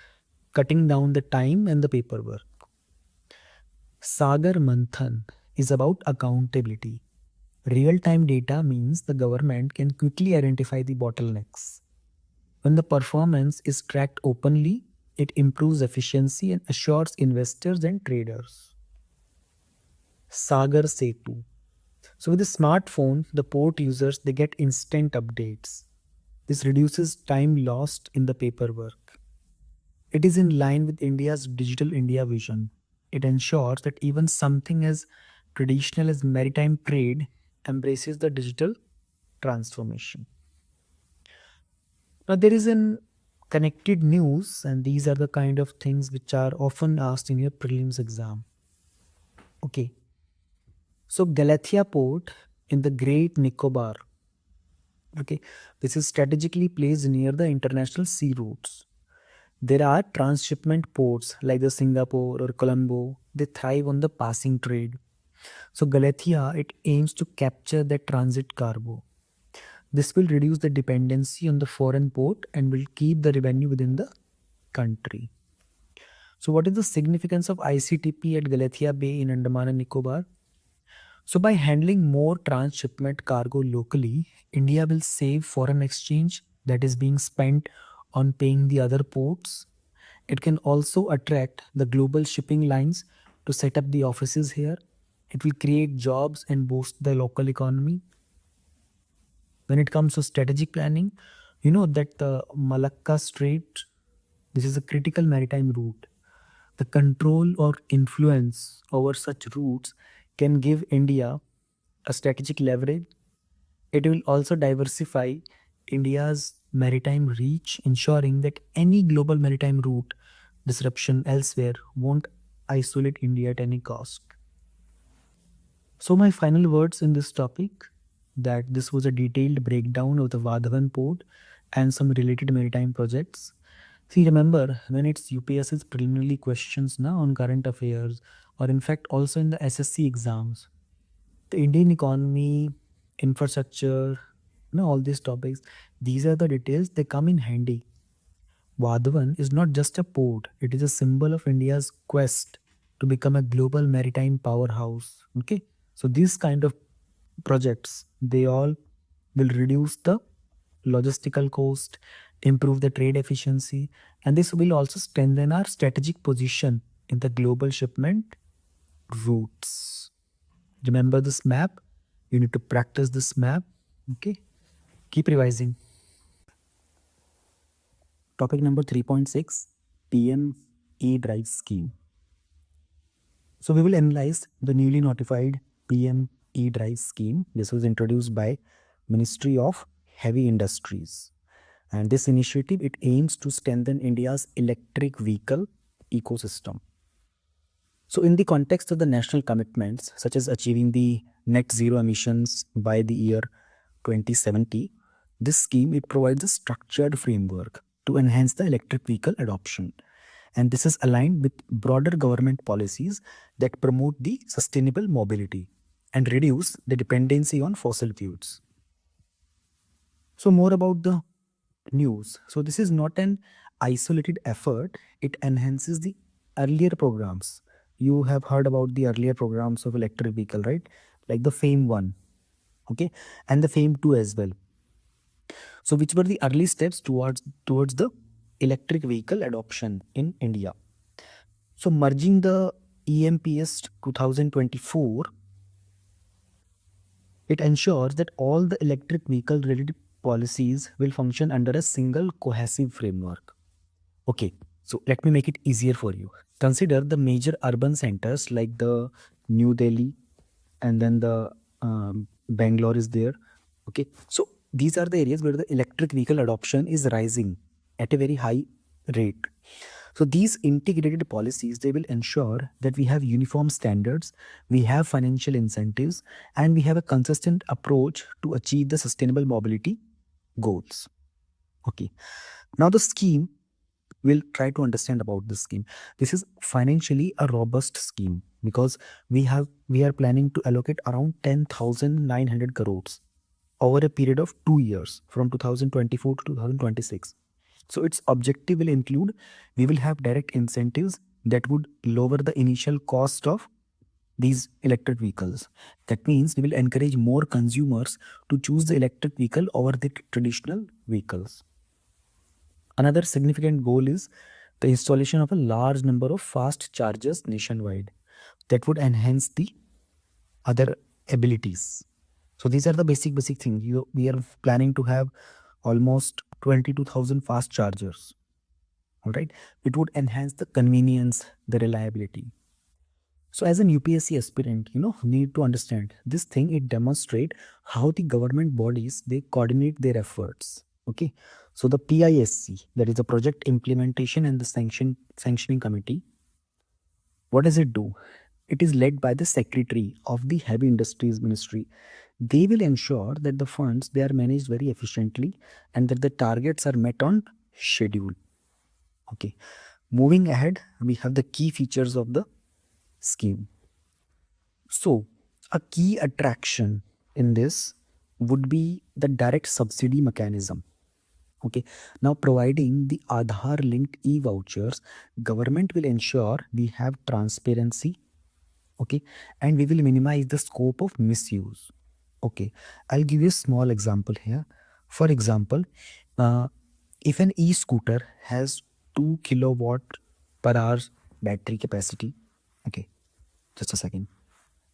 cutting down the time and the paperwork. Sagar Manthan is about accountability. Real time data means the government can quickly identify the bottlenecks. When the performance is tracked openly, it improves efficiency and assures investors and traders. Sagar Setu. So with the smartphone, the port users they get instant updates. This reduces time lost in the paperwork. It is in line with India's Digital India vision. It ensures that even something as traditional as maritime trade embraces the digital transformation. Now, there is an connected news, and these are the kind of things which are often asked in your prelims exam. Okay, so Galathea Port in the Great Nicobar. Okay, this is strategically placed near the international sea routes. There are transshipment ports like the Singapore or Colombo. They thrive on the passing trade. So Galathea it aims to capture that transit cargo. This will reduce the dependency on the foreign port and will keep the revenue within the country. So, what is the significance of ICTP at Galathea Bay in Andaman and Nicobar? So, by handling more transshipment cargo locally, India will save foreign exchange that is being spent on paying the other ports. It can also attract the global shipping lines to set up the offices here. It will create jobs and boost the local economy. When it comes to strategic planning, you know that the Malacca Strait, this is a critical maritime route. The control or influence over such routes can give India a strategic leverage. It will also diversify India's maritime reach, ensuring that any global maritime route disruption elsewhere won't isolate India at any cost. So, my final words in this topic that this was a detailed breakdown of the Vadhvan port and some related maritime projects. See, remember when it's UPSC's preliminary questions now on current affairs, or in fact also in the SSC exams, the Indian economy, infrastructure, all these topics, these are the details they come in handy. Vadhvan is not just a port; it is a symbol of India's quest to become a global maritime powerhouse. Okay, so these kind of projects they all will reduce the logistical cost, improve the trade efficiency, and this will also strengthen our strategic position in the global shipment routes. Remember this map. You need to practice this map. Okay, keep revising. Topic number 3.6, PMJDY scheme. So we will analyze the newly notified PMJDY scheme. This was introduced by Ministry of Heavy Industries. And this initiative, it aims to strengthen India's electric vehicle ecosystem. So, in the context of the national commitments, such as achieving the net zero emissions by the year 2070, this scheme it provides a structured framework to enhance the electric vehicle adoption. And this is aligned with broader government policies that promote the sustainable mobility and reduce the dependency on fossil fuels. So, more about the news. So, this is not an isolated effort, it enhances the earlier programs. You have heard about the earlier programs of electric vehicle, right? Like the FAME 1, okay, and the FAME 2 as well. So, which were the early steps towards the electric vehicle adoption in India. So, merging the EMPS 2024, it ensures that all the electric vehicle related policies will function under a single cohesive framework. Okay, so let me make it easier for you. Consider the major urban centers like the New Delhi and then the Bangalore is there. Okay, so these are the areas where the electric vehicle adoption is rising at a very high rate. So these integrated policies they will ensure that we have uniform standards, we have financial incentives, and we have a consistent approach to achieve the sustainable mobility goals. Okay. Now the scheme, we'll try to understand about this scheme. This is financially a robust scheme because we are planning to allocate around 10,900 crores over a period of 2 years from 2024 to 2026. So its objective will include we will have direct incentives that would lower the initial cost of these electric vehicles. That means we will encourage more consumers to choose the electric vehicle over the traditional vehicles. Another significant goal is the installation of a large number of fast chargers nationwide that would enhance the other abilities. So these are the basic things. We are planning to have almost 22,000 fast chargers. All right. It would enhance the convenience, the reliability. So as an UPSC aspirant, need to understand this thing. It demonstrate how the government bodies they coordinate their efforts. Okay. So the PISC, that is the Project Implementation and the Sanctioning Committee, what does it do? It is led by the Secretary of the Heavy Industries Ministry. They will ensure that the funds they are managed very efficiently and that the targets are met on schedule. Okay. Moving ahead, we have the key features of the scheme. So, a key attraction in this would be the direct subsidy mechanism. Okay. Now, providing the Aadhaar linked e-vouchers, government will ensure we have transparency. Okay. And we will minimize the scope of misuse. Okay. I'll give you a small example here. For example, uh, if an e-scooter has 2 kilowatt per hour battery capacity, okay, just a second.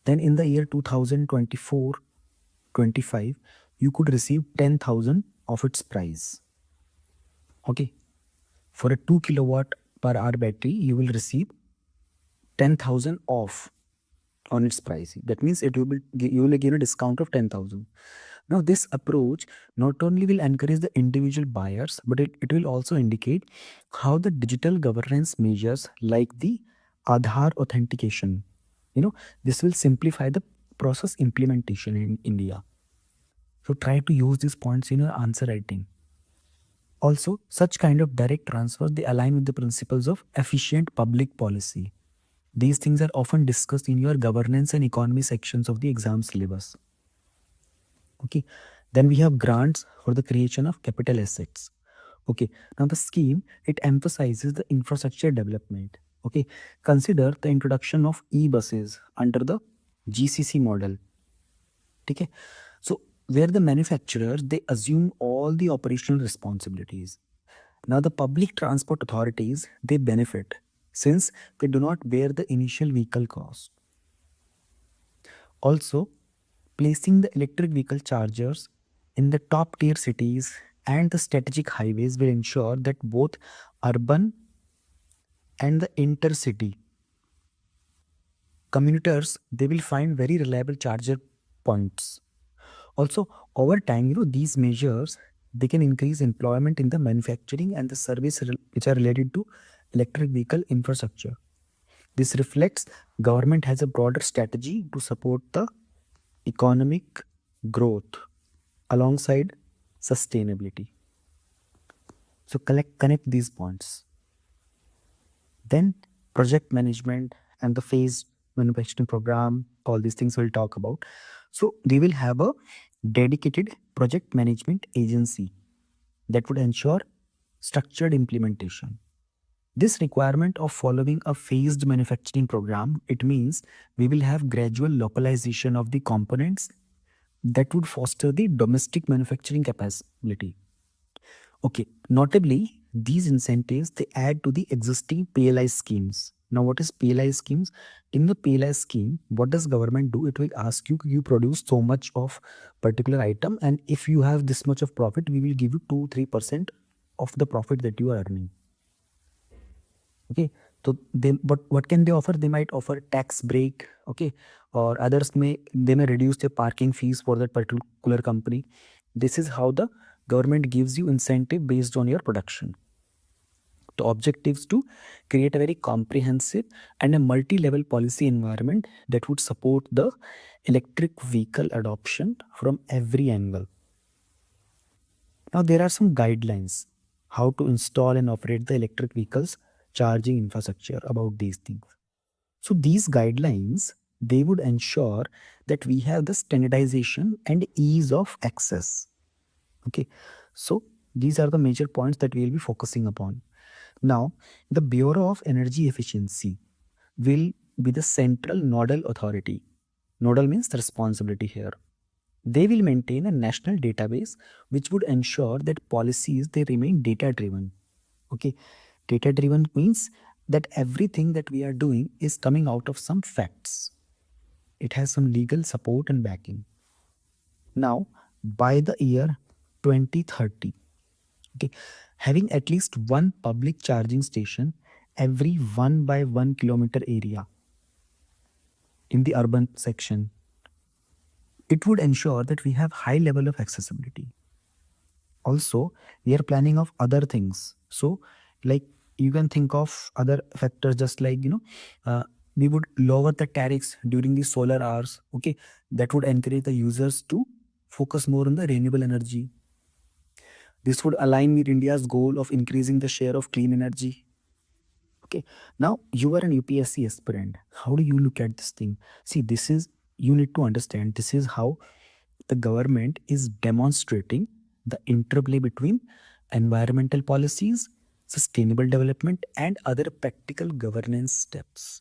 Then in the year 2024-25, you could receive 10,000 of its price. Okay. For a 2 kilowatt per hour battery, you will receive 10,000 off on its price. That means you will gain a discount of 10,000. Now, this approach not only will encourage the individual buyers, but it will also indicate how the digital governance measures like the Aadhaar authentication, this will simplify the process implementation in India. So try to use these points in your answer writing. Also, such kind of direct transfers, they align with the principles of efficient public policy. These things are often discussed in your governance and economy sections of the exam syllabus. Okay. Then we have grants for the creation of capital assets. Okay. Now the scheme, it emphasizes the infrastructure development. Okay. Consider the introduction of e-buses under the GCC model. Okay. So where the manufacturers, they assume all the operational responsibilities. Now the public transport authorities, they benefit since they do not bear the initial vehicle cost. Also, placing the electric vehicle chargers in the top tier cities and the strategic highways will ensure that both urban and the intercity commuters they will find very reliable charger points. Also, over time, these measures they can increase employment in the manufacturing and the service which are related to electric vehicle infrastructure. This reflects government has a broader strategy to support the economic growth alongside sustainability. So connect these points. Then project management and the phased manufacturing program, all these things we'll talk about. So they will have a dedicated project management agency that would ensure structured implementation. This requirement of following a phased manufacturing program, it means we will have gradual localization of the components that would foster the domestic manufacturing capacity. Okay, notably, these incentives they add to the existing PLI schemes. Now, what is PLI schemes? In the PLI scheme, what does government do? It will ask you, you produce so much of particular item, and if you have this much of profit, we will give you 2-3% of the profit that you are earning. Okay, so they, but what can they offer? They might offer tax break, okay, or others may reduce their parking fees for that particular company. This is how the government gives you incentive based on your production. The objectives to create a very comprehensive and a multi-level policy environment that would support the electric vehicle adoption from every angle. Now there are some guidelines how to install and operate the electric vehicles charging infrastructure about these things. So these guidelines they would ensure that we have the standardization and ease of access. Okay, so these are the major points that we will be focusing upon. Now, the Bureau of Energy Efficiency will be the central nodal authority. Nodal means the responsibility here. They will maintain a national database which would ensure that policies they remain data driven. Okay, data driven means that everything that we are doing is coming out of some facts. It has some legal support and backing. Now, by the year 2030, okay, having at least one public charging station every 1 by 1 kilometer area in the urban section, it would ensure that we have high level of accessibility. Also, we are planning of other things. So, like you can think of other factors, just like we would lower the tariffs during the solar hours. Okay, that would encourage the users to focus more on the renewable energy. This would align with India's goal of increasing the share of clean energy. Okay, now you are an UPSC aspirant. How do you look at this thing? See, this is, you need to understand, this is how the government is demonstrating the interplay between environmental policies, sustainable development, and other practical governance steps.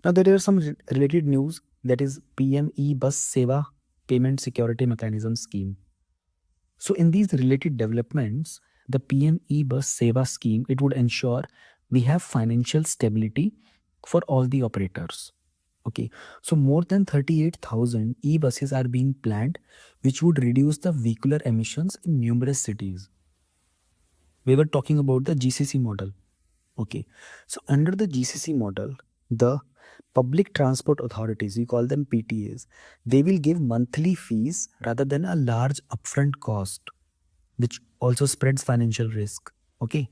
Now, there are some related news, that is PME Bus Seva Payment Security Mechanism Scheme. So, in these related developments, the PM E-Bus Seva scheme, it would ensure we have financial stability for all the operators. Okay, so more than 38,000 e-buses are being planned, which would reduce the vehicular emissions in numerous cities. We were talking about the GCC model. Okay, so under the GCC model, the public transport authorities, we call them PTAs, they will give monthly fees rather than a large upfront cost, which also spreads financial risk. Okay,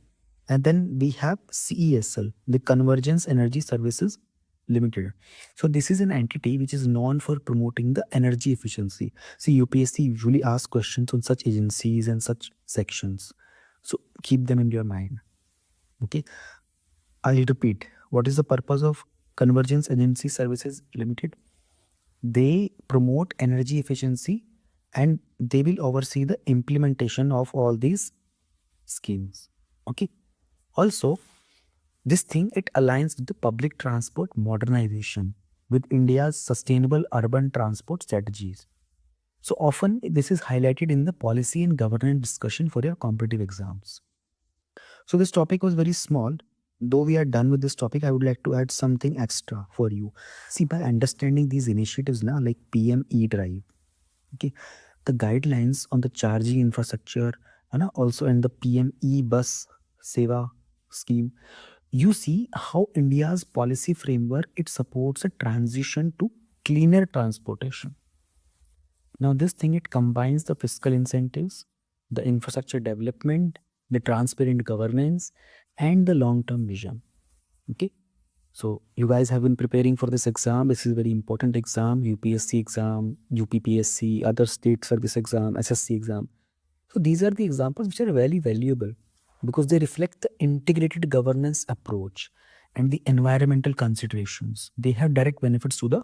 and then we have CESL, the Convergence Energy Services Limited. So this is an entity which is known for promoting the energy efficiency. See, UPSC usually asks questions on such agencies and such sections, so keep them in your mind. Okay, I'll repeat. What is the purpose of Convergence Agency Services Limited? They promote energy efficiency and they will oversee the implementation of all these schemes. Okay. Also, this thing it aligns with the public transport modernization with India's sustainable urban transport strategies. So often this is highlighted in the policy and governance discussion for your competitive exams. So this topic was very small. Though we are done with this topic, I would like to add something extra for you. See, by understanding these initiatives now, like PME Drive, okay, the guidelines on the charging infrastructure, and also in the PME Bus Seva scheme, you see how India's policy framework it supports a transition to cleaner transportation. Now, this thing it combines the fiscal incentives, the infrastructure development, the transparent governance, and the long-term vision. Okay. So you guys have been preparing for this exam. This is a very important exam, UPSC exam, UPPSC, other state service exam, SSC exam. So these are the examples which are very valuable because they reflect the integrated governance approach and the environmental considerations. They have direct benefits to the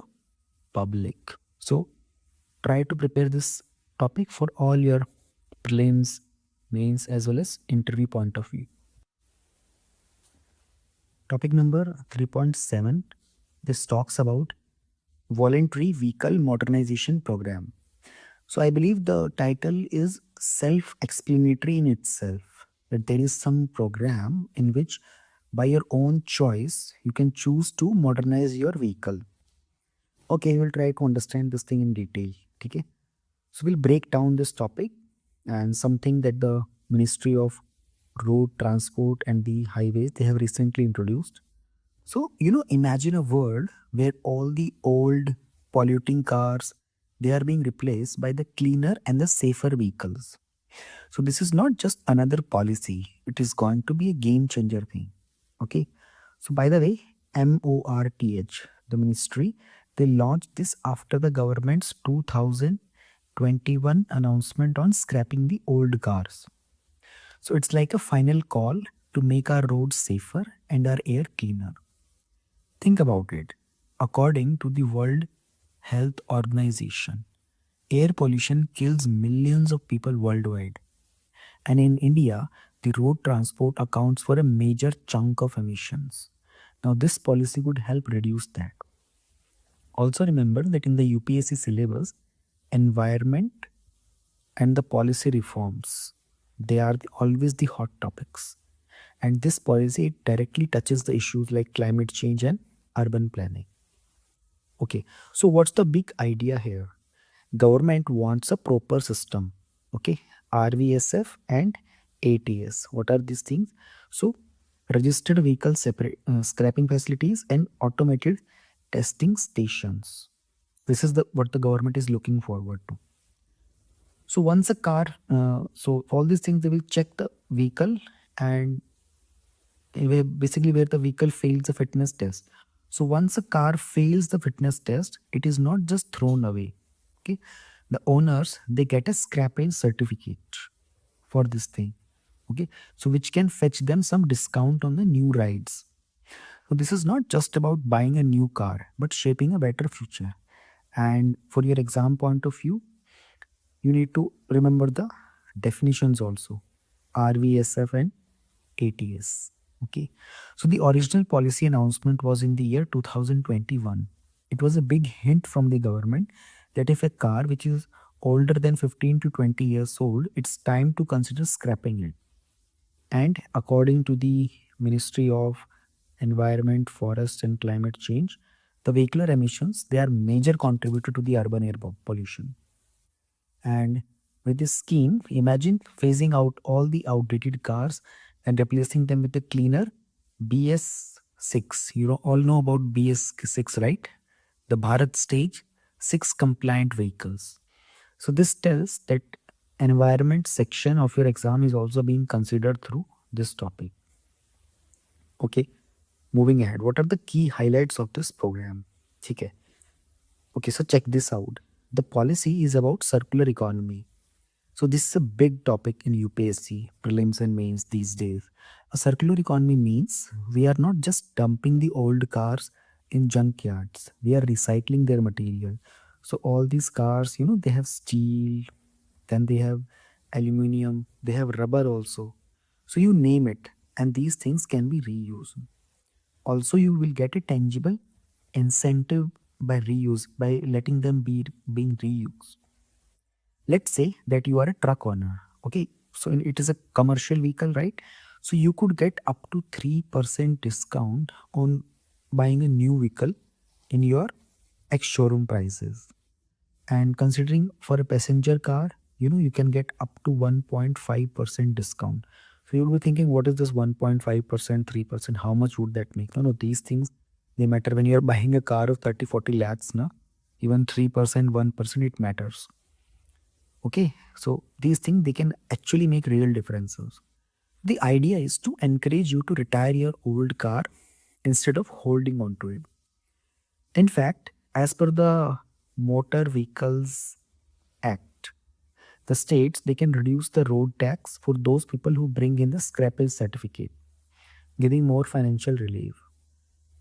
public. So try to prepare this topic for all your prelims, mains, as well as interview point of view. Topic number 3.7. This talks about voluntary vehicle modernization program. So I believe the title is self-explanatory in itself, that there is some program in which by your own choice you can choose to modernize your vehicle. Okay, we'll try to understand this thing in detail. Okay, so we'll break down this topic and something that the Ministry of Road Transport and the Highways they have recently introduced. So, imagine a world where all the old polluting cars they are being replaced by the cleaner and the safer vehicles. So this is not just another policy. It is going to be a game changer thing. Okay. So by the way, MORTH, the ministry, they launched this after the government's 2021 announcement on scrapping the old cars. So it's like a final call to make our roads safer and our air cleaner. Think about it. According to the World Health Organization, air pollution kills millions of people worldwide. And in India, the road transport accounts for a major chunk of emissions. Now, this policy would help reduce that. Also, remember that in the UPSC syllabus, environment and the policy reforms they are always the hot topics. And this policy it directly touches the issues like climate change and urban planning. Okay, so what's the big idea here? Government wants a proper system. Okay, RVSF and ATS. What are these things? So, registered vehicle scrapping facilities and automated testing stations. This is the what the government is looking forward to. So once a car, so all these things they will check the vehicle and basically where the vehicle fails the fitness test. So once a car fails the fitness test, it is not just thrown away. Okay, the owners they get a scrappage certificate for this thing. Okay, so which can fetch them some discount on the new rides. So this is not just about buying a new car, but shaping a better future. And for your exam point of view, you need to remember the definitions also, RVSF and ATS. Okay. So the original policy announcement was in the year 2021. It was a big hint from the government that if a car which is older than 15 to 20 years old, it's time to consider scrapping it. And according to the Ministry of Environment, Forest and Climate Change, the vehicular emissions, they are major contributor to the urban air pollution. And with this scheme, imagine phasing out all the outdated cars and replacing them with a cleaner BS6. You all know about BS6, right? The Bharat Stage 6 compliant vehicles. So this tells that environment section of your exam is also being considered through this topic. Okay, moving ahead. What are the key highlights of this program? Okay. Okay, so check this out. The policy is about circular economy. So this is a big topic in UPSC, prelims and mains these days. A circular economy means we are not just dumping the old cars in junkyards. We are recycling their material. So all these cars, they have steel, then they have aluminium, they have rubber also. So you name it, and these things can be reused. Also, you will get a tangible incentive by reuse by letting them be being reused. Let's say that you are a truck owner. Okay, so it is a commercial vehicle, right? So you could get up to 3% discount on buying a new vehicle in your ex showroom prices. And considering for a passenger car, you can get up to 1.5% discount. So you'll be thinking, what is this 1.5%, 3%? How much would that make? No, these things they matter when you're buying a car of 30, 40 lakhs, na? Even 3%, 1%, it matters. Okay, so these things they can actually make real differences. The idea is to encourage you to retire your old car instead of holding on to it. In fact, as per the Motor Vehicles Act, the states they can reduce the road tax for those people who bring in the scrappage certificate, giving more financial relief.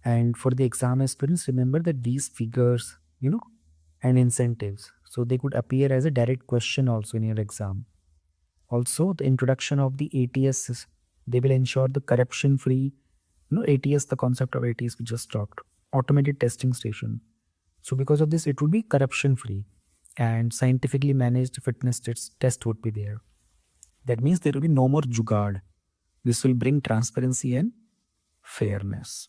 And for the exam aspirants, remember that these figures, and incentives, so they could appear as a direct question also in your exam. Also, the introduction of the ATS, they will ensure the corruption free, ATS, the concept of ATS we just talked, automated testing station. So because of this, it would be corruption free and scientifically managed fitness test would be there. That means there will be no more jugaad. This will bring transparency and fairness.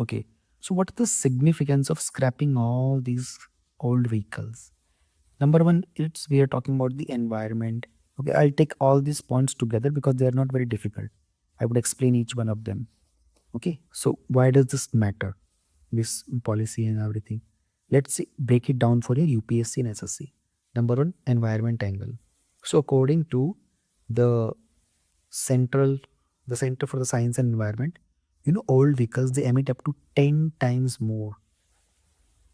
Okay. So what is the significance of scrapping all these old vehicles? Number one, it's we are talking about the environment. Okay, I'll take all these points together because they are not very difficult. I would explain each one of them. Okay, so why does this matter? This policy and everything. Let's see, break it down for your UPSC and SSC. Number one, environment angle. So according to the central, the Center for the Science and Environment, old vehicles they emit up to 10 times more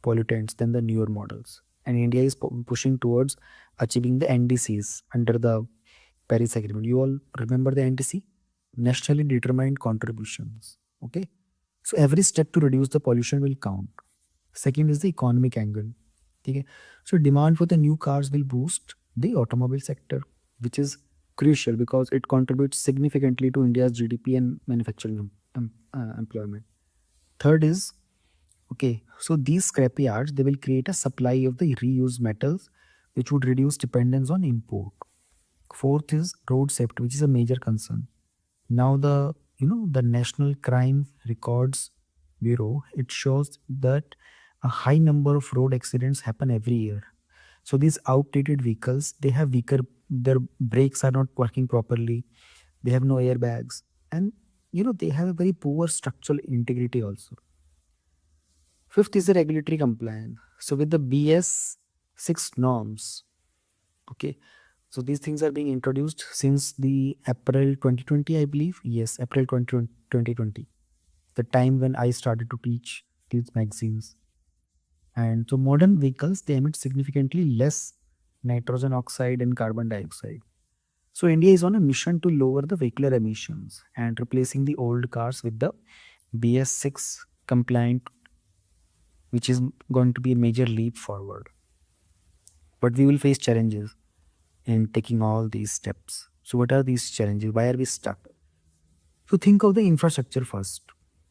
pollutants than the newer models. And India is pushing towards achieving the NDCs under the Paris Agreement. You all remember the NDC? Nationally determined contributions. Okay. So every step to reduce the pollution will count. Second is the economic angle. Okay. So demand for the new cars will boost the automobile sector, which is crucial because it contributes significantly to India's GDP and manufacturing employment. Third is, okay, so these scrapyards they will create a supply of the reused metals, which would reduce dependence on import. Fourth is road safety, which is a major concern. Now the National Crime Records Bureau it shows that a high number of road accidents happen every year. So these outdated vehicles they have weaker, their brakes are not working properly, they have no airbags, and they have a very poor structural integrity also. Fifth is the regulatory compliance. So with the BS6 norms, okay, so these things are being introduced since the April 2020, I believe. Yes, April 2020, the time when I started to teach these magazines. And so modern vehicles they emit significantly less nitrogen oxide and carbon dioxide. So India is on a mission to lower the vehicular emissions and replacing the old cars with the BS6 compliant, which is going to be a major leap forward. But we will face challenges in taking all these steps. So, what are these challenges? Why are we stuck? So, think of the infrastructure first.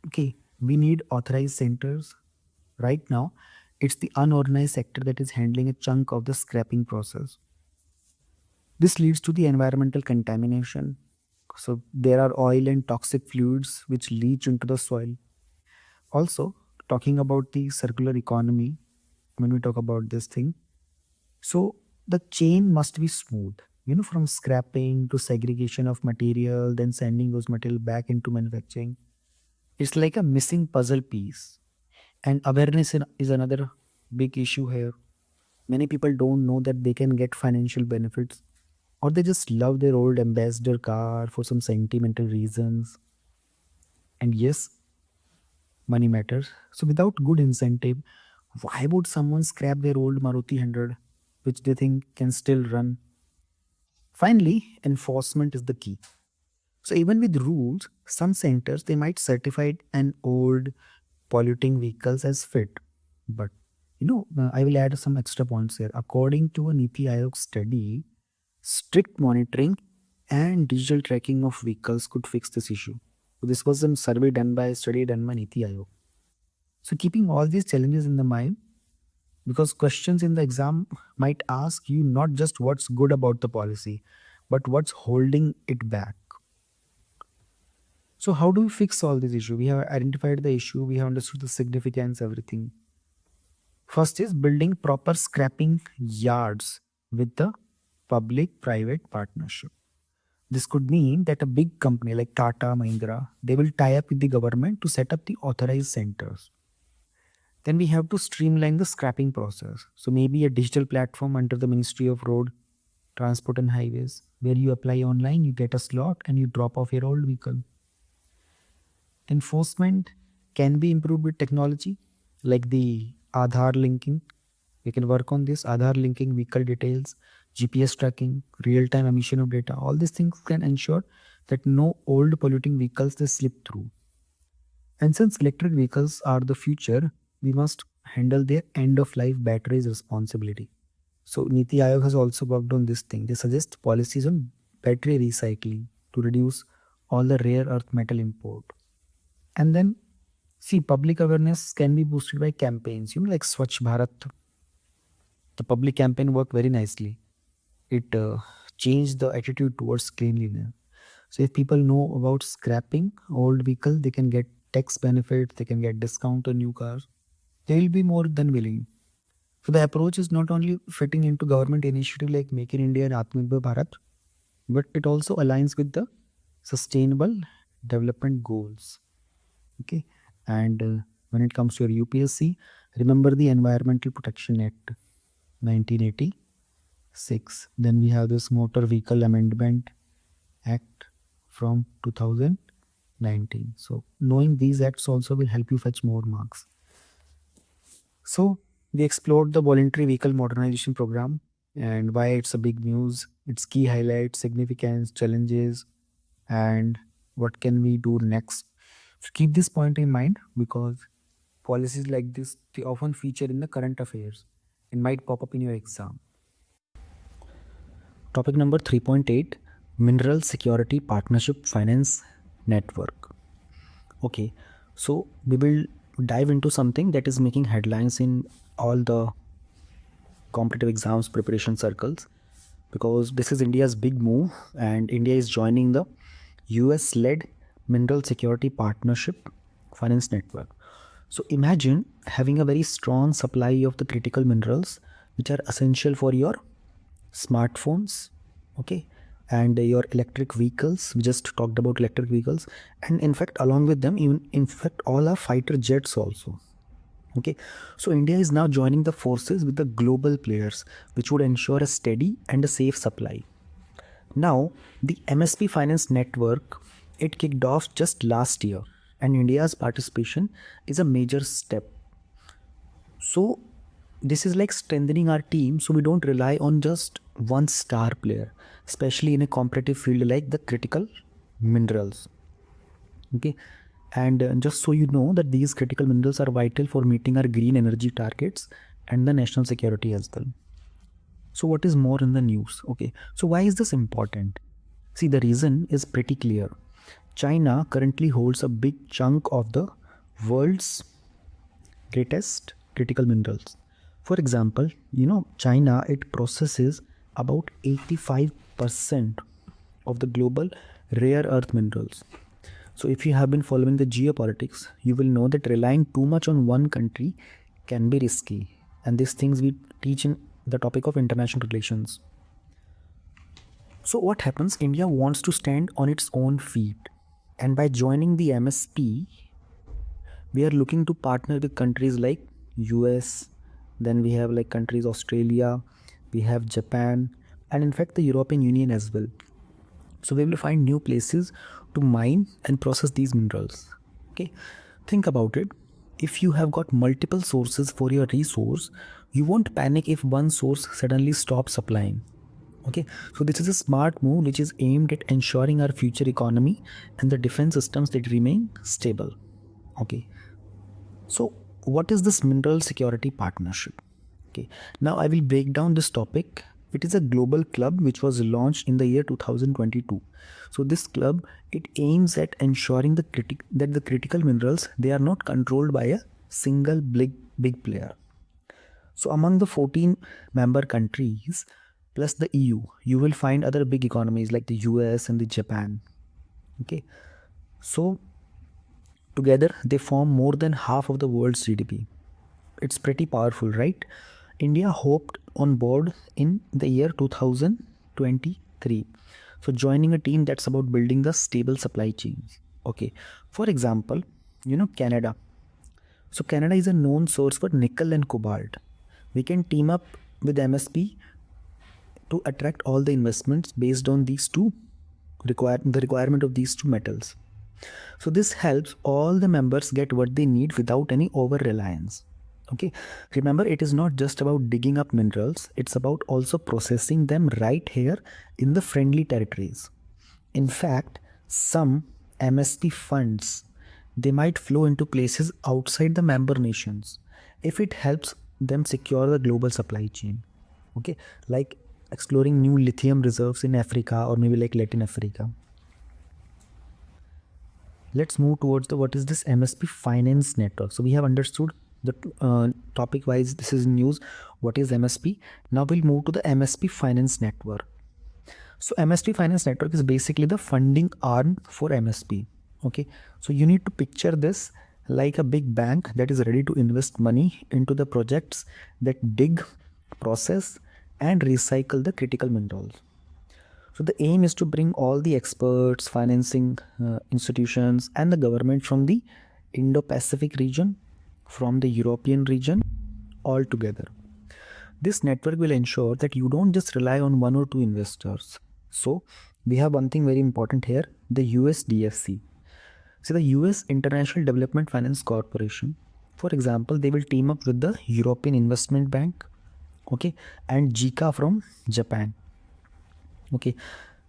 Okay, we need authorized centers. Right now, it's the unorganized sector that is handling a chunk of the scrapping process. This leads to the environmental contamination. So, there are oil and toxic fluids which leach into the soil. Also, talking about the circular economy, when we talk about this thing, so the chain must be smooth, from scrapping to segregation of material, then sending those material back into manufacturing. It's like a missing puzzle piece. And awareness is another big issue here. Many people don't know that they can get financial benefits, or they just love their old ambassador car for some sentimental reasons. And yes, money matters. So without good incentive, why would someone scrap their old Maruti 100, which they think can still run? Finally, enforcement is the key. So even with rules, some centers they might certify an old polluting vehicles as fit. But I will add some extra points here. According to an NITI Aayog study, strict monitoring and digital tracking of vehicles could fix this issue. So this was a survey done by a study done by NITI Aayog. So keeping all these challenges in the mind, because questions in the exam might ask you not just what's good about the policy, but what's holding it back. So how do we fix all these issues? We have identified the issue, we have understood the significance, everything. First is building proper scrapping yards with the public-private partnership. This could mean that a big company like Tata, Mahindra, they will tie up with the government to set up the authorized centers. Then we have to streamline the scrapping process. So maybe a digital platform under the Ministry of Road, Transport and Highways, where you apply online, you get a slot and you drop off your old vehicle. Enforcement, can be improved with technology, like the Aadhaar linking. We can work on this Aadhaar linking vehicle details, GPS tracking, real-time emission of data. All these things can ensure that no old polluting vehicles they slip through. And since electric vehicles are the future, we must handle their end-of-life batteries responsibility. So Niti Aayog has also worked on this thing. They suggest policies on battery recycling to reduce all the rare earth metal import. And then see, public awareness can be boosted by campaigns, like Swachh Bharat. The public campaign worked very nicely. It changed the attitude towards cleanliness. So if people know about scrapping old vehicle, they can get tax benefits, they can get discount on new cars. They will be more than willing. So the approach is not only fitting into government initiative like Make in India and Atmanirbhar Bharat, but it also aligns with the sustainable development goals. Okay, and when it comes to your UPSC, remember the Environmental Protection Act 1986. Then we have this Motor Vehicle Amendment Act from 2019. So knowing these acts also will help you fetch more marks. So we explored the voluntary vehicle modernization program and why it's a big news, its key highlights, significance, challenges, and what can we do next. So keep this point in mind because policies like this they often feature in the current affairs and might pop up in your exam. Topic number 3.8, Mineral Security Partnership Finance Network. Okay, so we will dive into something that is making headlines in all the competitive exams preparation circles because this is India's big move and India is joining the US led Mineral Security Partnership Finance Network. So imagine having a very strong supply of the critical minerals which are essential for your smartphones, okay, and your electric vehicles. We just talked about electric vehicles, and in fact along with them even in fact all our fighter jets also. Okay, so India is now joining the forces with the global players which would ensure a steady and a safe supply. Now the MSP finance network, it kicked off just last year and India's participation is a major step. So this is like strengthening our team so we don't rely on just one star player, especially in a competitive field like the critical minerals. Okay, and just so you know that these critical minerals are vital for meeting our green energy targets and the national security as well. So what is more in the news? Okay, so why is this important? See, the reason is pretty clear. China currently holds a big chunk of the world's greatest critical minerals. For example, China, it processes about 85% of the global rare earth minerals. So if you have been following the geopolitics, you will know that relying too much on one country can be risky. And these things we teach in the topic of international relations. So what happens? India wants to stand on its own feet. And by joining the MSP, we are looking to partner with countries like US, then we have like countries Australia, we have Japan, and in fact the European Union as well. So we will find new places to mine and process these minerals. Okay, think about it. If you have got multiple sources for your resource, you won't panic if one source suddenly stops supplying. Okay, so this is a smart move which is aimed at ensuring our future economy and the defense systems that remain stable. Okay, so what is this mineral security partnership? Okay, now I will break down this topic. It is a global club which was launched in the year 2022. So this club, it aims at ensuring that the critical minerals, they are not controlled by a single big player. So among the 14 member countries plus the EU, you will find other big economies like the US and the Japan. Okay, so together they form more than half of the world's GDP. It's pretty powerful, right? India hopped on board in the year 2023. So joining a team that's about building the stable supply chains. Okay, for example, Canada. So Canada is a known source for nickel and cobalt. We can team up with MSP to attract all the investments based on these two the requirement of these two metals. So this helps all the members get what they need without any over reliance. Okay, remember, it is not just about digging up minerals, it's about also processing them right here in the friendly territories. In fact, some MSP funds, they might flow into places outside the member nations if it helps them secure the global supply chain. Okay, like exploring new lithium reserves in Africa or maybe like Latin Africa. Let's move towards the what is this MSP finance network. So we have understood the topic wise, this is news, what is MSP. Now we'll move to the MSP finance network. So MSP finance network is basically the funding arm for MSP. Okay, so you need to picture this like a big bank that is ready to invest money into the projects that dig, process and recycle the critical minerals. So the aim is to bring all the experts, financing institutions, and the government from the Indo-Pacific region, from the European region, all together. This network will ensure that you don't just rely on one or two investors. So we have one thing very important here: the USDFC. So the US International Development Finance Corporation, for example, they will team up with the European Investment Bank, okay, and JICA from Japan. Okay,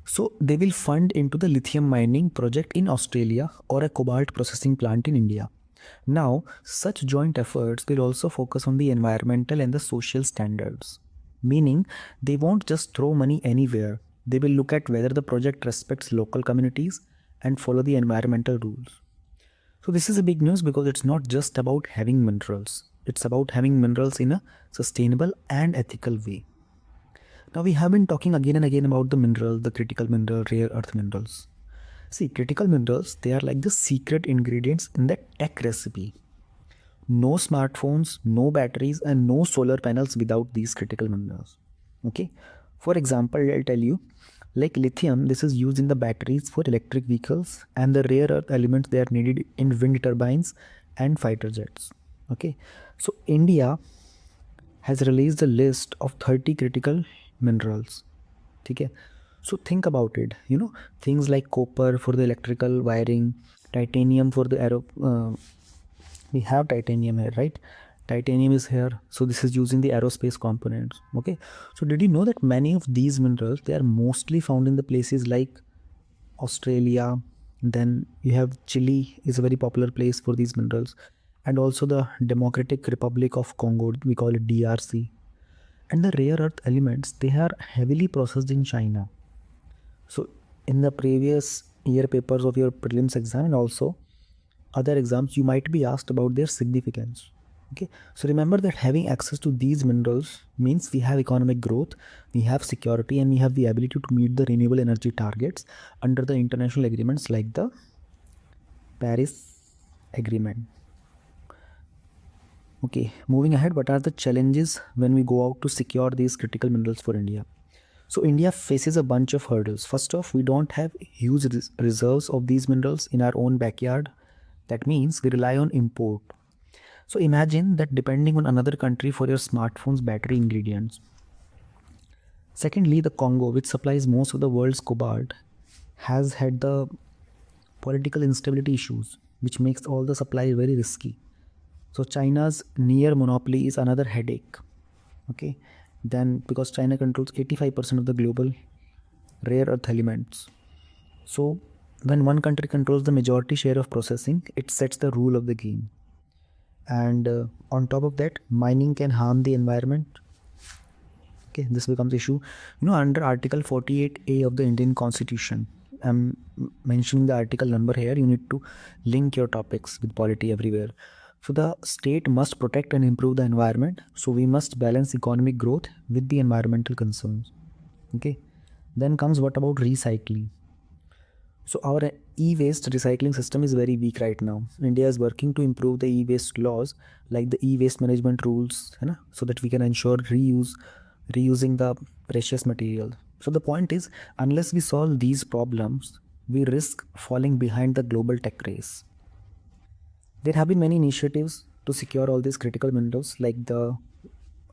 so they will fund into the lithium mining project in Australia or a cobalt processing plant in India. Now, such joint efforts will also focus on the environmental and the social standards, meaning they won't just throw money anywhere. They will look at whether the project respects local communities and follow the environmental rules. So this is a big news because it's not just about having minerals. It's about having minerals in a sustainable and ethical way. Now we have been talking again and again about the mineral, the critical mineral, rare earth minerals. See, critical minerals, they are like the secret ingredients in the tech recipe. No smartphones, no batteries, and no solar panels without these critical minerals. Okay. For example, I'll tell you, like lithium, this is used in the batteries for electric vehicles, and the rare earth elements, they are needed in wind turbines and fighter jets. Okay. So India has released a list of 30 critical minerals. Okay, so think about it, things like copper for the electrical wiring, titanium for the we have titanium here, right? Titanium is here, so this is using the aerospace components. Okay, so did you know that many of these minerals, they are mostly found in the places like Australia, then you have Chile is a very popular place for these minerals, and also the Democratic Republic of Congo, we call it DRC. And the rare earth elements, they are heavily processed in China. So in the previous year papers of your prelims exam and also other exams, you might be asked about their significance. Okay, so remember that having access to these minerals means we have economic growth, we have security, and we have the ability to meet the renewable energy targets under the international agreements like the Paris Agreement. Okay, moving ahead, what are the challenges when we go out to secure these critical minerals for India? So India faces a bunch of hurdles. First off, we don't have huge reserves of these minerals in our own backyard. That means we rely on import. So imagine that depending on another country for your smartphone's battery ingredients. Secondly, the Congo, which supplies most of the world's cobalt, has had the political instability issues, which makes all the supply very risky. So China's near monopoly is another headache. Okay, then because China controls 85% of the global rare earth elements. So when one country controls the majority share of processing, it sets the rule of the game. And on top of that, mining can harm the environment. Okay, this becomes issue. Under Article 48A of the Indian Constitution, I'm mentioning the article number here. You need to link your topics with polity everywhere. So the state must protect and improve the environment. So we must balance economic growth with the environmental concerns. Okay. Then comes what about recycling? So our e-waste recycling system is very weak right now. India is working to improve the e-waste laws, like the e-waste management rules, so that we can ensure reusing the precious material. So the point is, unless we solve these problems, we risk falling behind the global tech race. There have been many initiatives to secure all these critical minerals, like the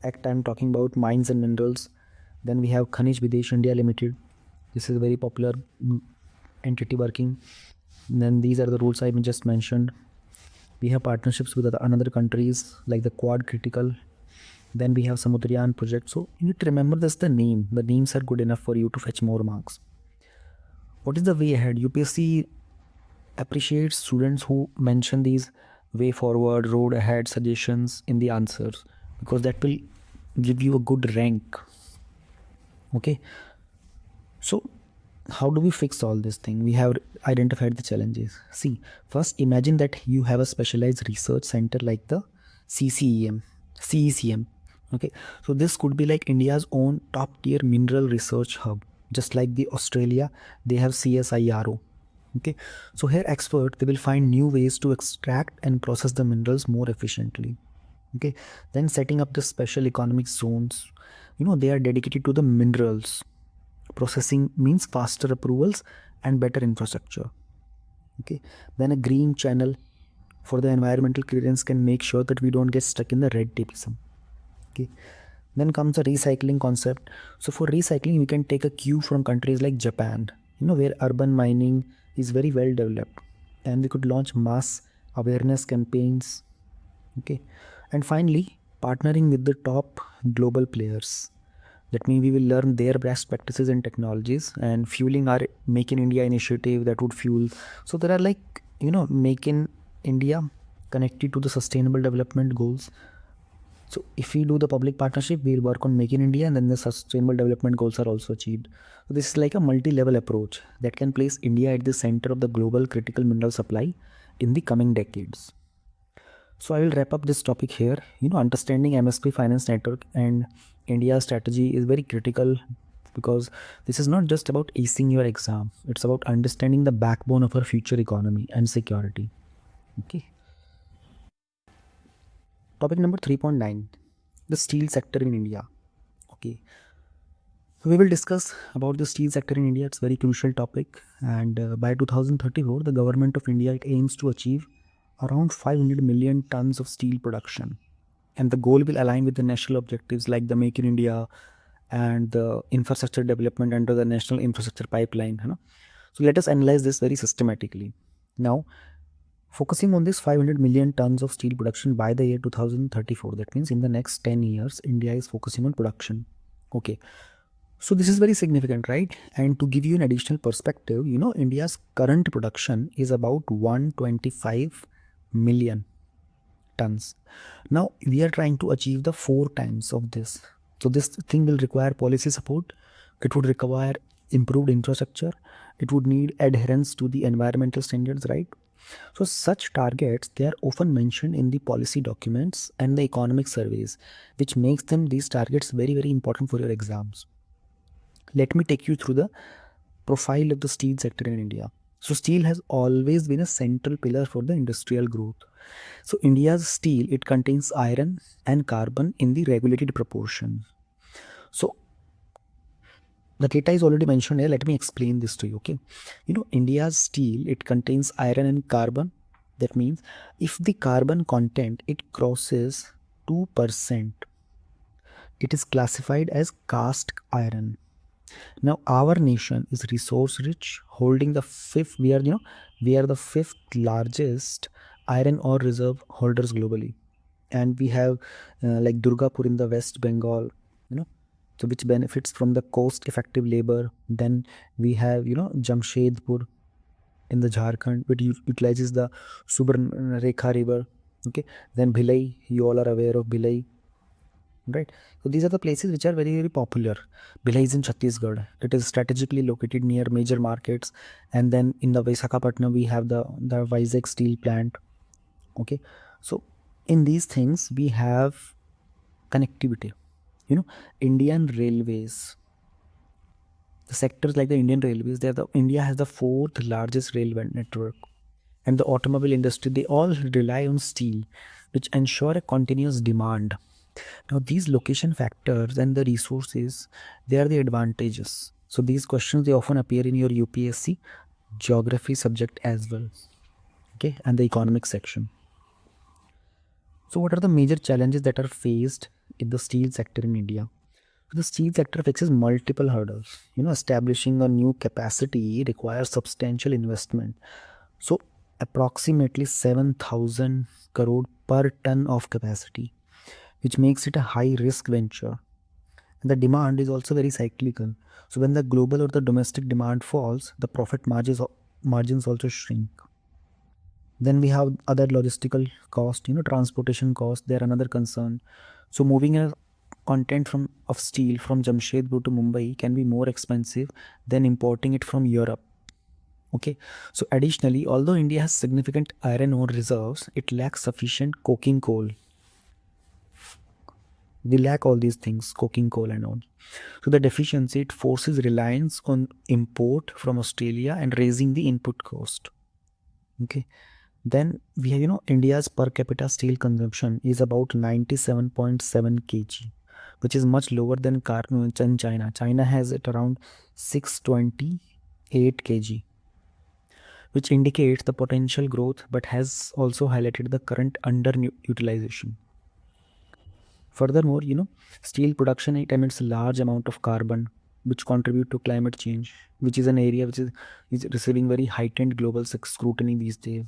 act I'm talking about, Mines and Minerals. Then we have Khanij Videsh India Limited. This is a very popular entity working Then these are the rules I just mentioned. We have partnerships with another countries like the Quad Critical. Then we have Samudrayan project. So you need to remember this, the name. The names are good enough for you to fetch more marks. What is the way ahead? UPSC appreciates students who mention these way forward, road ahead suggestions in the answers, because that will give you a good rank. Okay. So how do we fix all this thing? We have identified the challenges. See, first imagine that you have a specialized research center like the CCEM, CECM. Okay, so this could be like India's own top tier mineral research hub, just like the Australia, they have CSIRO. Okay, so here expert they will find new ways to extract and process the minerals more efficiently. Okay, then setting up the special economic zones, they are dedicated to the minerals. Processing means faster approvals and better infrastructure. Okay, then a green channel for the environmental clearance can make sure that we don't get stuck in the red tapeism. Okay, then comes the recycling concept. So for recycling we can take a cue from countries like Japan, where urban mining is very well developed, and we could launch mass awareness campaigns. Okay, and finally partnering with the top global players. That means we will learn their best practices and technologies and fueling our Make in India initiative that would fuel. So there are like, Make in India connected to the sustainable development goals. So if we do the public partnership, we'll work on Make in India and then the sustainable development goals are also achieved. So this is like a multi-level approach that can place India at the center of the global critical mineral supply in the coming decades. So I will wrap up this topic here. Understanding MSP finance network and India's strategy is very critical, because this is not just about acing your exam. It's about understanding the backbone of our future economy and security. Okay. Topic number 3.9, the steel sector in India. Okay. So we will discuss about the steel sector in India. It's a very crucial topic. And by 2034, the government of India it aims to achieve around 500 million tons of steel production. And the goal will align with the national objectives like the Make in India and the infrastructure development under the National Infrastructure Pipeline. So let us analyze this very systematically. Now, focusing on this 500 million tons of steel production by the year 2034, that means in the next 10 years, India is focusing on production. Okay. So this is very significant, right? And to give you an additional perspective, India's current production is about 125 million tons. Now we are trying to achieve the 4 times of this. So this thing will require policy support. It would require improved infrastructure. It would need adherence to the environmental standards, right? So such targets, they are often mentioned in the policy documents and the economic surveys, which makes them these targets very, very important for your exams. Let me take you through the profile of the steel sector in India. So steel has always been a central pillar for the industrial growth. So India's steel, it contains iron and carbon in the regulated proportion. So the data is already mentioned here. Let me explain this to you. Okay. India's steel, it contains iron and carbon. That means if the carbon content, it crosses 2%, it is classified as cast iron. Now our nation is resource rich, holding the fifth. We are the fifth largest iron ore reserve holders globally, and we have like Durgapur in the West Bengal, so which benefits from the cost-effective labor. Then we have Jamshedpur in the Jharkhand, which utilizes the Subarnarekha river. Okay, then Bhilai, you all are aware of Bhilai, right? So these are the places which are very, very popular. Bhilai is in Chhattisgarh. It is strategically located near major markets. And then in the Visakhapatnam, we have the Vizag steel plant. Okay. So in these things, we have connectivity. Indian railways. The sectors like the Indian railways, India has the fourth largest railway network. And the automobile industry, they all rely on steel, which ensure a continuous demand. Now, these location factors and the resources, they are the advantages. So these questions, they often appear in your UPSC geography subject as well. Okay, and the economic section. So what are the major challenges that are faced in the steel sector in India? The steel sector faces multiple hurdles. Establishing a new capacity requires substantial investment. So approximately 7,000 crore per ton of capacity, which makes it a high risk venture. And the demand is also very cyclical. So when the global or the domestic demand falls, the profit margins also shrink. Then we have other logistical cost, transportation cost. They're another concern. So moving a content from of steel from Jamshedpur to Mumbai can be more expensive than importing it from Europe. Okay. So additionally, although India has significant iron ore reserves, it lacks sufficient coking coal. We lack all these things, coking coal and all. So the deficiency, it forces reliance on import from Australia and raising the input cost. Okay. Then we have, India's per capita steel consumption is about 97.7 kg, which is much lower than than China. China has it around 628 kg, which indicates the potential growth but has also highlighted the current underutilization. Furthermore, steel production, it emits a large amount of carbon, which contribute to climate change, which is an area is receiving very heightened global scrutiny these days.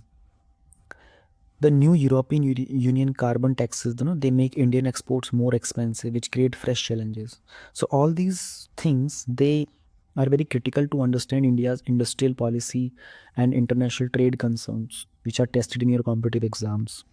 The new European Union carbon taxes, they make Indian exports more expensive, which create fresh challenges. So all these things, they are very critical to understand India's industrial policy and international trade concerns, which are tested in your competitive exams.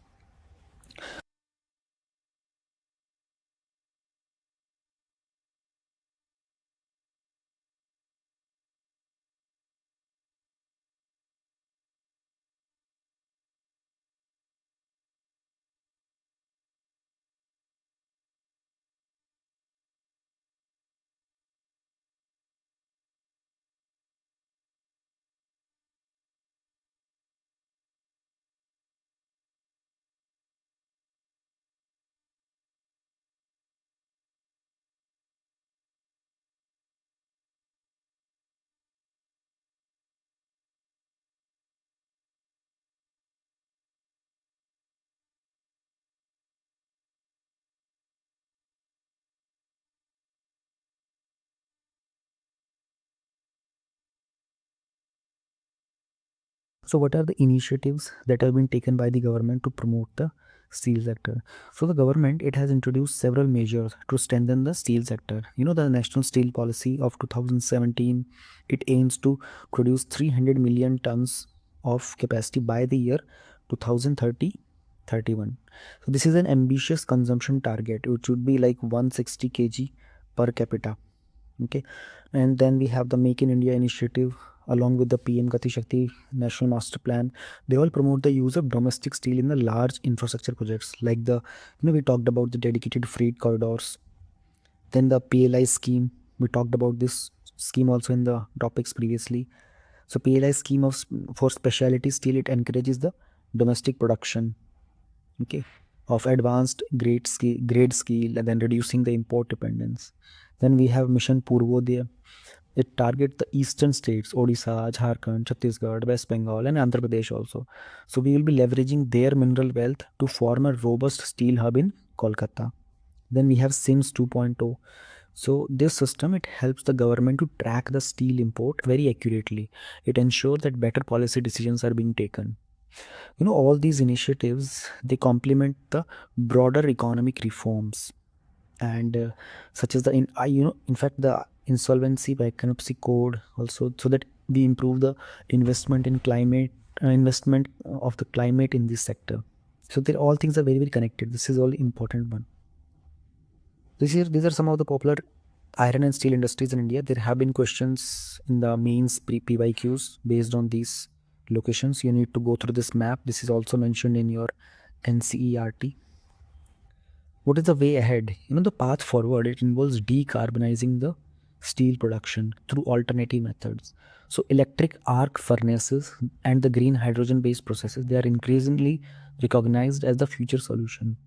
So, what are the initiatives that have been taken by the government to promote the steel sector? So, the government, it has introduced several measures to strengthen the steel sector. The National Steel Policy of 2017, it aims to produce 300 million tons of capacity by the year 2030-31. So, this is an ambitious consumption target, which would be like 160 kg per capita. Okay. And then we have the Make in India initiative along with the PM Gati Shakti National Master Plan. They all promote the use of domestic steel in the large infrastructure projects like we talked about the dedicated freight corridors. Then the PLI scheme, we talked about this scheme also in the topics previously. So PLI scheme for specialty steel, it encourages the domestic production, okay, of advanced grade steel, and then reducing the import dependence. Then we have Mission Purvodaya. It targets the eastern states, Odisha, Jharkhand, Chhattisgarh, West Bengal, and Andhra Pradesh also. So we will be leveraging their mineral wealth to form a robust steel hub in Kolkata. Then we have SIMS 2.0. So this system, it helps the government to track the steel import very accurately. It ensures that better policy decisions are being taken. All these initiatives, they complement the broader economic reforms, and such as in fact the insolvency bankruptcy code also, so that we improve the investment of the climate in this sector. So they all things are very very connected. This is all important one. These are some of the popular iron and steel industries in India. There have been questions in the mains PYQs based on these locations. You need to go through this map. This is also mentioned in your NCERT. What is the way ahead? The path forward, it involves decarbonizing the steel production through alternative methods. So electric arc furnaces and the green hydrogen based processes, they are increasingly recognized as the future solution.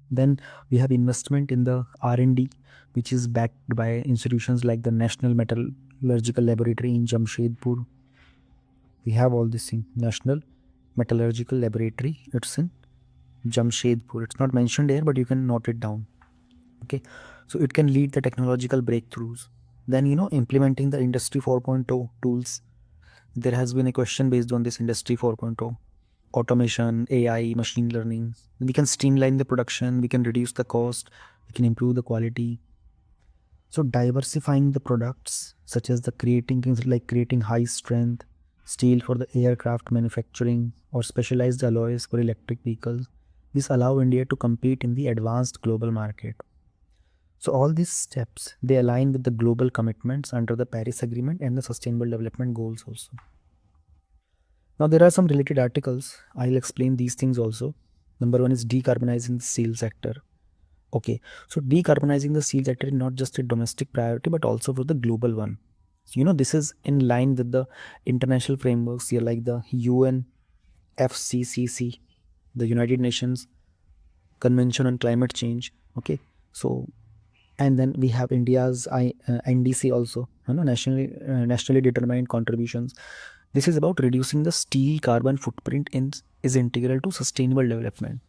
Then we have investment in the R&D, which is backed by institutions like the National Metallurgical Laboratory in Jamshedpur. We have all this in National Metallurgical Laboratory. It's in Jamshedpur. It's not mentioned here, but you can note it down. Okay. So it can lead the technological breakthroughs. Then, implementing the Industry 4.0 tools. there has been a question based on this industry 4.0, automation, AI, machine learning. We can streamline the production, we can reduce the cost, we can improve the quality. So diversifying the products, such as the creating things like creating high strength steel for the aircraft manufacturing or specialized alloys for electric vehicles, this allow India to compete in the advanced global market. So all these steps, they align with the global commitments under the Paris Agreement and the Sustainable Development Goals also. Now there are some related articles. I'll explain these things also. Number one is decarbonizing the steel sector. Okay, so decarbonizing the steel sector is not just a domestic priority but also for the global one. So, this is in line with the international frameworks here like the UNFCCC, the United Nations Convention on Climate Change. Okay, so and then we have India's NDC also, nationally determined contributions. This is about reducing the steel carbon footprint is integral to sustainable development.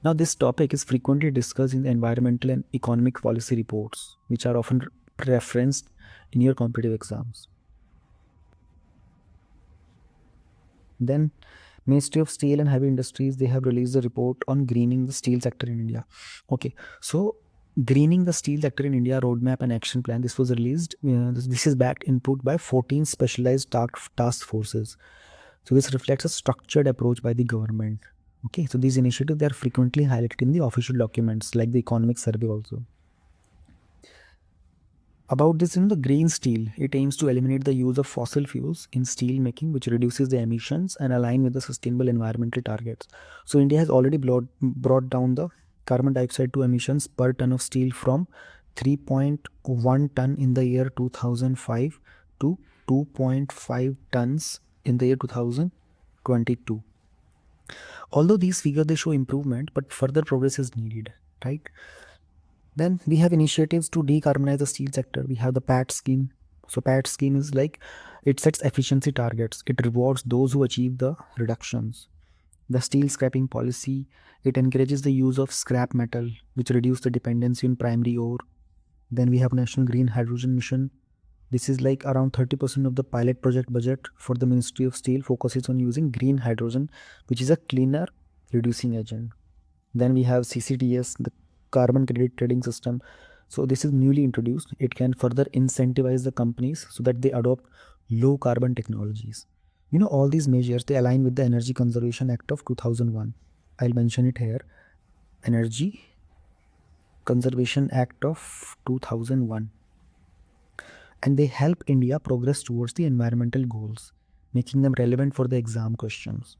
Now, this topic is frequently discussed in the environmental and economic policy reports, which are often referenced in your competitive exams. Then, Ministry of Steel and Heavy Industries, they have released a report on greening the steel sector in India. Okay, so greening the steel sector in India roadmap and action plan. This was released. This is backed input by 14 specialized task forces. So this reflects a structured approach by the government. Okay, so these initiatives, they are frequently highlighted in the official documents like the economic survey also. About this, the green steel, it aims to eliminate the use of fossil fuels in steel making, which reduces the emissions and align with the sustainable environmental targets. So India has already brought down the carbon dioxide to emissions per ton of steel from 3.1 ton in the year 2005 to 2.5 tons in the year 2022. Although these figures, they show improvement, but further progress is needed, right? Then we have initiatives to decarbonize the steel sector. We have the PAT scheme. So PAT scheme is like, it sets efficiency targets. It rewards those who achieve the reductions. The steel scrapping policy, it encourages the use of scrap metal, which reduce the dependency on primary ore. Then we have National Green Hydrogen Mission. This is like around 30% of the pilot project budget for the Ministry of Steel focuses on using green hydrogen, which is a cleaner reducing agent. Then we have CCTS, the carbon credit trading system. So this is newly introduced. It can further incentivize the companies so that they adopt low carbon technologies. All these measures, they align with the Energy Conservation Act of 2001. I'll mention it here. Energy Conservation Act of 2001. And they help India progress towards the environmental goals, making them relevant for the exam questions.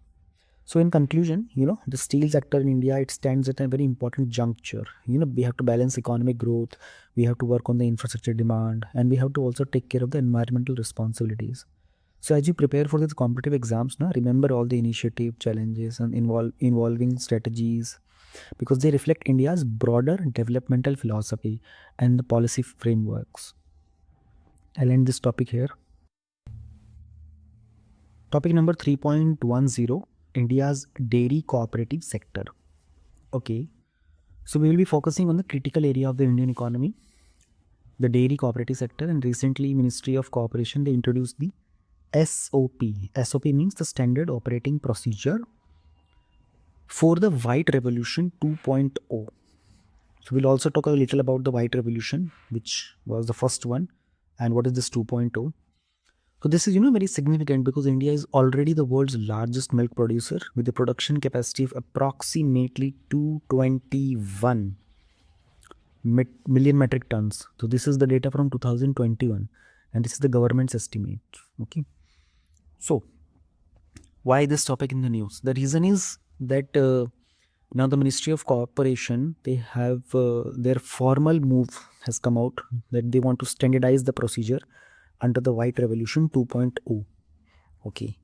So in conclusion, the steel sector in India, it stands at a very important juncture. We have to balance economic growth, we have to work on the infrastructure demand, and we have to also take care of the environmental responsibilities. So as you prepare for these competitive exams, remember all the initiative, challenges, and involving strategies, because they reflect India's broader developmental philosophy and the policy frameworks. I'll end this topic here. Topic number 3.10, India's dairy cooperative sector. Okay, so we will be focusing on the critical area of the Indian economy, the dairy cooperative sector. And recently, Ministry of Cooperation, they introduced the SOP. SOP means the Standard Operating Procedure for the White Revolution 2.0. So we'll also talk a little about the White Revolution, which was the first one, and what is this 2.0. So this is, very significant because India is already the world's largest milk producer with a production capacity of approximately 221 million metric tons. So this is the data from 2021, and this is the government's estimate. Okay. So why this topic in the news? The reason is that now the Ministry of Cooperation, they have their formal move has come out that they want to standardize the procedure under the White Revolution 2.0. Okay.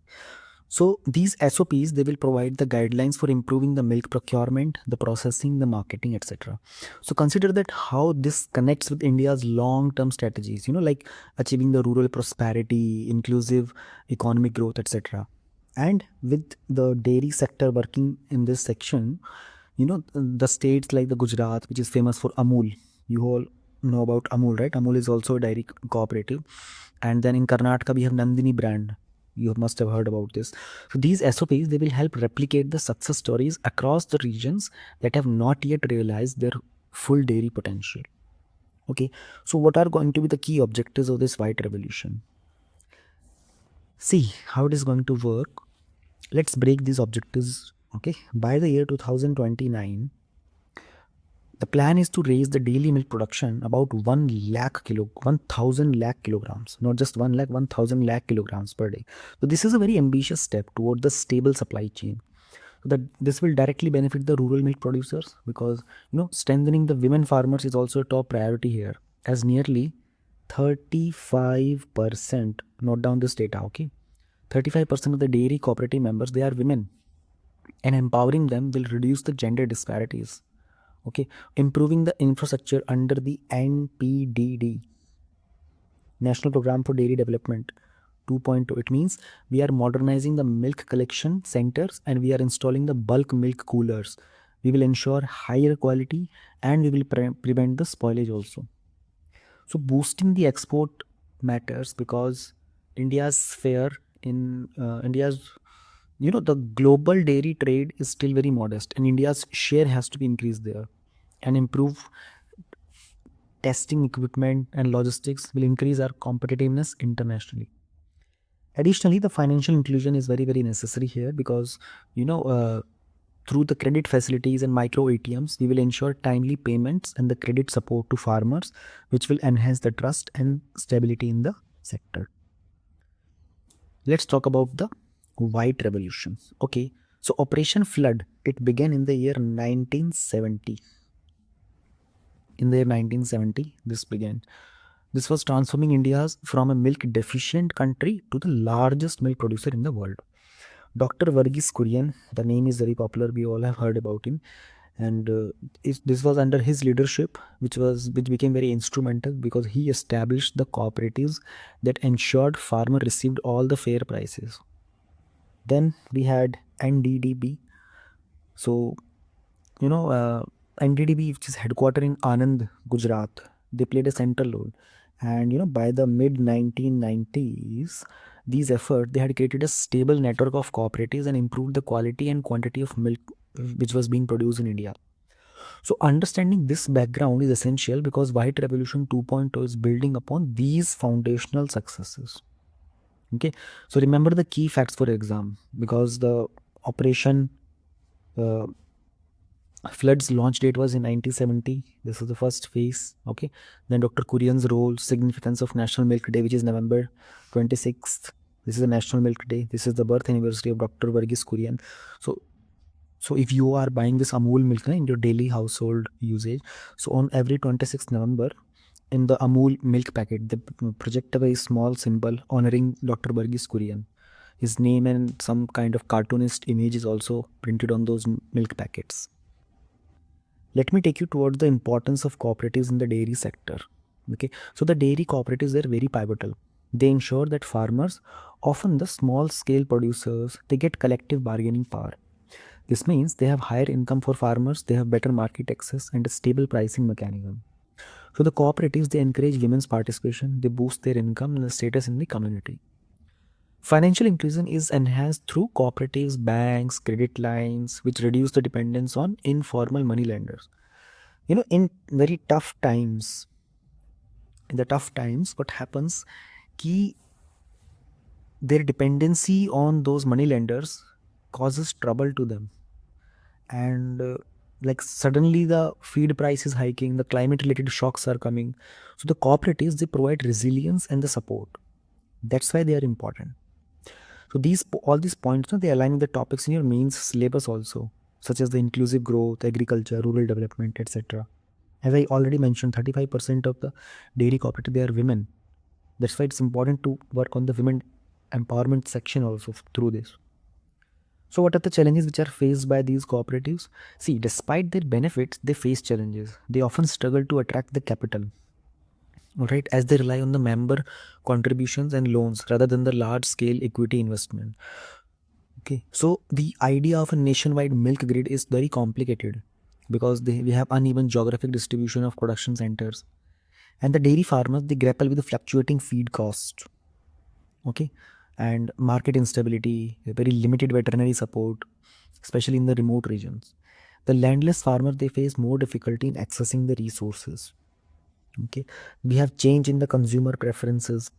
So these SOPs, they will provide the guidelines for improving the milk procurement, the processing, the marketing, etc. So consider that how this connects with India's long-term strategies, like achieving the rural prosperity, inclusive economic growth, etc. And with the dairy sector working in this section, the states like the Gujarat, which is famous for Amul, you all know about Amul, right? Amul is also a dairy cooperative. And then in Karnataka, we have Nandini brand. You must have heard about this. So these SOPs, they will help replicate the success stories across the regions that have not yet realized their full dairy potential. Okay, so what are going to be the key objectives of this white revolution? See how it is going to work. Let's break these objectives. Okay, by the year 2029, the plan is to raise the daily milk production about 1,000 lakh kilograms, not just 1 lakh, 1,000 lakh kilograms per day. So this is a very ambitious step toward the stable supply chain. So that this will directly benefit the rural milk producers, because strengthening the women farmers is also a top priority here, as nearly 35%, note down this data, okay, 35% of the dairy cooperative members, they are women, and empowering them will reduce the gender disparities. Okay, improving the infrastructure under the NPDD, National Program for Dairy Development 2.0. It means we are modernizing the milk collection centers and we are installing the bulk milk coolers. We will ensure higher quality and we will prevent the spoilage also. So boosting the export matters, because India's fare in India's the global dairy trade is still very modest, and India's share has to be increased there, and improve testing equipment and logistics will increase our competitiveness internationally. Additionally, the financial inclusion is very, very necessary here, because through the credit facilities and micro ATMs, we will ensure timely payments and the credit support to farmers, which will enhance the trust and stability in the sector. Let's talk about the white revolution. Okay, so Operation Flood, it began in the year 1970. In the year 1970, this began. This was transforming India from a milk deficient country to the largest milk producer in the world. Dr. Varghese Kurian, the name is very popular, we all have heard about him. And this was under his leadership, which became very instrumental, because he established the cooperatives that ensured farmer received all the fair prices. Then we had NDDB. So NDDB, which is headquartered in Anand, Gujarat, they played a central role. And by the mid 1990s, these efforts, they had created a stable network of cooperatives and improved the quality and quantity of milk which was being produced in India. So understanding this background is essential, because White Revolution 2.0 is building upon these foundational successes. Okay, so remember the key facts for exam, because the operation Flood's launch date was in 1970. This was the first phase. Okay. Then Dr. Kurian's role, significance of National Milk Day, which is November 26th. This is a National Milk Day. This is the birth anniversary of Dr. Varghese Kurian. So if you are buying this Amul milk in your daily household usage, so on every 26th November, in the Amul milk packet, they project a very small symbol honoring Dr. Varghese Kurian. His name and some kind of cartoonist image is also printed on those milk packets. Let me take you towards the importance of cooperatives in the dairy sector. Okay, so the dairy cooperatives are very pivotal. They ensure that farmers, often the small scale producers, they get collective bargaining power. This means they have higher income for farmers, they have better market access and a stable pricing mechanism. So the cooperatives, they encourage women's participation, they boost their income and the status in the community. Financial inclusion is enhanced through cooperatives, banks, credit lines, which reduce the dependence on informal money lenders. In very tough times, what happens, key their dependency on those money lenders causes trouble to them. And like suddenly the feed price is hiking, the climate related shocks are coming. So the cooperatives, they provide resilience and the support. That's why they are important. So all these points, they align with the topics in your mains syllabus also, such as the inclusive growth, agriculture, rural development, etc. As I already mentioned, 35% of the dairy cooperative, they are women. That's why it's important to work on the women empowerment section also through this. So what are the challenges which are faced by these cooperatives? See, despite their benefits, they face challenges. They often struggle to attract the capital, all right, as they rely on the member contributions and loans rather than the large scale equity investment. Okay, so the idea of a nationwide milk grid is very complicated, because we have uneven geographic distribution of production centers, and the dairy farmers, they grapple with the fluctuating feed cost. Okay, and market instability, very limited veterinary support, especially in the remote regions. The landless farmer, they face more difficulty in accessing the resources. Okay, we have change in the consumer preferences,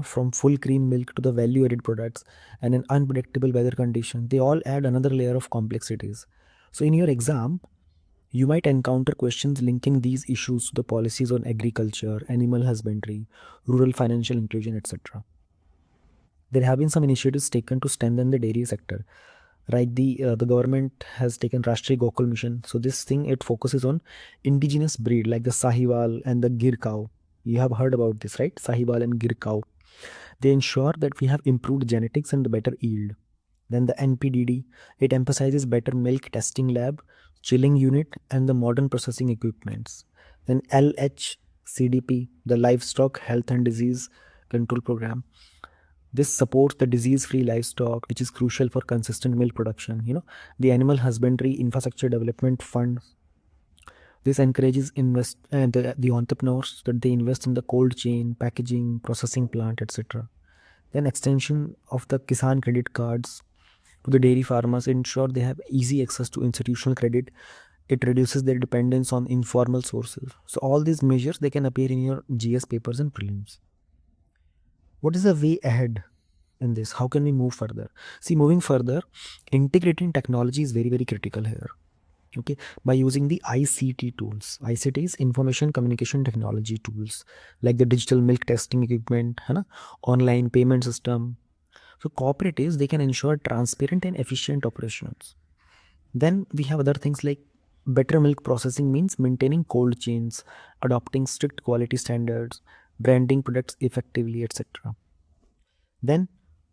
from full cream milk to the value added products, and an unpredictable weather condition. They all add another layer of complexities. So in your exam, you might encounter questions linking these issues to the policies on agriculture, animal husbandry, rural financial inclusion, etc. There have been some initiatives taken to strengthen the dairy sector. Right, the government has taken Rashtriya Gokul Mission. So this thing, it focuses on indigenous breed like the Sahiwal and the Gir cow. You have heard about this, right? Sahiwal and Gir cow. They ensure that we have improved genetics and better yield. Then the NPDD, it emphasizes better milk testing lab, chilling unit, and the modern processing equipments. Then LHCDP, the Livestock Health and Disease Control Program. This supports the disease-free livestock, which is crucial for consistent milk production. The Animal Husbandry Infrastructure Development Fund. This encourages the entrepreneurs that they invest in the cold chain, packaging, processing plant, etc. Then extension of the Kisan credit cards to the dairy farmers ensure they have easy access to institutional credit. It reduces their dependence on informal sources. So all these measures, they can appear in your GS papers and prelims. What is the way ahead in this? How can we move further? See, moving further, integrating technology is very, very critical here. Okay, by using the ICT tools. ICT is information communication technology tools, like the digital milk testing equipment, online payment system. So cooperatives, they can ensure transparent and efficient operations. Then we have other things like better milk processing means maintaining cold chains, adopting strict quality standards, branding products effectively, etc. Then,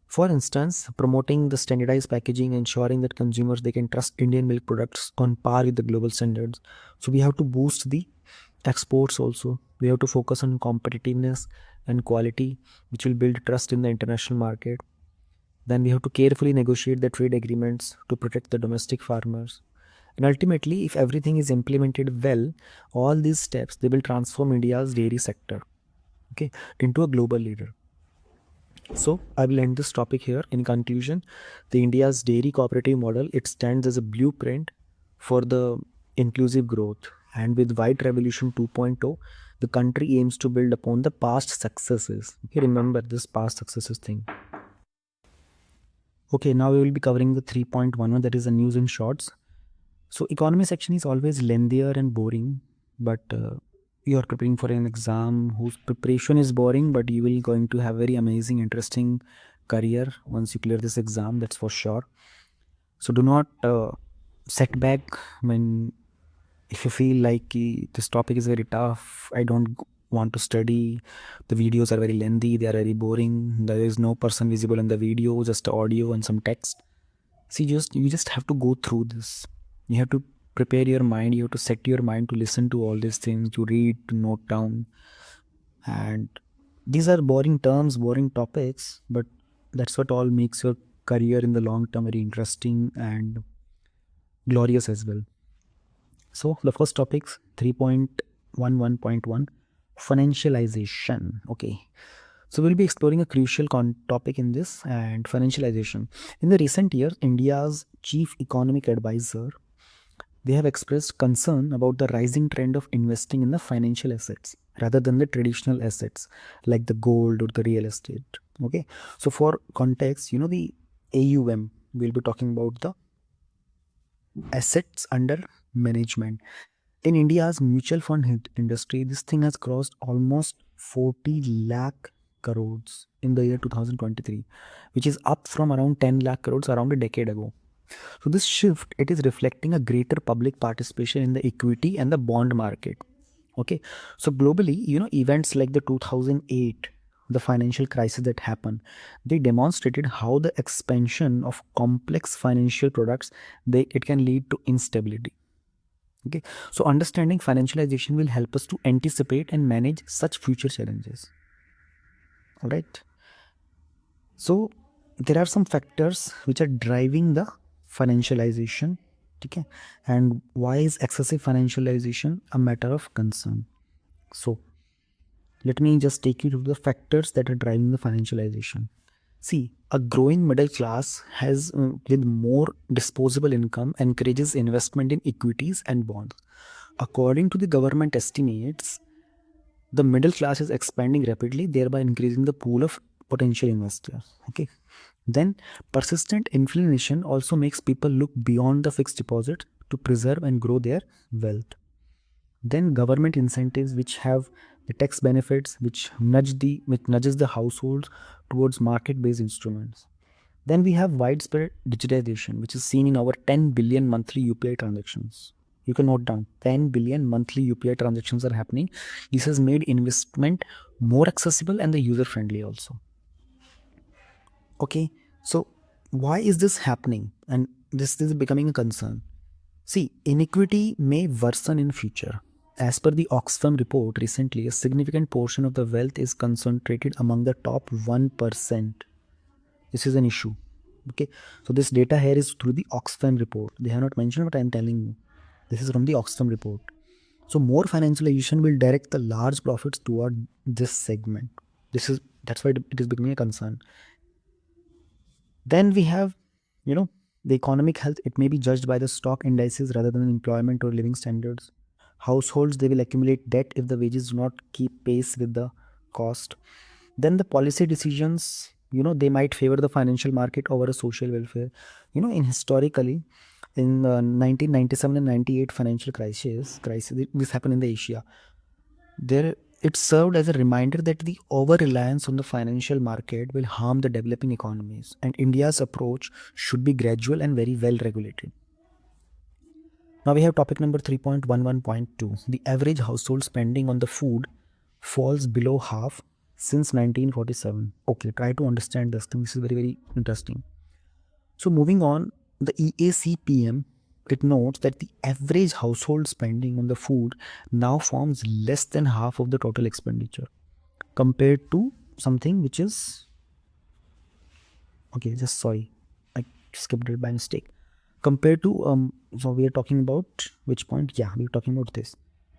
for instance, promoting the standardized packaging, ensuring that consumers, they can trust Indian milk products on par with the global standards. So we have to boost the exports also. We have to focus on competitiveness and quality, which will build trust in the international market. Then we have to carefully negotiate the trade agreements to protect the domestic farmers. And ultimately, if everything is implemented well, all these steps, they will transform India's dairy sector, okay, into a global leader. So I will end this topic here. In conclusion, the India's dairy cooperative model, it stands as a blueprint for the inclusive growth. And with White Revolution 2.0, the country aims to build upon the past successes. Okay, remember this past successes thing. Okay, now we will be covering the 3.11, that is the news in shorts. So economy section is always lengthier and boring, but you are preparing for an exam whose preparation is boring, but you will going to have very amazing, interesting career once you clear this exam. That's for sure. So do not set back when if you feel like this topic is very tough. I don't want to study. The videos are very lengthy. They are very boring. There is no person visible in the video, just audio and some text. See, you just have to go through this. You have to prepare your mind. You have to set your mind to listen to all these things, to read, to note down. And these are boring terms, boring topics, but that's what all makes your career in the long term very interesting and glorious as well. So the first topics 3.11.1 financialization. Okay. So we'll be exploring a crucial topic in this, and financialization. In the recent years, India's chief economic advisor, they have expressed concern about the rising trend of investing in the financial assets rather than the traditional assets like the gold or the real estate. Okay. So for context, the AUM, we'll be talking about the assets under management. In India's mutual fund industry, this thing has crossed almost 40 lakh crores in the year 2023, which is up from around 10 lakh crores around a decade ago. So this shift, it is reflecting a greater public participation in the equity and the bond market. Okay. So globally, events like the 2008, the financial crisis that happened, they demonstrated how the expansion of complex financial products, it can lead to instability. Okay. So understanding financialization will help us to anticipate and manage such future challenges. All right. So there are some factors which are driving the financialization. Okay. And why is excessive financialization a matter of concern? So let me just take you to the factors that are driving the financialization. See, a growing middle class has with more disposable income encourages investment in equities and bonds. According to the government estimates, the middle class is expanding rapidly, thereby increasing the pool of potential investors. Okay. Then persistent inflation also makes people look beyond the fixed deposit to preserve and grow their wealth. Then government incentives which have the tax benefits which nudges the households towards market-based instruments. Then we have widespread digitization, which is seen in our 10 billion monthly UPI transactions. You can note down 10 billion monthly UPI transactions are happening. This has made investment more accessible and the user friendly also. Okay, so why is this happening? And this is becoming a concern. See, inequity may worsen in future. As per the Oxfam report recently, a significant portion of the wealth is concentrated among the top 1%. This is an issue. Okay, so this data here is through the Oxfam report. They have not mentioned, but I am telling you. This is from the Oxfam report. So more financialization will direct the large profits toward this segment. That's why it is becoming a concern. Then we have, you know, the economic health. It may be judged by the stock indices rather than employment or living standards. Households, they will accumulate debt if the wages do not keep pace with the cost. Then the policy decisions, they might favor the financial market over a social welfare. In historically, in 1997 and 98 financial crisis, this happened in the Asia. There, it served as a reminder that the over reliance on the financial market will harm the developing economies, and India's approach should be gradual and very well regulated. Now we have topic number 3.11.2. The average household spending on the food falls below half since 1947. Okay, try to understand this thing. This is very, very interesting. So moving on, the EACPM, it notes that the average household spending on the food now forms less than half of the total expenditure compared to something which is, okay, just sorry, I skipped it by mistake. Compared to, so we are talking about which point? Yeah, we're talking about this.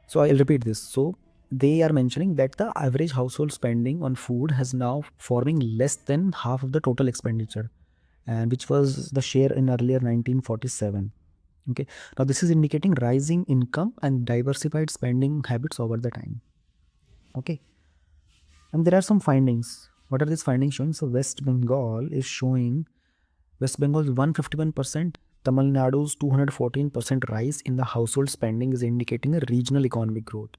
So I'll repeat this. So they are mentioning that the average household spending on food has now forming less than half of the total expenditure, and which was the share in earlier 1947. Okay, now this is indicating rising income and diversified spending habits over the time. Okay, and there are some findings. What are these findings showing? So West Bengal is showing West Bengal's 151%, Tamil Nadu's 214% rise in the household spending is indicating a regional economic growth.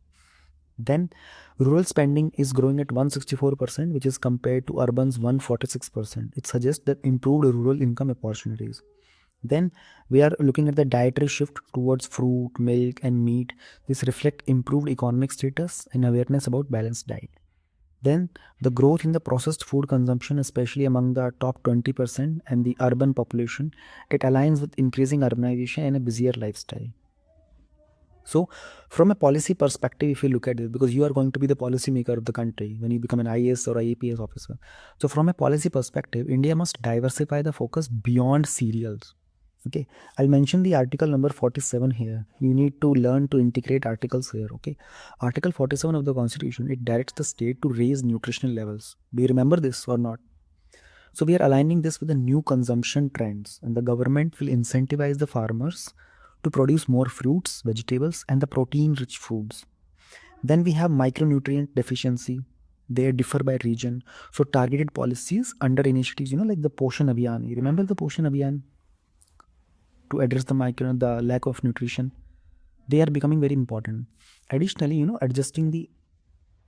Then rural spending is growing at 164%, which is compared to urban's 146%. It suggests that improved rural income opportunities. Then we are looking at the dietary shift towards fruit, milk, and meat. This reflect improved economic status and awareness about balanced diet. Then the growth in the processed food consumption, especially among the top 20% and the urban population, it aligns with increasing urbanization and a busier lifestyle. So, from a policy perspective, if you look at it, because you are going to be the policy maker of the country when you become an IAS or IAPS officer. So, from a policy perspective, India must diversify the focus beyond cereals. Okay, I'll mention the article number 47 here. You need to learn to integrate articles here. Okay, Article 47 of the Constitution, it directs the state to raise nutritional levels. Do you remember this or not? So we are aligning this with the new consumption trends, and the government will incentivize the farmers to produce more fruits, vegetables, and the protein-rich foods. Then we have micronutrient deficiency. They differ by region. So targeted policies under initiatives, like the Poshan Abhiyan. You remember the Poshan Abhiyan? To address the lack of nutrition, they are becoming very important. Additionally, adjusting the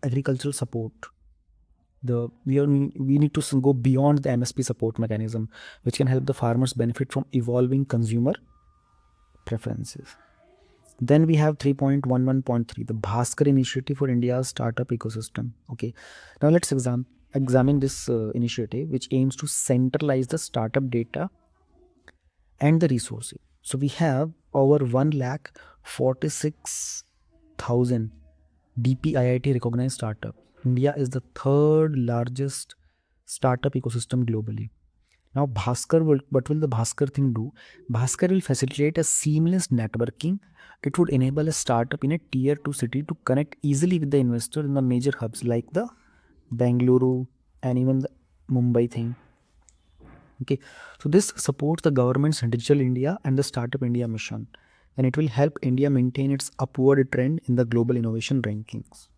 agricultural support. We need to go beyond the MSP support mechanism, which can help the farmers benefit from evolving consumer preferences. Then we have 3.11.3, the Bhaskar initiative for India's startup ecosystem. Okay, now let's examine this initiative, which aims to centralize the startup data and the resources. So we have over 1,46,000 DPIIT recognized startup. India is the third largest startup ecosystem globally. Now what will the Bhaskar thing do? Bhaskar will facilitate a seamless networking. It would enable a startup in a tier 2 city to connect easily with the investor in the major hubs like the Bengaluru and even the Mumbai thing. Okay, so this supports the government's Digital India and the Startup India mission, and it will help India maintain its upward trend in the global innovation rankings.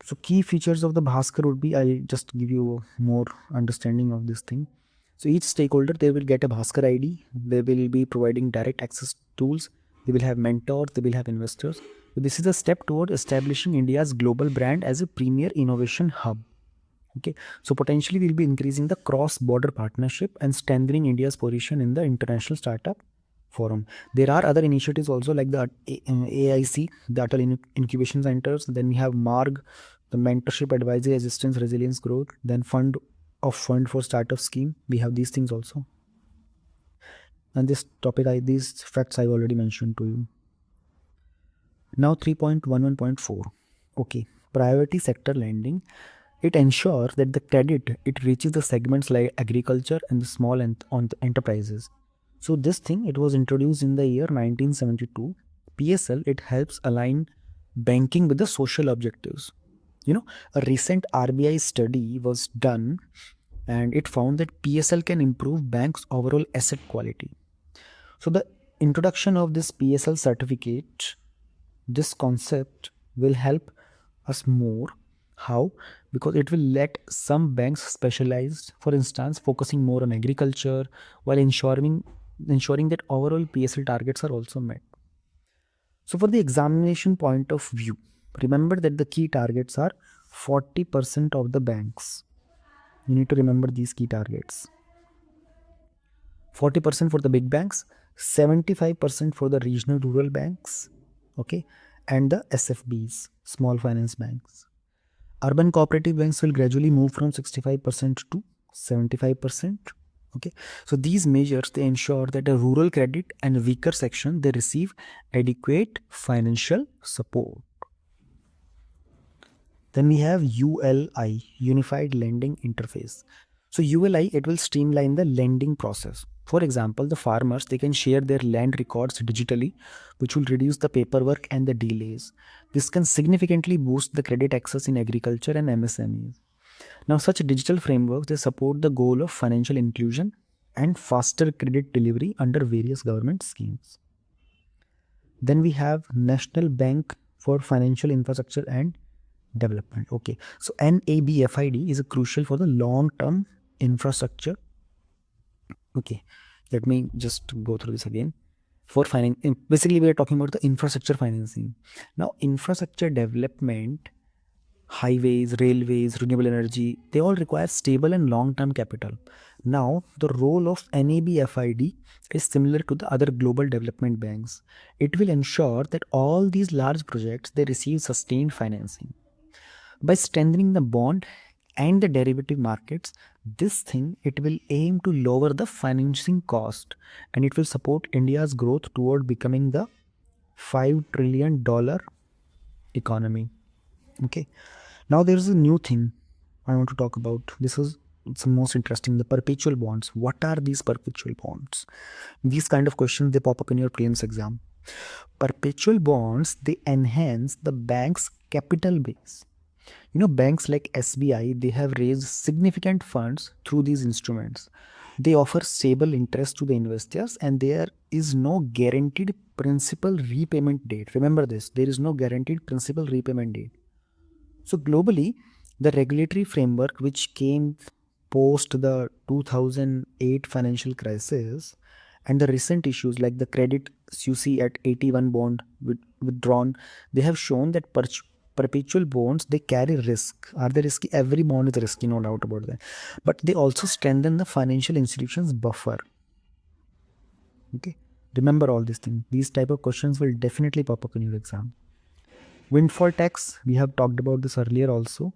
So key features of the Bhaskar would be, I'll just give you more understanding of this thing. So each stakeholder, they will get a Bhaskar ID. They will be providing direct access tools. They will have mentors. They will have investors. So this is a step toward establishing India's global brand as a premier innovation hub. Okay, so potentially we'll be increasing the cross-border partnership and strengthening India's position in the international startup forum. There are other initiatives also like the AIC, the Atal Incubation Centers. Then we have MARG, the Mentorship Advisory Assistance Resilience Growth. Then Fund for Startup Scheme. We have these things also. And this topic, these facts I've already mentioned to you. Now 3.11.4. Okay, priority sector lending. It ensures that the credit it reaches the segments like agriculture and the small and on the enterprises. So this thing it was introduced in the year 1972. PSL it helps align banking with the social objectives. You know, a recent RBI study was done and it found that PSL can improve banks' overall asset quality. So the introduction of this PSL certificate, this concept will help us more. How? Because it will let some banks specialized, for instance, focusing more on agriculture while ensuring that overall PSL targets are also met. So for the examination point of view, remember that the key targets are 40% of the banks. You need to remember these key targets. 40% for the big banks, 75% for the regional rural banks, okay, and the SFBs, small finance banks. Urban cooperative banks will gradually move from 65% to 75%. Okay, so these measures they ensure that a rural credit and weaker section they receive adequate financial support. Then we have ULI, Unified Lending Interface. So ULI, it will streamline the lending process. For example, the farmers, they can share their land records digitally, which will reduce the paperwork and the delays. This can significantly boost the credit access in agriculture and MSMEs. Now, such digital frameworks, they support the goal of financial inclusion and faster credit delivery under various government schemes. Then we have National Bank for Financial Infrastructure and Development. Okay, so NABFID is crucial for the long-term infrastructure. Okay, let me just go through this again. For finance, basically we are talking about the infrastructure financing. Now, infrastructure development, highways, railways, renewable energy, they all require stable and long-term capital. Now, the role of NABFID is similar to the other global development banks. It will ensure that all these large projects they receive sustained financing. By strengthening the bond and the derivative markets, this thing it will aim to lower the financing cost and it will support India's growth toward becoming the $5 trillion economy. Okay, now there is a new thing I want to talk about. This is it's the most interesting, the perpetual bonds. What are these perpetual bonds? These kind of questions they pop up in your prelims exam. Perpetual bonds they enhance the bank's capital base. You know, banks like SBI, they have raised significant funds through these instruments. They offer stable interest to the investors and there is no guaranteed principal repayment date. Remember this, there is no guaranteed principal repayment date. So globally, the regulatory framework which came post the 2008 financial crisis and the recent issues like the credit you see at 81 bond withdrawn, they have shown that perpetual bonds they carry risk. Are they risky? Every bond is risky, no doubt about that. But they also strengthen the financial institutions buffer. Okay, remember all these things. These type of questions will definitely pop up in your exam. Windfall tax, we have talked about this earlier also.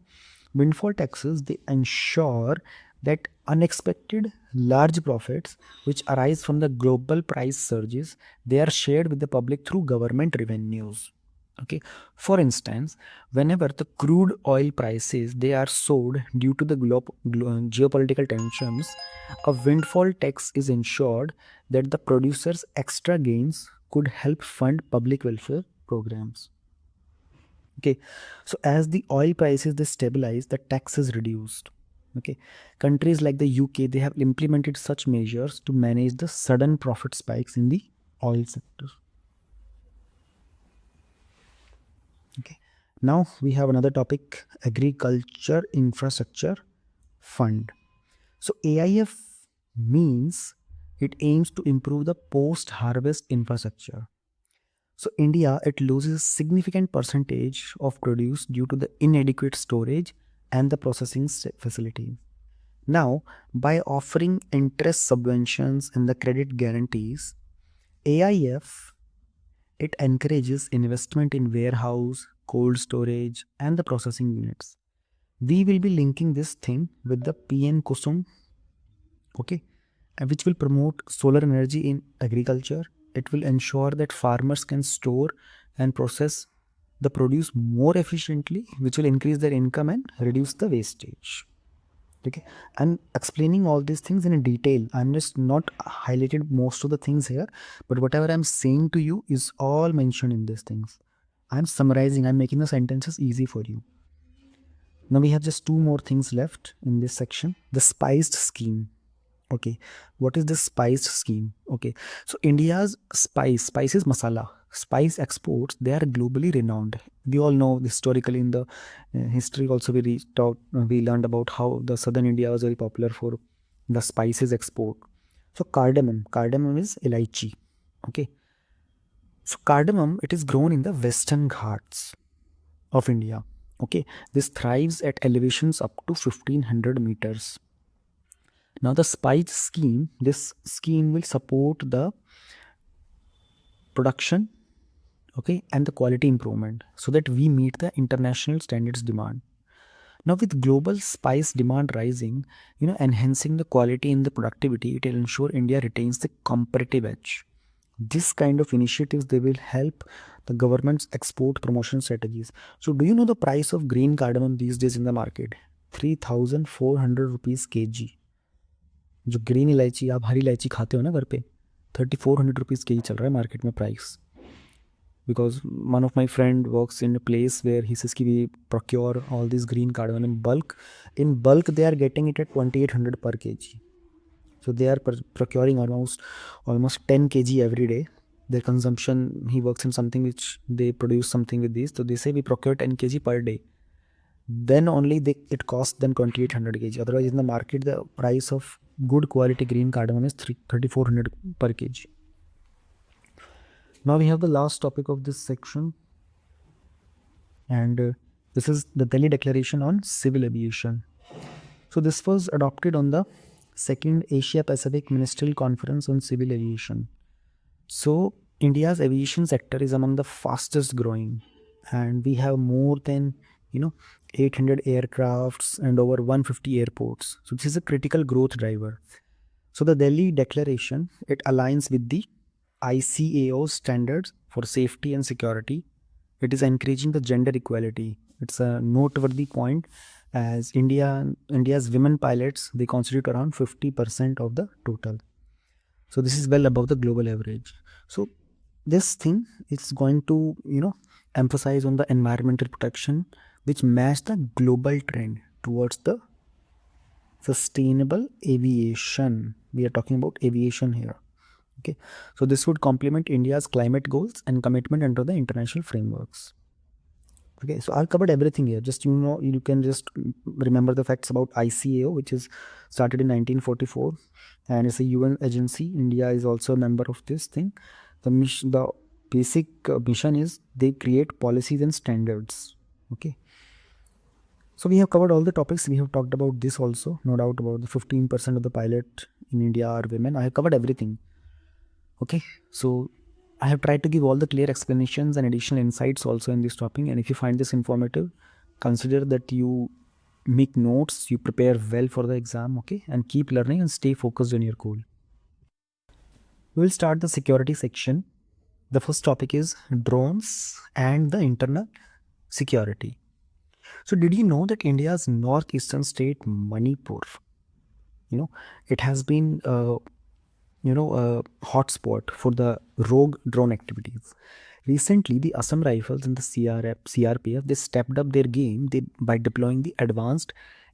Windfall taxes they ensure that unexpected large profits which arise from the global price surges they are shared with the public through government revenues. Okay, for instance, whenever the crude oil prices they are soared due to the geopolitical tensions, a windfall tax is ensured that the producers extra gains could help fund public welfare programs. Okay, so as the oil prices they stabilize, the tax is reduced. Okay, countries like the UK, they have implemented such measures to manage the sudden profit spikes in the oil sector. Okay, now we have another topic, agriculture infrastructure fund. So AIF means it aims to improve the post harvest infrastructure. So India, it loses a significant percentage of produce due to the inadequate storage and the processing facilities. Now, by offering interest subventions and the credit guarantees, AIF, it encourages investment in warehouse, cold storage, and the processing units. We will be linking this thing with the PM Kusum, okay, and which will promote solar energy in agriculture. It will ensure that farmers can store and process the produce more efficiently, which will increase their income and reduce the wastage. Okay, and explaining all these things in detail, I'm just not highlighted most of the things here, but whatever I'm saying to you is all mentioned in these things. I'm summarizing, I'm making the sentences easy for you. Now we have just two more things left in this section, the spiced scheme. Okay, what is this spiced scheme? Okay, so India's spice is masala. Spice exports, they are globally renowned. We all know historically in the history also we learned about how the southern India was very popular for the spices export. So cardamom is elaichi. Okay, so cardamom, it is grown in the western ghats of India. Okay, this thrives at elevations up to 1500 meters. Now, the SPICE scheme, this scheme will support the production, okay, and the quality improvement so that we meet the international standards demand. Now, with global spice demand rising, enhancing the quality and the productivity, it will ensure India retains the comparative edge. This kind of initiatives, they will help the government's export promotion strategies. So, do you know the price of green cardamom these days in the market? 3,400 rupees kg. जो green इलायची आप हरी इलायची खाते हो ना घर पे, 3,400 rupees के जी चल रहा है मार्केट में price. Because one of my friend works in a place where he says कि we procure all this green cardamom in bulk. In bulk, they are getting it at 2,800 per kg. So they are procuring almost 10 kg every day. Their consumption, he works in something which they produce something with this. So they say we procure 10 kg per day. Then only it costs them 2,800 kg. Otherwise, in the market, the price of good quality green cardamom is 3,400 per kg. Now we have the last topic of this section, and this is the Delhi Declaration on Civil Aviation. So this was adopted on the second Asia Pacific Ministerial Conference on Civil Aviation. So India's aviation sector is among the fastest growing, and we have more than 800 aircrafts and over 150 airports. So this is a critical growth driver. So the Delhi Declaration, it aligns with the ICAO standards for safety and security. It is encouraging the gender equality. It's a noteworthy point, as India's women pilots, they constitute around 50% of the total. So this is well above the global average. So this thing is going to emphasize on the environmental protection, which match the global trend towards the sustainable aviation. We are talking about aviation here. Okay, so this would complement India's climate goals and commitment under the international frameworks. Okay, so I've covered everything here. Just you can just remember the facts about ICAO, which is started in 1944, and it's a UN agency. India is also a member of this thing. The basic mission is they create policies and standards. Okay. So we have covered all the topics. We have talked about this also. No doubt about the 15% of the pilot in India are women. I have covered everything. Okay. So I have tried to give all the clear explanations and additional insights also in this topic. And if you find this informative, consider that you make notes, you prepare well for the exam, okay? And keep learning and stay focused on your goal. We will start the security section. The first topic is drones and the internal security. So did you know that India's northeastern state, Manipur, it has been a hotspot for the rogue drone activities. Recently, the Assam Rifles and the CRPF, they stepped up their game by deploying the advanced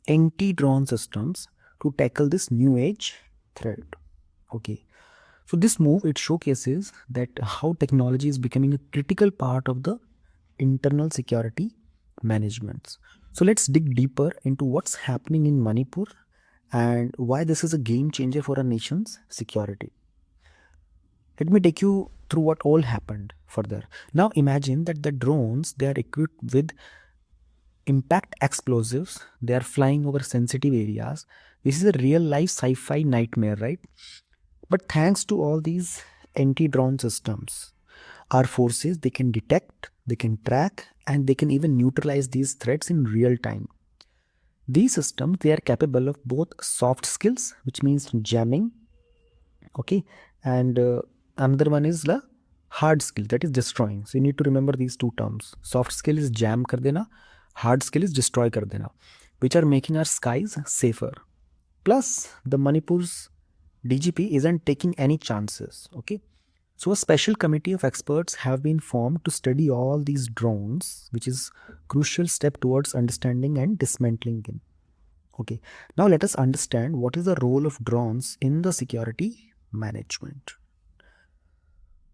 anti-drone systems to tackle this new age threat. Okay. So this move, it showcases that how technology is becoming a critical part of the internal security management. So let's dig deeper into what's happening in Manipur and why this is a game changer for a nation's security. Let me take you through what all happened further. Now imagine that the drones, they are equipped with impact explosives. They are flying over sensitive areas. This is a real life sci-fi nightmare, right? But thanks to all these anti-drone systems, our forces, they can detect, they can track, and they can even neutralize these threats in real time. These systems, they are capable of both soft skills, which means jamming, okay, and another one is the hard skill, that is destroying. So you need to remember these two terms. Soft skill is jam kar dena, hard skill is destroy kar dena, which are making our skies safer. Plus, the Manipur's DGP isn't taking any chances. Okay. So a special committee of experts have been formed to study all these drones, which is crucial step towards understanding and dismantling them. Okay. Now let us understand what is the role of drones in the security management.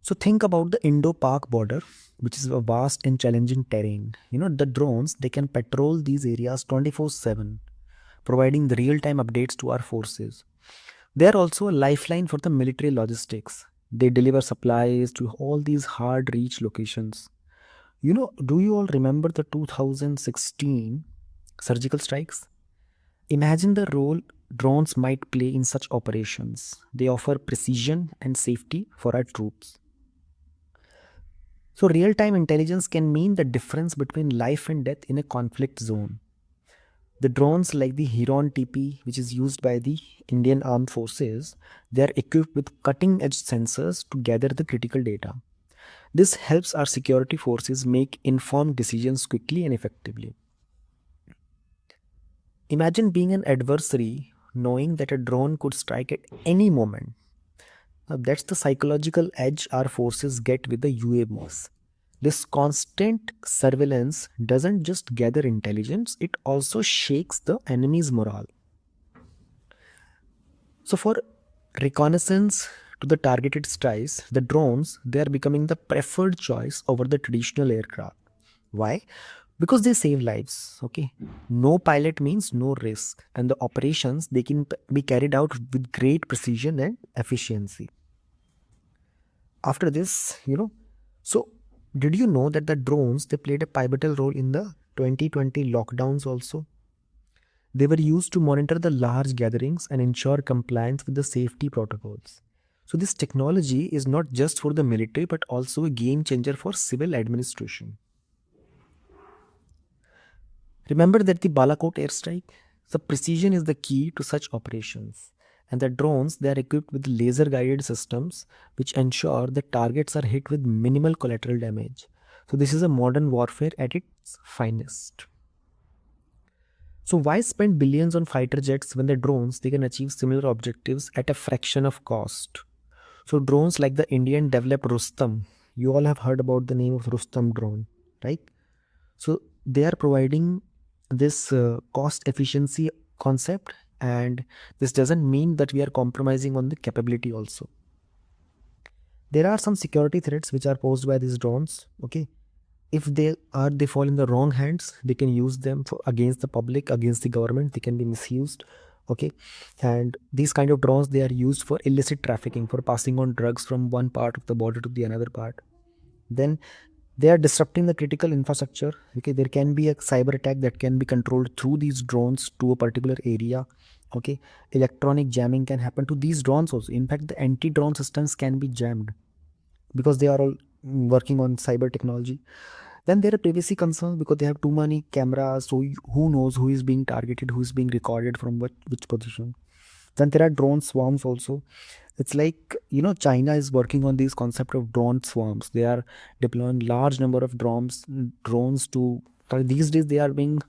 So think about the Indo-Pak border, which is a vast and challenging terrain. The drones, they can patrol these areas 24/7, providing the real-time updates to our forces. They are also a lifeline for the military logistics. They deliver supplies to all these hard reach locations. Do you all remember the 2016 surgical strikes? Imagine the role drones might play in such operations. They offer precision and safety for our troops. So, real time intelligence can mean the difference between life and death in a conflict zone. The drones like the Heron TP, which is used by the Indian Armed Forces, they are equipped with cutting edge sensors to gather the critical data. This helps our security forces make informed decisions quickly and effectively. Imagine being an adversary knowing that a drone could strike at any moment. Now, that's the psychological edge our forces get with the UAMOS. This constant surveillance doesn't just gather intelligence, it also shakes the enemy's morale. So, for reconnaissance to the targeted strikes, the drones, they are becoming the preferred choice over the traditional aircraft. Why? Because they save lives. Okay, no pilot means no risk, and the operations, they can be carried out with great precision and efficiency. After this, so did you know that the drones, they played a pivotal role in the 2020 lockdowns also? They were used to monitor the large gatherings and ensure compliance with the safety protocols. So this technology is not just for the military but also a game changer for civil administration. Remember that the Balakot airstrike? The precision is the key to such operations. And the drones, they are equipped with laser guided systems which ensure that targets are hit with minimal collateral damage. So this is a modern warfare at its finest. So why spend billions on fighter jets when the drones, they can achieve similar objectives at a fraction of cost? So drones like the Indian developed Rustam, you all have heard about the name of Rustam drone, right? So they are providing this cost efficiency concept, and this doesn't mean that we are compromising on the capability also. There are some security threats which are posed by these drones. Okay, if they fall in the wrong hands, they can use them for against the public, against the government. They can be misused. Okay, and these kind of drones, they are used for illicit trafficking, for passing on drugs from one part of the border to the another part. Then they are disrupting the critical infrastructure. Okay, there can be a cyber attack that can be controlled through these drones to a particular area. Okay, electronic jamming can happen to these drones also. In fact, the anti-drone systems can be jammed because they are all working on cyber technology. Then there are privacy concerns because they have too many cameras, so who knows who is being targeted, who is being recorded from which position. Then there are drone swarms also. It's like, China is working on this concept of drone swarms. They are deploying large number of drones to these days they are being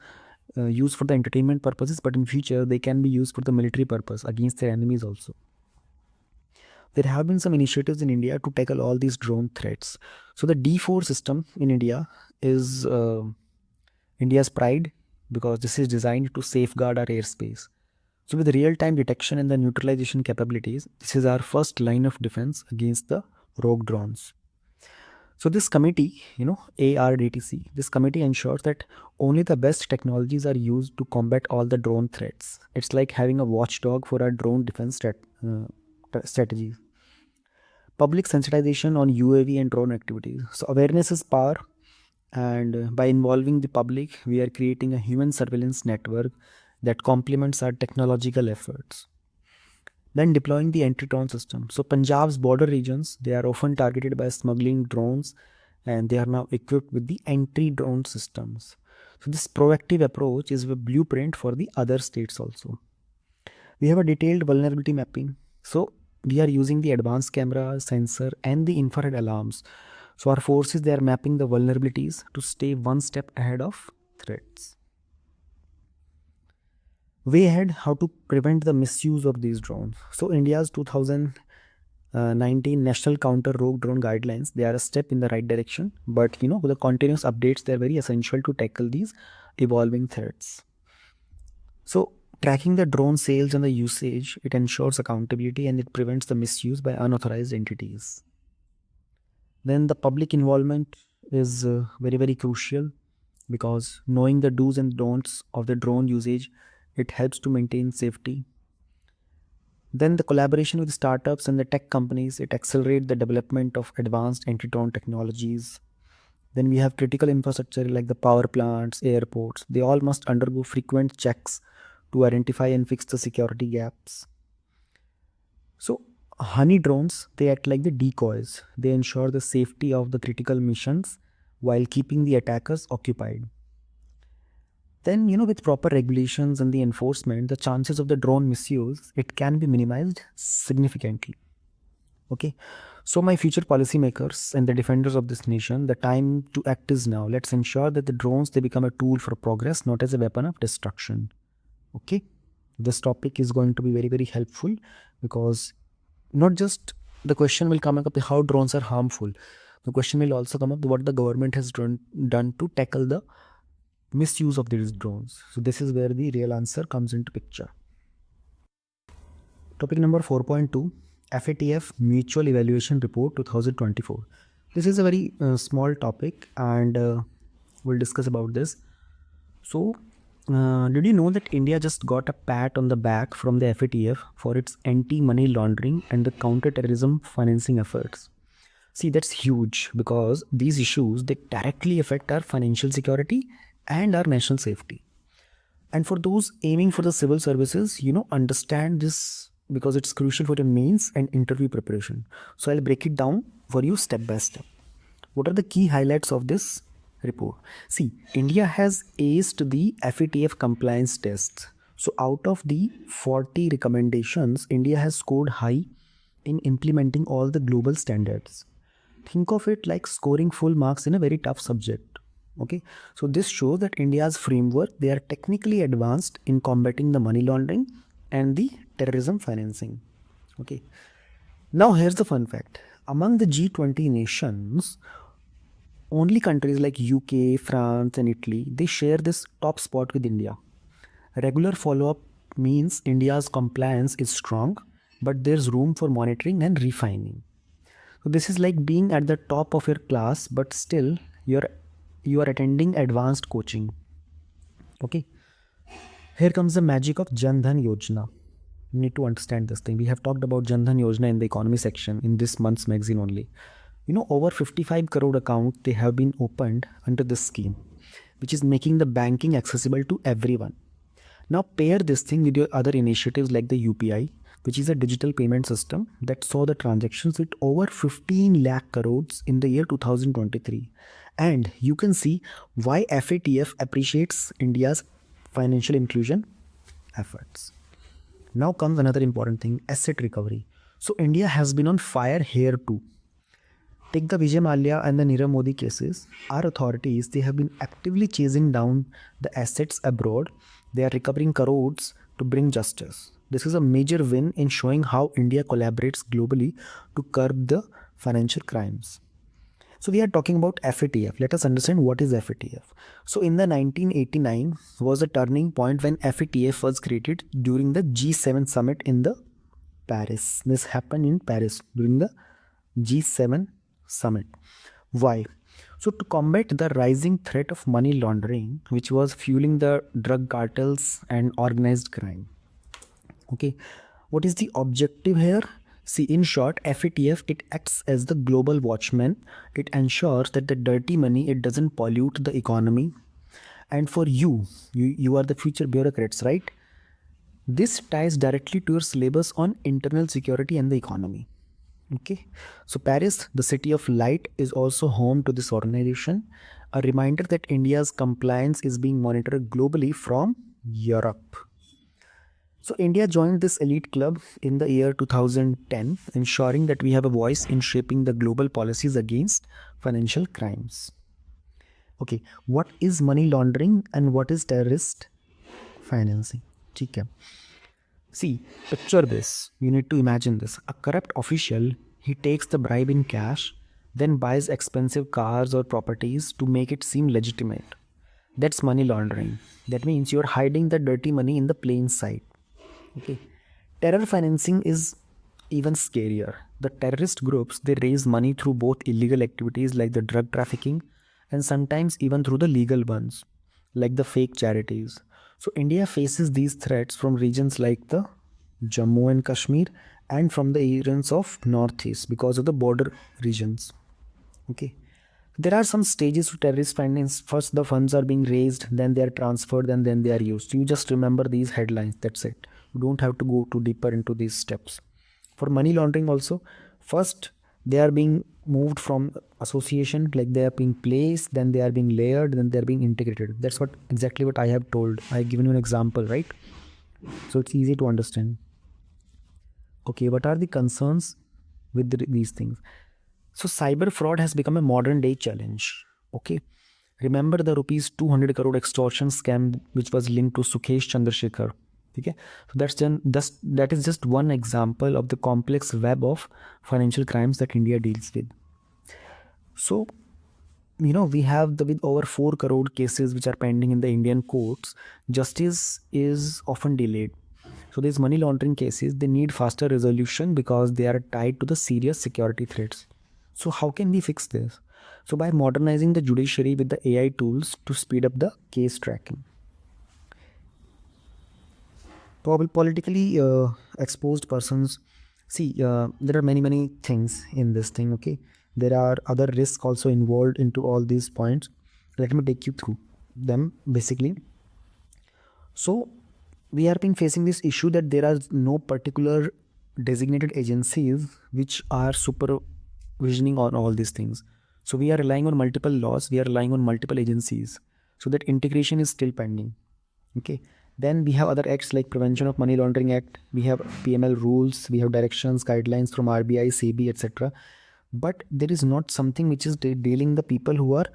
used for the entertainment purposes, but in future they can be used for the military purpose against their enemies also. There have been some initiatives in India to tackle all these drone threats. So the D4 system in India is India's pride. because this is designed to safeguard our airspace. So with real-time detection and the neutralization capabilities, this is our first line of defense against the rogue drones. So this committee, ARDTC, this committee ensures that only the best technologies are used to combat all the drone threats. It's like having a watchdog for our drone defense strategies. Public sensitization on UAV and drone activities. So awareness is power, and by involving the public, we are creating a human surveillance network that complements our technological efforts. Then deploying the anti-drone system. So Punjab's border regions, they are often targeted by smuggling drones, and they are now equipped with the anti-drone systems. So this proactive approach is a blueprint for the other states also. We have a detailed vulnerability mapping. So we are using the advanced camera, sensor, and the infrared alarms. So our forces, they are mapping the vulnerabilities to stay one step ahead of threats. Way ahead, how to prevent the misuse of these drones. So India's 2019 National Counter Rogue Drone Guidelines, they are a step in the right direction, but with the continuous updates, they're very essential to tackle these evolving threats. So tracking the drone sales and the usage, it ensures accountability and it prevents the misuse by unauthorized entities. Then the public involvement is very, very crucial, because knowing the do's and don'ts of the drone usage, it helps to maintain safety. Then the collaboration with startups and the tech companies, it accelerates the development of advanced anti-drone technologies. Then we have critical infrastructure like the power plants, airports. They all must undergo frequent checks to identify and fix the security gaps. So honey drones, they act like the decoys. They ensure the safety of the critical missions while keeping the attackers occupied. Then, with proper regulations and the enforcement, the chances of the drone misuse, it can be minimized significantly. Okay. So my future policymakers and the defenders of this nation, the time to act is now. Let's ensure that the drones, they become a tool for progress, not as a weapon of destruction. Okay. This topic is going to be very, very helpful, because not just the question will come up how drones are harmful. The question will also come up what the government has done to tackle the misuse of these drones. So this is where the real answer comes into picture. Topic number 4.2, FATF Mutual Evaluation Report 2024. This is a very small topic, and we'll discuss about this. So did you know that India just got a pat on the back from the FATF for its anti-money laundering and the counter-terrorism financing efforts? See, that's huge, because these issues, they directly affect our financial security and our national safety. And for those aiming for the civil services, understand this, because it's crucial for your mains and interview preparation. So I'll break it down for you step by step. What are the key highlights of this report? See, India has aced the FATF compliance tests. So out of the 40 recommendations, India has scored high in implementing all the global standards. Think of it like scoring full marks in a very tough subject. Okay, so this shows that India's framework, they are technically advanced in combating the money laundering and the terrorism financing. Okay, now here's the fun fact. Among the G20 nations, only countries like UK, France and Italy, they share this top spot with India. Regular follow-up means India's compliance is strong, but there's room for monitoring and refining. So this is like being at the top of your class, but still you are attending advanced coaching. Okay. Here comes the magic of Jan Dhan Yojana. You need to understand this thing. We have talked about Jan Dhan Yojana in the economy section in this month's magazine only. Over 55 crore accounts, they have been opened under this scheme, which is making the banking accessible to everyone. Now pair this thing with your other initiatives like the UPI, which is a digital payment system that saw the transactions with over 15 lakh crores in the year 2023. And you can see why FATF appreciates India's financial inclusion efforts. Now comes another important thing, asset recovery. So India has been on fire here too. Take the Vijay Mallya and the Nirav Modi cases. Our authorities, they have been actively chasing down the assets abroad. They are recovering crores to bring justice. This is a major win in showing how India collaborates globally to curb the financial crimes. So we are talking about FATF. Let us understand what is FATF. So in the 1989 was a turning point when FATF was created during the G7 summit in the Paris. This happened in Paris during the G7 summit. Why? So to combat the rising threat of money laundering, which was fueling the drug cartels and organized crime. Okay, what is the objective here? See, in short, FATF, it acts as the global watchman. It ensures that the dirty money, it doesn't pollute the economy. And for you are the future bureaucrats, right? This ties directly to your syllabus on internal security and the economy. Okay, so Paris, the city of light, is also home to this organization. A reminder that India's compliance is being monitored globally from Europe. So India joined this elite club in the year 2010, ensuring that we have a voice in shaping the global policies against financial crimes. Okay, what is money laundering and what is terrorist financing? Okay. See, picture this. You need to imagine this. A corrupt official, he takes the bribe in cash, then buys expensive cars or properties to make it seem legitimate. That's money laundering. That means you're hiding the dirty money in the plain sight. Okay. Terror financing is even scarier. The terrorist groups, they raise money through both illegal activities like the drug trafficking and sometimes even through the legal ones like the fake charities. So India faces these threats from regions like the Jammu and Kashmir and from the regions of Northeast because of the border regions. Okay. There are some stages to terrorist finance. First, the funds are being raised, then they are transferred, and then they are used. You just remember these headlines. That's it. You don't have to go too deeper into these steps. For money laundering, also, first they are being moved from association, like they are being placed, then they are being layered, then they are being integrated. That's what exactly what I have told. I have given you an example, right? So it's easy to understand. Okay, what are the concerns with these things? So cyber fraud has become a modern day challenge. Okay. Remember the rupees 200 crore extortion scam which was linked to Sukesh Chandrasekhar. Okay. So that is just one example of the complex web of financial crimes that India deals with. So, we have with over 4 crore cases which are pending in the Indian courts, justice is often delayed. So these money laundering cases, they need faster resolution because they are tied to the serious security threats. So how can we fix this? So by modernizing the judiciary with the AI tools to speed up the case tracking. Politically exposed persons, see, there are many things in this thing. Okay, there are other risks also involved into all these points. Let me take you through them basically. So we are being facing this issue that there are no particular designated agencies which are supervisioning on all these things. So we are relying on multiple laws, we are relying on multiple agencies. So that integration is still pending. Okay. Then we have other acts like Prevention of Money Laundering Act, we have PML rules, we have directions, guidelines from RBI, SEBI, etc. But there is not something which is dealing the people who are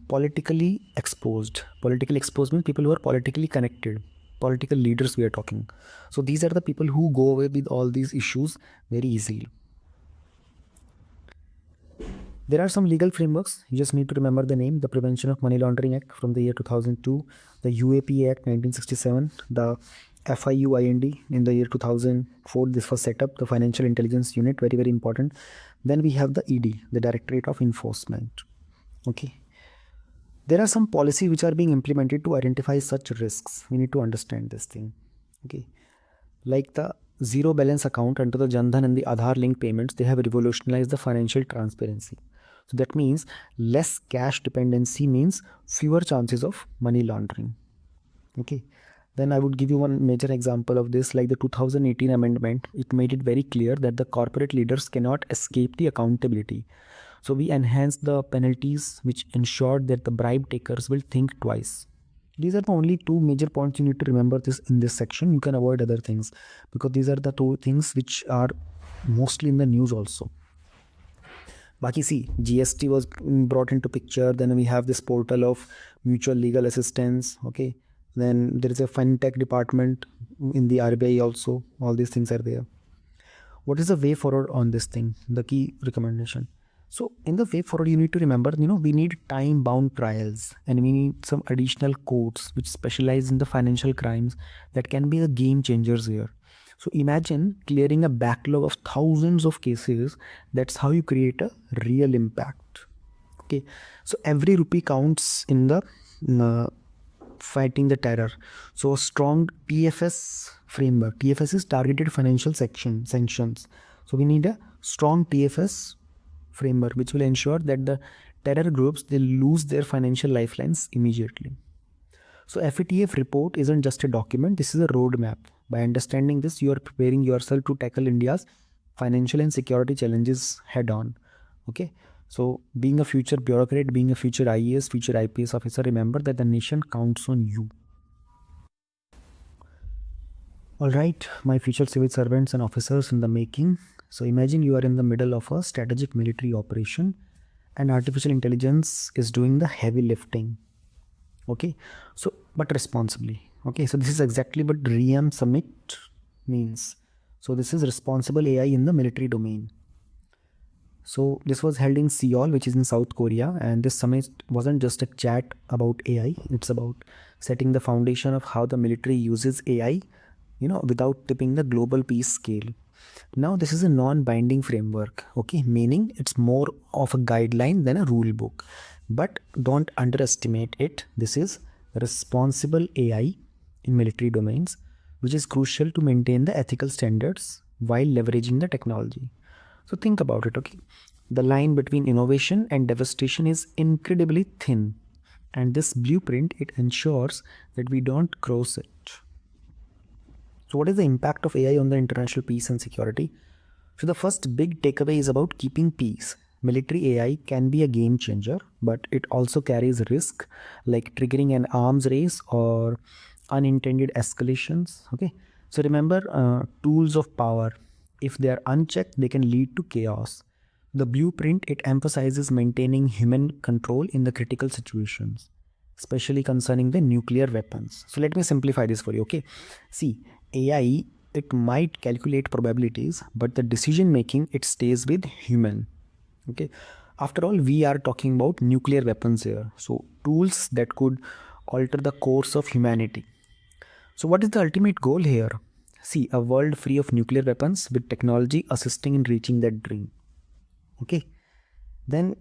politically exposed. Politically exposed means people who are politically connected, political leaders we are talking. So these are the people who go away with all these issues very easily. There are some legal frameworks. You just need to remember the name: the Prevention of Money Laundering Act from the year 2002, the UAP Act 1967, the FIUIND in the year 2004. This was set up, the Financial Intelligence Unit, very important. Then we have the ED, the Directorate of Enforcement. Okay. There are some policies which are being implemented to identify such risks. We need to understand this thing. Okay. Like the zero balance account under the Jan Dhan and the Aadhaar linked payments, they have revolutionized the financial transparency. So that means less cash dependency means fewer chances of money laundering. Okay. Then I would give you one major example of this, like the 2018 amendment. It made it very clear that the corporate leaders cannot escape the accountability. So we enhanced the penalties which ensured that the bribe takers will think twice. These are the only two major points you need to remember this in this section. You can avoid other things because these are the two things which are mostly in the news also. Baki, see, GST was brought into picture. Then we have this portal of mutual legal assistance. Okay. Then there is a fintech department in the RBI also. All these things are there. What is the way forward on this thing? The key recommendation. So in the way forward, you need to remember, we need time-bound trials, and we need some additional courts which specialize in the financial crimes that can be the game changers here. So imagine clearing a backlog of thousands of cases. That's how you create a real impact. Okay, so every rupee counts in the uh, fighting the terror. So a strong TFS framework. TFS is targeted financial sanctions. So we need a strong TFS framework which will ensure that the terror groups, they lose their financial lifelines immediately. So FATF report isn't just a document, this is a roadmap. By understanding this, you are preparing yourself to tackle India's financial and security challenges head on. Okay. So being a future bureaucrat, being a future IAS, future IPS officer, remember that the nation counts on you. All right, my future civil servants and officers in the making. So imagine you are in the middle of a strategic military operation and artificial intelligence is doing the heavy lifting. Okay, so but responsibly. Okay, so this is exactly what REAM summit means. So this is responsible AI in the military domain. So this was held in Seoul, which is in South Korea, and this summit wasn't just a chat about AI. It's about setting the foundation of how the military uses AI, without tipping the global peace scale. Now this is a non-binding framework, okay, meaning it's more of a guideline than a rule book. But don't underestimate it. This is responsible AI in military domains, which is crucial to maintain the ethical standards while leveraging the technology. So think about it, okay? The line between innovation and devastation is incredibly thin, and this blueprint, it ensures that we don't cross it. So what is the impact of AI on the international peace and security? So the first big takeaway is about keeping peace. Military AI can be a game changer, but it also carries risk like triggering an arms race or unintended escalations. Okay, so remember, tools of power, if they are unchecked, they can lead to chaos. The blueprint, it emphasizes maintaining human control in the critical situations, especially concerning the nuclear weapons. So let me simplify this for you. Okay, see, AI, it might calculate probabilities, but the decision making, it stays with human. Okay, after all, we are talking about nuclear weapons here, so tools that could alter the course of humanity. So what is the ultimate goal here? See, a world free of nuclear weapons with technology assisting in reaching that dream. Okay, then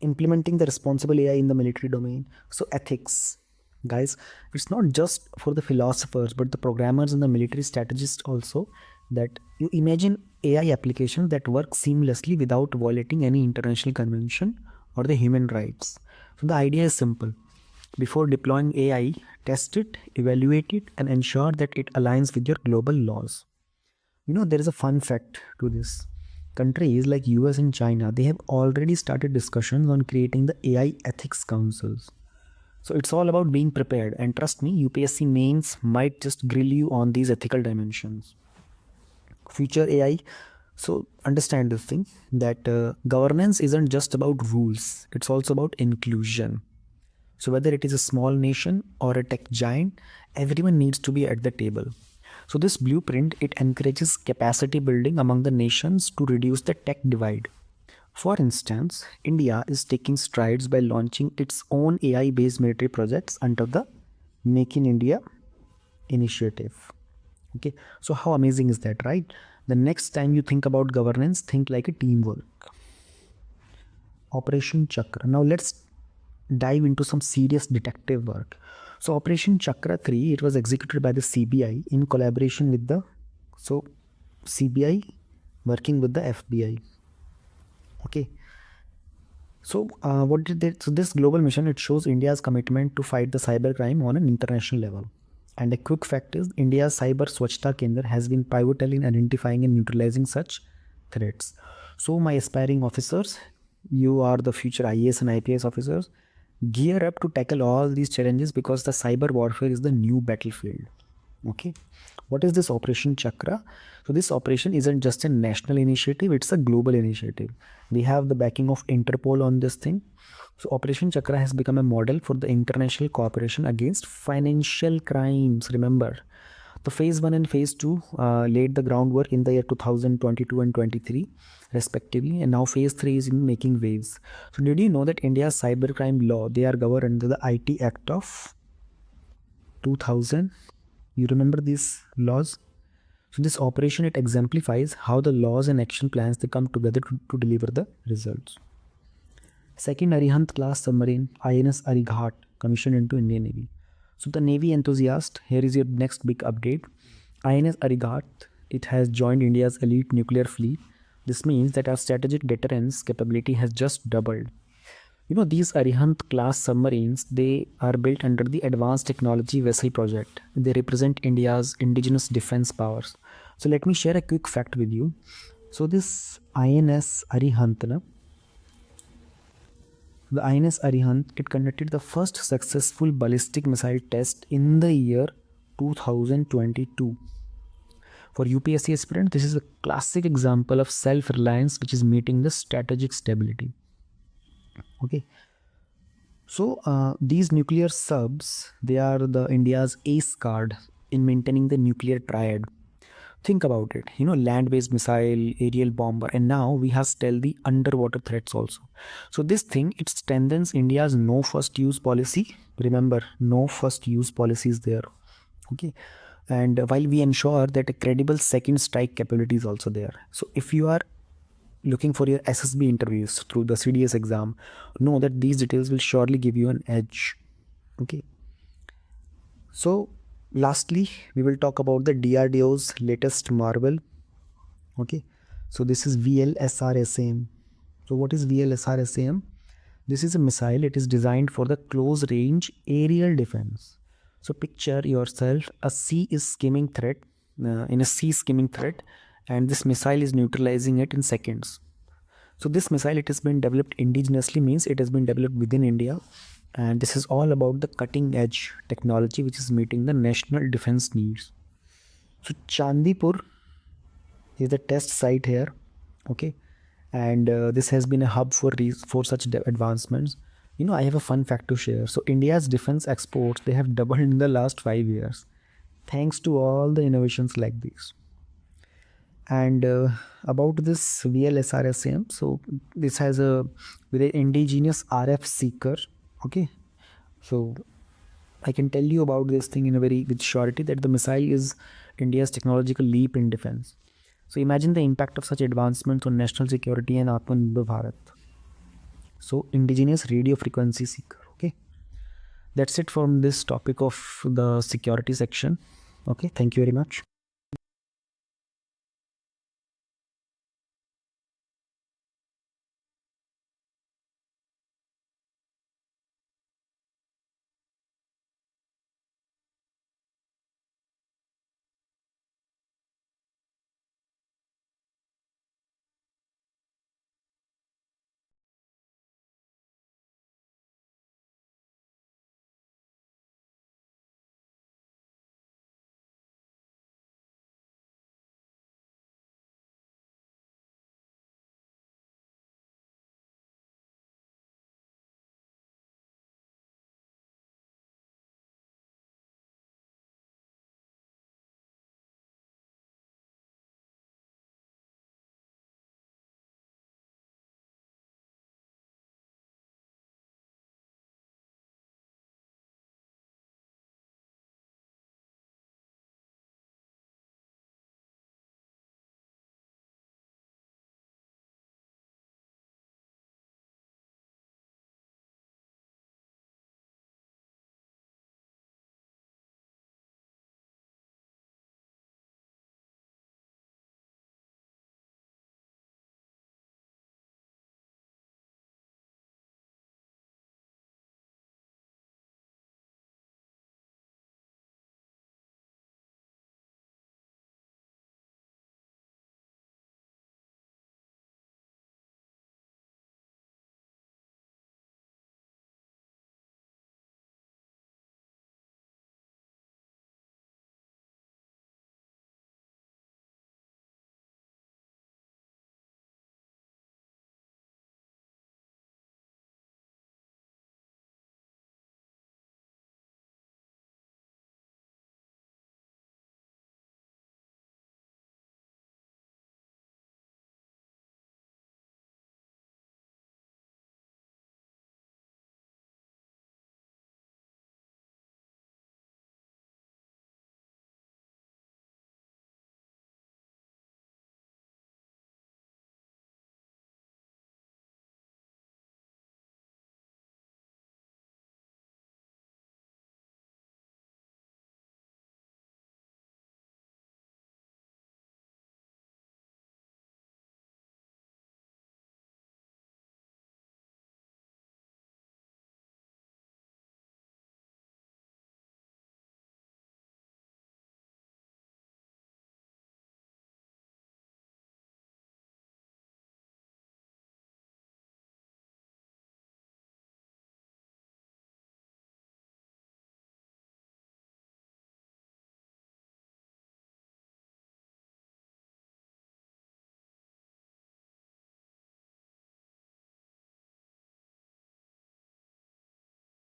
implementing the responsible AI in the military domain. So ethics, guys, it's not just for the philosophers but the programmers and the military strategists also, that you imagine AI applications that work seamlessly without violating any international convention or the human rights. So the idea is simple. Before deploying AI, test it, evaluate it, and ensure that it aligns with your global laws. There is a fun fact to this. Countries like US and China, they have already started discussions on creating the AI ethics councils. So it's all about being prepared, and trust me, UPSC mains might just grill you on these ethical dimensions. Future AI. So understand this thing, that governance isn't just about rules, it's also about inclusion. So whether it is a small nation or a tech giant, everyone needs to be at the table. So this blueprint, it encourages capacity building among the nations to reduce the tech divide. For instance, India is taking strides by launching its own AI-based military projects under the Make in India initiative. Okay, so how amazing is that, right? The next time you think about governance, think like a teamwork. Operation Chakra. Now let's dive into some serious detective work. So Operation Chakra 3, it was executed by the CBI in collaboration with the CBI working with the FBI. Okay. So what did they? So this global mission, it shows India's commitment to fight the cybercrime on an international level. And a quick fact is, India's Cyber Swachhta Kendra has been pivotal in identifying and neutralizing such threats. So my aspiring officers, you are the future IAS and IPS officers. Gear up to tackle all these challenges because the cyber warfare is the new battlefield. Okay, what is this Operation Chakra? So this operation isn't just a national initiative, it's a global initiative. We have the backing of Interpol on this thing. So Operation Chakra has become a model for the international cooperation against financial crimes. Remember, The phase 1 and phase 2 laid the groundwork in the year 2022 and 23 respectively, and now phase 3 is in making waves. So did you know that India's cybercrime law, they are governed under the IT Act of 2000? You remember these laws? So this operation, it exemplifies how the laws and action plans, they come together to deliver the results. Second Arihant class submarine INS Arighat commissioned into Indian Navy. So the Navy enthusiast, here is your next big update. INS Arighat, it has joined India's elite nuclear fleet. This means that our strategic deterrence capability has just doubled. You know, these Arihant class submarines, they are built under the Advanced Technology Vessel project. They represent India's indigenous defense powers. So let me share a quick fact with you. So this INS Arihant, the INS Arihant, it conducted the first successful ballistic missile test in the year 2022. For UPSC aspirant, this is a classic example of self-reliance which is meeting the strategic stability. Okay. So these nuclear subs, they are the India's ace card in maintaining the nuclear triad. Think about it, you know, land-based missile, aerial bomber, and now we have stealthy underwater threats also. So this thing, it strengthens India's no first use policy. Remember, no first use policy is there. Okay. And while we ensure that a credible second strike capability is also there. So if you are looking for your SSB interviews through the CDS exam, know that these details will surely give you an edge. Okay. So lastly, we will talk about the DRDO's latest marvel. Okay. So this is VLSRSAM. So what is VLSRSAM? This is a missile. It is designed for the close range aerial defense. So picture yourself a sea is skimming threat, in a sea skimming threat, and this missile is neutralizing it in seconds. So this missile, it has been developed indigenously, means it has been developed within India, and this is all about the cutting edge technology which is meeting the national defense needs. So Chandipur is the test site here. Okay. And this has been a hub for such advancements. You know, I have a fun fact to share. So India's defense exports, they have doubled in the last 5 years thanks to all the innovations like these. And about this VLSRSM, so this has a with an indigenous RF seeker. Okay. So I can tell you about this thing in a very with surety that the missile is India's technological leap in defense. So imagine the impact of such advancements on national security and Atmanirbhar Bharat. So indigenous radio frequency seeker. Okay. That's it from this topic of the security section. Okay. Thank you very much.